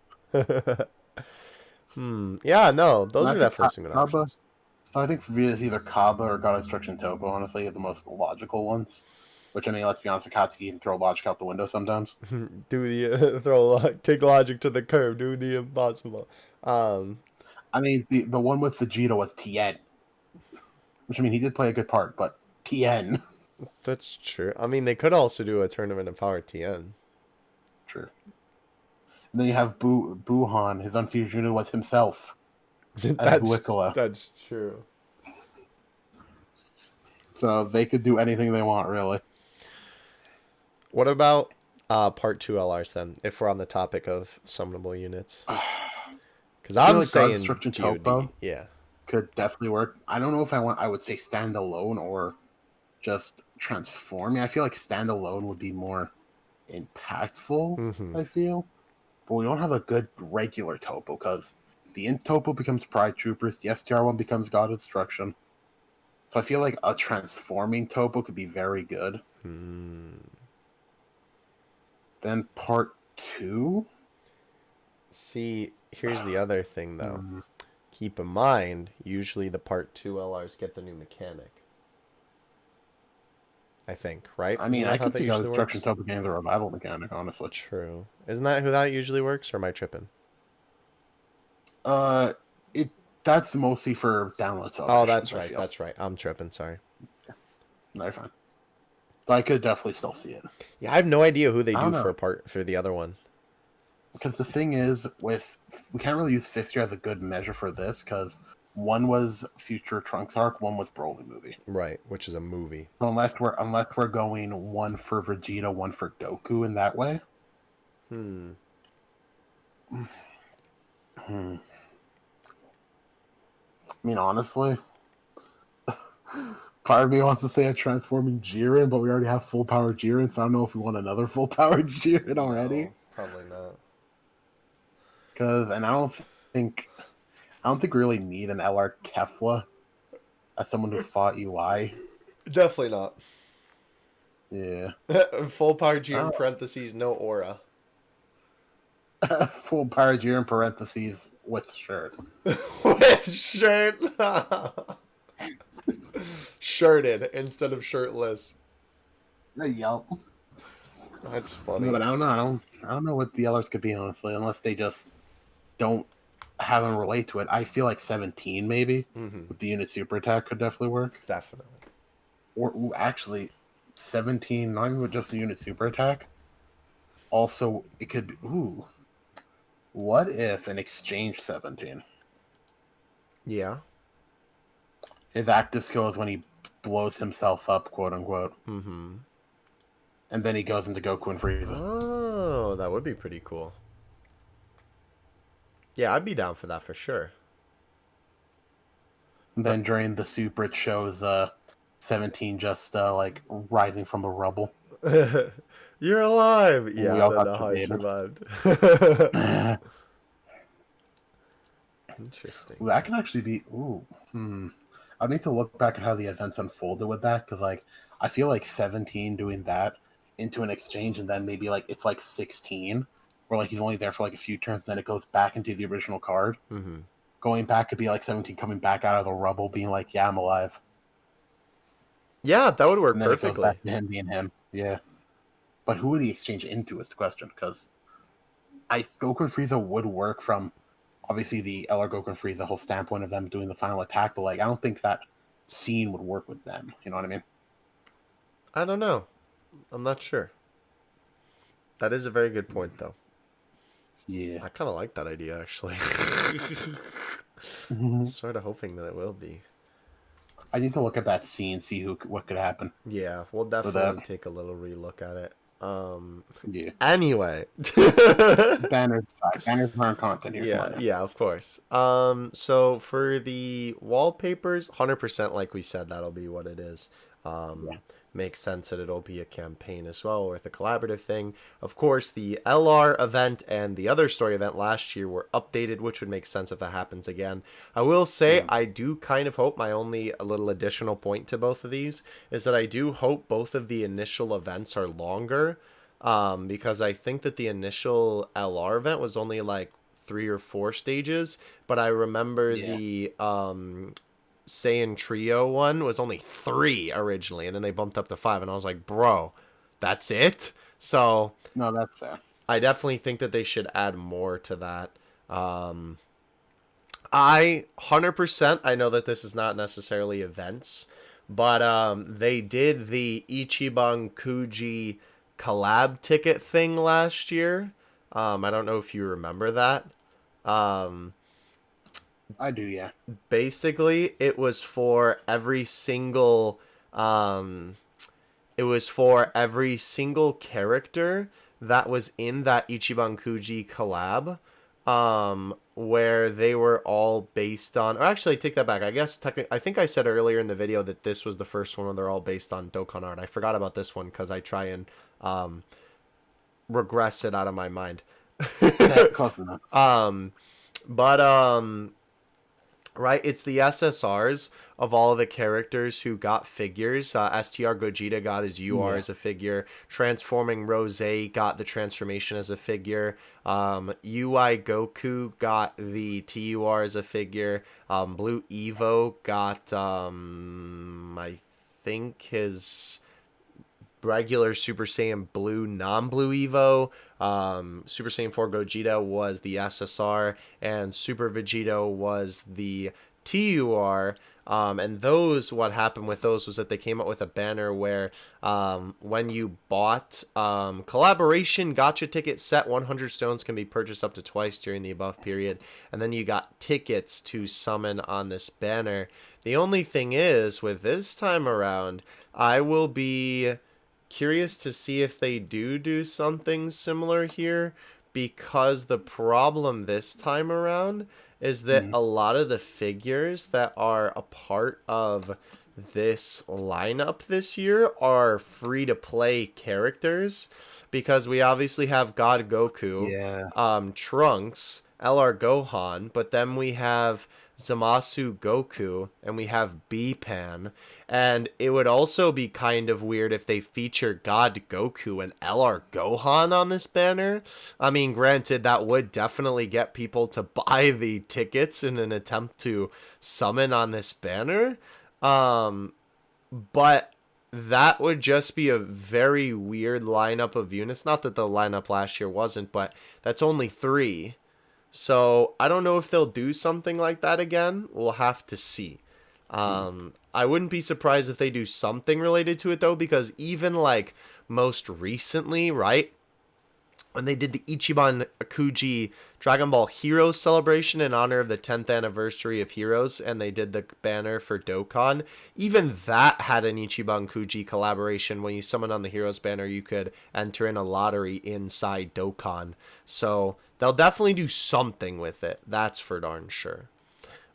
A: Yeah, no, those are definitely some good options.
B: So I think for me, it's either Kaba or God Destruction Topo, honestly, are the most logical ones. Which, I mean, let's be honest, Akatsuki can throw logic out the window sometimes.
A: Do the kick logic to the curb, do the impossible.
B: I mean, the one with Vegeta was Tien. Which, I mean, he did play a good part, but Tien.
A: That's true. I mean, they could also do a tournament of Power Tien.
B: True. And then you have Buhan, his unfused unit was himself.
A: That's true.
B: So they could do anything they want, really.
A: What about part 2 LRs then, if we're on the topic of summonable units? Because I'm like saying GOD, yeah,
B: could definitely work. I don't know if I would say standalone or just transform. I feel like standalone would be more impactful, I feel. But we don't have a good regular topo because the int topo becomes Pride Troopers, the STR one becomes God of Destruction. So I feel like a transforming topo could be very good. Then part 2?
A: See, here's the other thing though. Keep in mind, usually the part 2 LRs get the new mechanic. I think, right?
B: I mean, I could see God of Destruction topo getting the revival mechanic, honestly.
A: True. Isn't that who that usually works, or am I tripping?
B: That's mostly for download celebrations.
A: Oh, that's right. That's right. I'm tripping. Sorry.
B: No, you're fine. But I could definitely still see it.
A: Yeah, I have no idea who they do for the other one.
B: Because the thing is, we can't really use 5th year as a good measure for this, because one was Future Trunks arc, one was Broly movie.
A: Right, which is a movie.
B: So unless we're going one for Vegeta, one for Goku in that way. I mean, honestly, part of me wants to say a transforming Jiren, but we already have full power Jiren, so I don't know if we want another full power Jiren already.
A: No, probably not.
B: And I don't think we really need an LR Kefla as someone who fought UI.
A: Definitely not.
B: Yeah.
A: Full power Jiren parentheses, no aura.
B: Full power Jiren parentheses with shirt.
A: With shirt. Shirted instead of shirtless.
B: Yep.
A: That's funny.
B: No, but I don't know. I don't know what the LRs could be, honestly, unless they just don't have them relate to it. I feel like 17 maybe with the unit super attack could definitely work.
A: Definitely.
B: Or actually, 17, not even with just the unit super attack. Also, it could be. What if an exchange 17?
A: Yeah.
B: His active skill is when he blows himself up, quote unquote. and then he goes into Goku and Frieza.
A: Oh, that would be pretty cool. Yeah, I'd be down for that for sure.
B: And then during the Super, it shows 17 just like rising from the rubble.
A: You're alive.
B: We
A: Yeah,
B: all
A: then
B: got
A: how I
B: sedated.
A: survived. Interesting.
B: That can actually be. I need to look back at how the events unfolded with that, because like I feel like 17 doing that into an exchange, and then maybe like it's like 16, where like he's only there for like a few turns, and then it goes back into the original card.
A: Mm-hmm.
B: Going back could be like 17 coming back out of the rubble, being like, "Yeah, I'm alive."
A: Yeah, that would work
B: And then
A: perfectly.
B: it goes back to him being him. Yeah, but who would he exchange into is the question, because Goku and Frieza would work from obviously the LR Goku and Frieza whole standpoint of them doing the final attack, but like I don't think that scene would work with them. You know what I mean?
A: I don't know. I'm not sure. That is a very good point, though.
B: Yeah.
A: I kind of like that idea, actually. Sort of hoping that it will be.
B: I need to look at that scene, see what could happen.
A: Yeah, we'll definitely take a little relook at it.
B: Yeah.
A: Anyway.
B: Banners aren't content here.
A: Yeah, of course. So for the wallpapers, 100% like we said, that'll be what it is. Makes sense that it'll be a campaign as well, or the collaborative thing. Of course, the LR event and the other story event last year were updated, which would make sense if that happens again. I will say, I do kind of hope, my only a little additional point to both of these, is that I do hope both of the initial events are longer, because I think that the initial LR event was only like 3 or 4 stages, but I remember the Saiyan Trio one was only 3 originally, and then they bumped up to 5, and I was like, bro, that's it? So
B: No, that's fair.
A: I definitely think that they should add more to that. I 100%, I know that this is not necessarily events, but they did the Ichiban Kuji collab ticket thing last year. I don't know if you remember that.
B: I do, yeah.
A: Basically, it was for every single character that was in that Ichiban Kuji collab, where they were all based on, or actually, take that back. I think I said earlier in the video that this was the first one where they're all based on Dokkan art. I forgot about this one because I try and regress it out of my mind.
B: Close enough.
A: Right, it's the SSRs of all of the characters who got figures. STR Gogeta got his UR as a figure. Transforming Rose got the transformation as a figure. UI Goku got the TUR as a figure. Blue Evo got, I think, his regular Super Saiyan Blue non-Blue Evo. Super Saiyan 4 Gogeta was the SSR, and Super Vegito was the TUR. And those, what happened with those was that they came up with a banner where when you bought collaboration gotcha ticket set, 100 stones can be purchased up to twice during the above period, and then you got tickets to summon on this banner. The only thing is, with this time around, I will be curious to see if they do something similar here, because the problem this time around is that a lot of the figures that are a part of this lineup this year are free to play characters, because we obviously have God Goku, Trunks, LR Gohan, but then we have Zamasu Goku, and we have B-Pan, and it would also be kind of weird if they feature God Goku and LR Gohan on this banner. I mean, granted, that would definitely get people to buy the tickets in an attempt to summon on this banner, but that would just be a very weird lineup of units. Not that the lineup last year wasn't, but that's only 3. So I don't know if they'll do something like that again. We'll have to see. I wouldn't be surprised if they do something related to it, though, because even like most recently, right, when they did the Ichiban Kuji Dragon Ball Heroes celebration in honor of the 10th anniversary of Heroes, and they did the banner for Dokkan, even that had an Ichiban Kuji collaboration. When you summon on the Heroes banner, you could enter in a lottery inside Dokkan. So they'll definitely do something with it. That's for darn sure.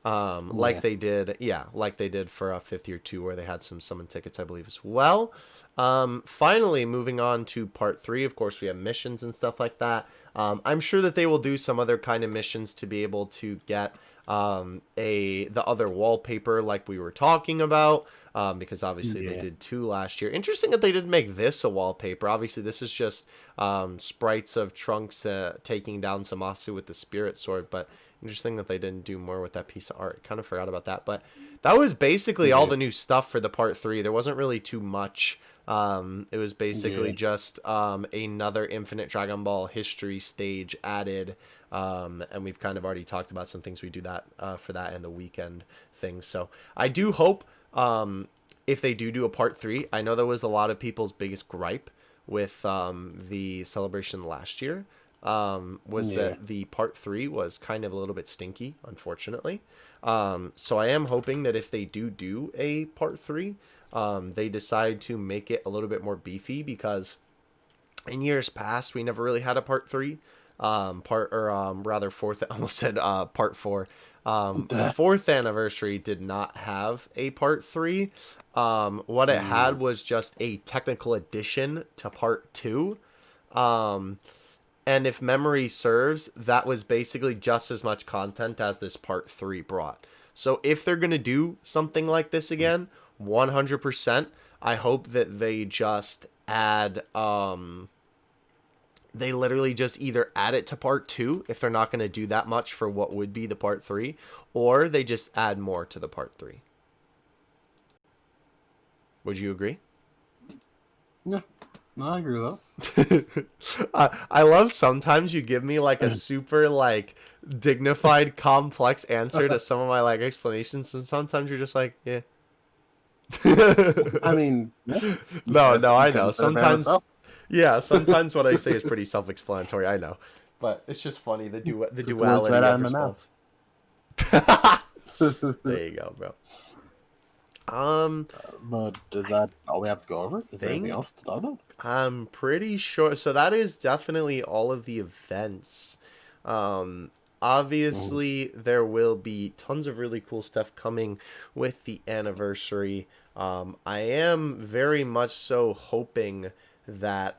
A: Like they did for a fifth year 2, where they had some summon tickets, I believe, as well. Finally, moving on to part 3. Of course, we have missions and stuff like that. I'm sure that they will do some other kind of missions to be able to get the other wallpaper like we were talking about, because obviously they did 2 last year. Interesting that they didn't make this a wallpaper. Obviously, this is just sprites of Trunks taking down Zamasu with the Spirit Sword, but interesting that they didn't do more with that piece of art. Kind of forgot about that, but that was basically all the new stuff for the part 3. There wasn't really too much. It was basically just another Infinite Dragon Ball history stage added, and we've kind of already talked about some things we do that for that and the weekend things. So I do hope if they do a part 3, I know that was a lot of people's biggest gripe with the celebration last year. Was that the part 3 was kind of a little bit stinky, unfortunately. So I am hoping that if they do a part 3, they decide to make it a little bit more beefy, because in years past we never really had a part 3. Rather fourth, I almost said part 4. The 4th anniversary did not have a part 3. What it had was just a technical addition to part 2. And if memory serves, that was basically just as much content as this part 3 brought. So if they're going to do something like this again, 100%, I hope that they just add, they literally just either add it to part 2, if they're not going to do that much for what would be the part 3, or they just add more to the part 3. Would you agree?
B: Yeah. No, I agree with
A: that. I love sometimes you give me like a super like dignified, complex answer to some of my like explanations, and sometimes you're just like, yeah.
B: I mean,
A: no, I know. Sometimes, sometimes what I say is pretty self-explanatory. I know, but it's just funny the duality of response. There you go, bro.
B: But is that all we have to go over? Is there anything else to talk about?
A: I'm pretty sure. So that is definitely all of the events. Obviously, there will be tons of really cool stuff coming with the anniversary. I am very much so hoping that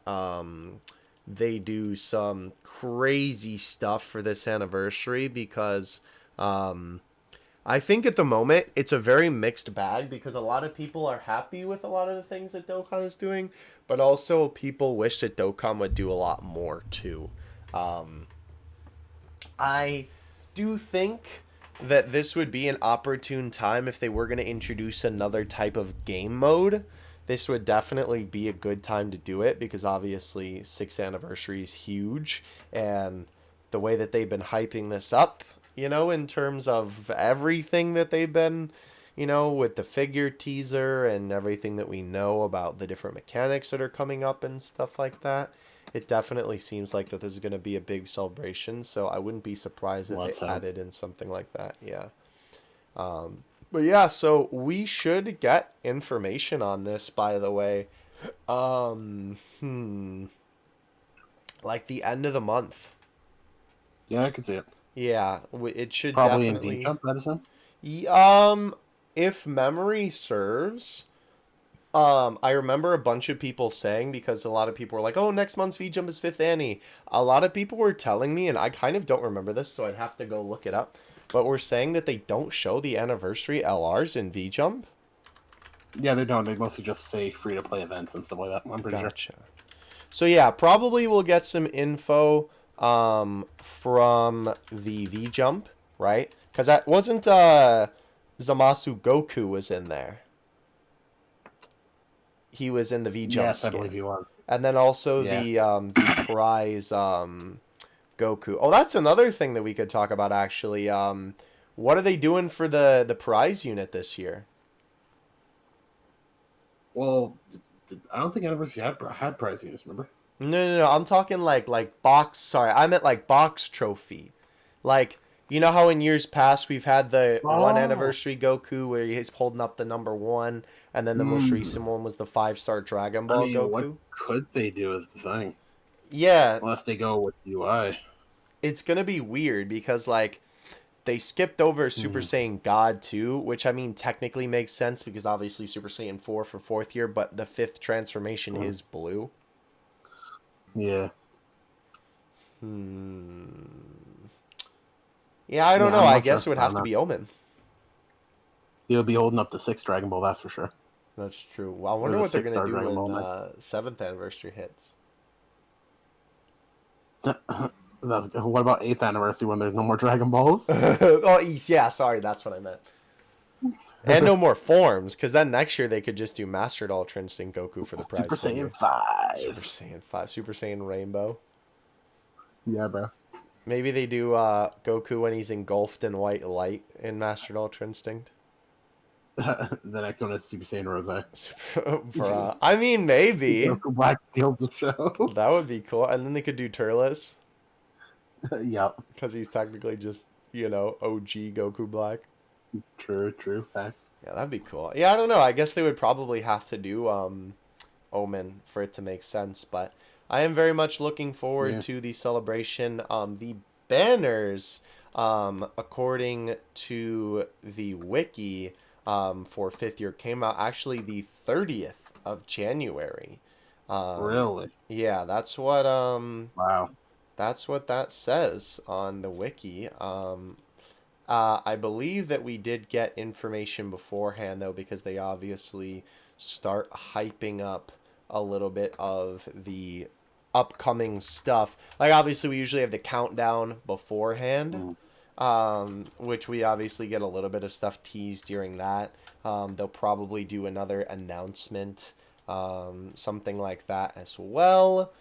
A: they do some crazy stuff for this anniversary, because I think at the moment it's a very mixed bag, because a lot of people are happy with a lot of the things that Dokkan is doing, but also people wish that Dokkan would do a lot more too. I do think that this would be an opportune time if they were going to introduce another type of game mode. This would definitely be a good time to do it, because obviously 6th anniversary is huge, and the way that they've been hyping this up, you know, in terms of everything that they've been, you know, with the figure teaser and everything that we know about the different mechanics that are coming up and stuff like that, it definitely seems like that this is going to be a big celebration. So I wouldn't be surprised if they added in something like that. Yeah. But yeah, so we should get information on this, by the way. Like the end of the month.
B: Yeah, I could see it.
A: Yeah, it should
B: probably
A: definitely...
B: in V-Jump, Edison?
A: If memory serves, I remember a bunch of people saying, because a lot of people were like, oh, next month's V-Jump is 5th Annie. A lot of people were telling me, and I kind of don't remember this, so I'd have to go look it up, but we're saying that they don't show the anniversary LRs in V-Jump.
B: Yeah, they don't. They mostly just say free-to-play events and stuff like that, I'm pretty sure.
A: So yeah, probably we'll get some info from the V-Jump, right? Because that wasn't Zamasu Goku was in there. He was in the V-Jump
B: Yes,
A: skin.
B: I believe he was.
A: And then also the prize Goku. Oh, that's another thing that we could talk about, actually. What are they doing for the prize unit this year?
B: Well, I don't think Anniversary had prize units, remember?
A: No. I'm talking like box. Sorry, I meant like box trophy. Like, you know how in years past we've had the one
B: Oh.
A: anniversary Goku where he's holding up the number one, and then the most recent one was the 5-star Dragon
B: I
A: Ball
B: mean, what
A: Goku.
B: could they do is the thing.
A: Yeah,
B: Unless they go with UI.
A: it's gonna be weird because like they skipped over Super
B: Mm.
A: Saiyan God 2, which I mean technically makes sense because obviously Super Saiyan 4 for fourth year, but the fifth transformation
B: Mm.
A: is blue.
B: Yeah.
A: Yeah, I don't
B: Yeah,
A: know.
B: I'm
A: I
B: not
A: guess
B: sure.
A: it would have to be Omen.
B: He'll be holding up the 6th Dragon Ball, that's for sure.
A: That's true. Well, I
B: Or
A: wonder
B: the
A: what they're
B: 6
A: gonna
B: star
A: do
B: Dragon
A: when
B: Ball.
A: 7th anniversary hits.
B: What about 8th anniversary when there's no more Dragon Balls?
A: Oh, yeah, sorry, that's what I meant. And no more forms, because then next year they could just do Mastered Ultra Instinct Goku for the prize
B: Super
A: figure.
B: Saiyan 5.
A: Super Saiyan 5, Super Saiyan Rainbow.
B: Yeah, bro.
A: Maybe they do Goku when he's engulfed in white light in Mastered Ultra Instinct.
B: The next one is Super Saiyan Rose.
A: I mean, maybe.
B: Goku Black steals the show.
A: That would be cool. And then they could do Turles,
B: Yep.
A: because he's technically just, OG Goku Black.
B: True. Facts.
A: Yeah, that'd be cool. Yeah, I don't know. I guess they would probably have to do Omen for it to make sense, but I am very much looking forward to the celebration. The banners, according to the wiki, for fifth year came out actually the 30th of January.
B: Really?
A: Yeah, that's what
B: Wow.
A: that says on the wiki. I believe that we did get information beforehand, though, because they obviously start hyping up a little bit of the upcoming stuff. Like, obviously, we usually have the countdown beforehand, which we obviously get a little bit of stuff teased during that. They'll probably do another announcement, something like that as well.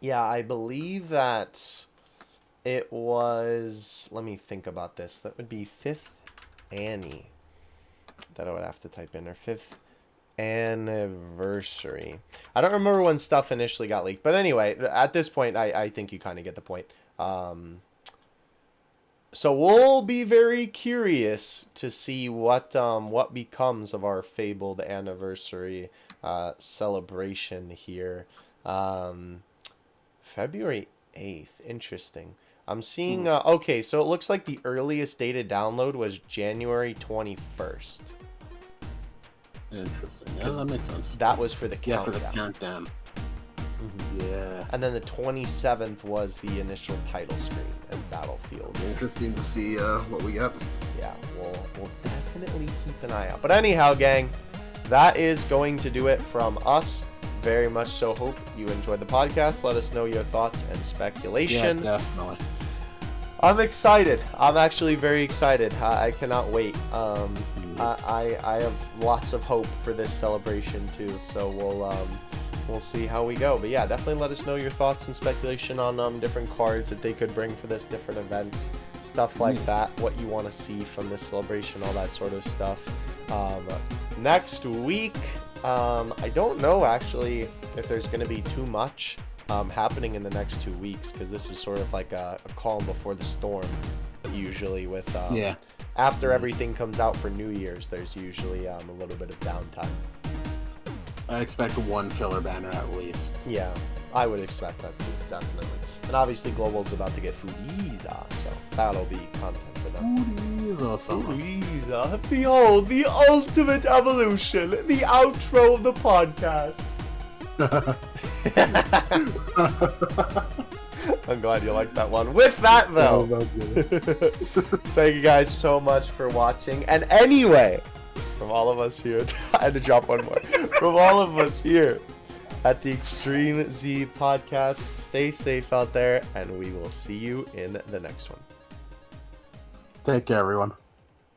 A: Yeah, I believe that it was, let me think about this. That would be 5th Annie that I would have to type in, or 5th anniversary. I don't remember when stuff initially got leaked, but anyway, at this point, I think you kind of get the point. So we'll be very curious to see what becomes of our fabled anniversary celebration here. February 8th. Interesting. I'm seeing, okay, so it looks like the earliest data download was January 21st.
B: Interesting. Yeah, that makes sense.
A: That was for the
B: Yeah,
A: countdown.
B: for the countdown. Yeah.
A: And then the 27th was the initial title screen and Battlefield.
B: Interesting to see what we get.
A: Yeah, we'll definitely keep an eye out. But anyhow, gang, that is going to do it from us. Very much so hope you enjoyed the podcast. Let us know your thoughts and speculation.
B: Yeah, definitely.
A: I'm excited. I'm actually very excited. I cannot wait. I have lots of hope for this celebration too. So we'll see how we go. But yeah, definitely let us know your thoughts and speculation on different cards that they could bring for this, different events, stuff like that. What you want to see from this celebration, all that sort of stuff. Next week, I don't know actually if there's going to be too much happening in the next 2 weeks, because this is sort of like a calm before the storm. Usually with after everything comes out for New Year's, there's usually a little bit of downtime.
B: I expect one filler banner at least.
A: Yeah, I would expect that too, definitely. And obviously Global's about to get Foodiza, so that'll be content for them. Foodiza, behold the ultimate evolution, the outro of the podcast. I'm glad you liked that one. With that, though, thank you guys so much for watching. And anyway, from all of us here, I had to drop one more. From all of us here at the Extreme Z Podcast, stay safe out there, and we will see you in the next one.
B: Take care, everyone.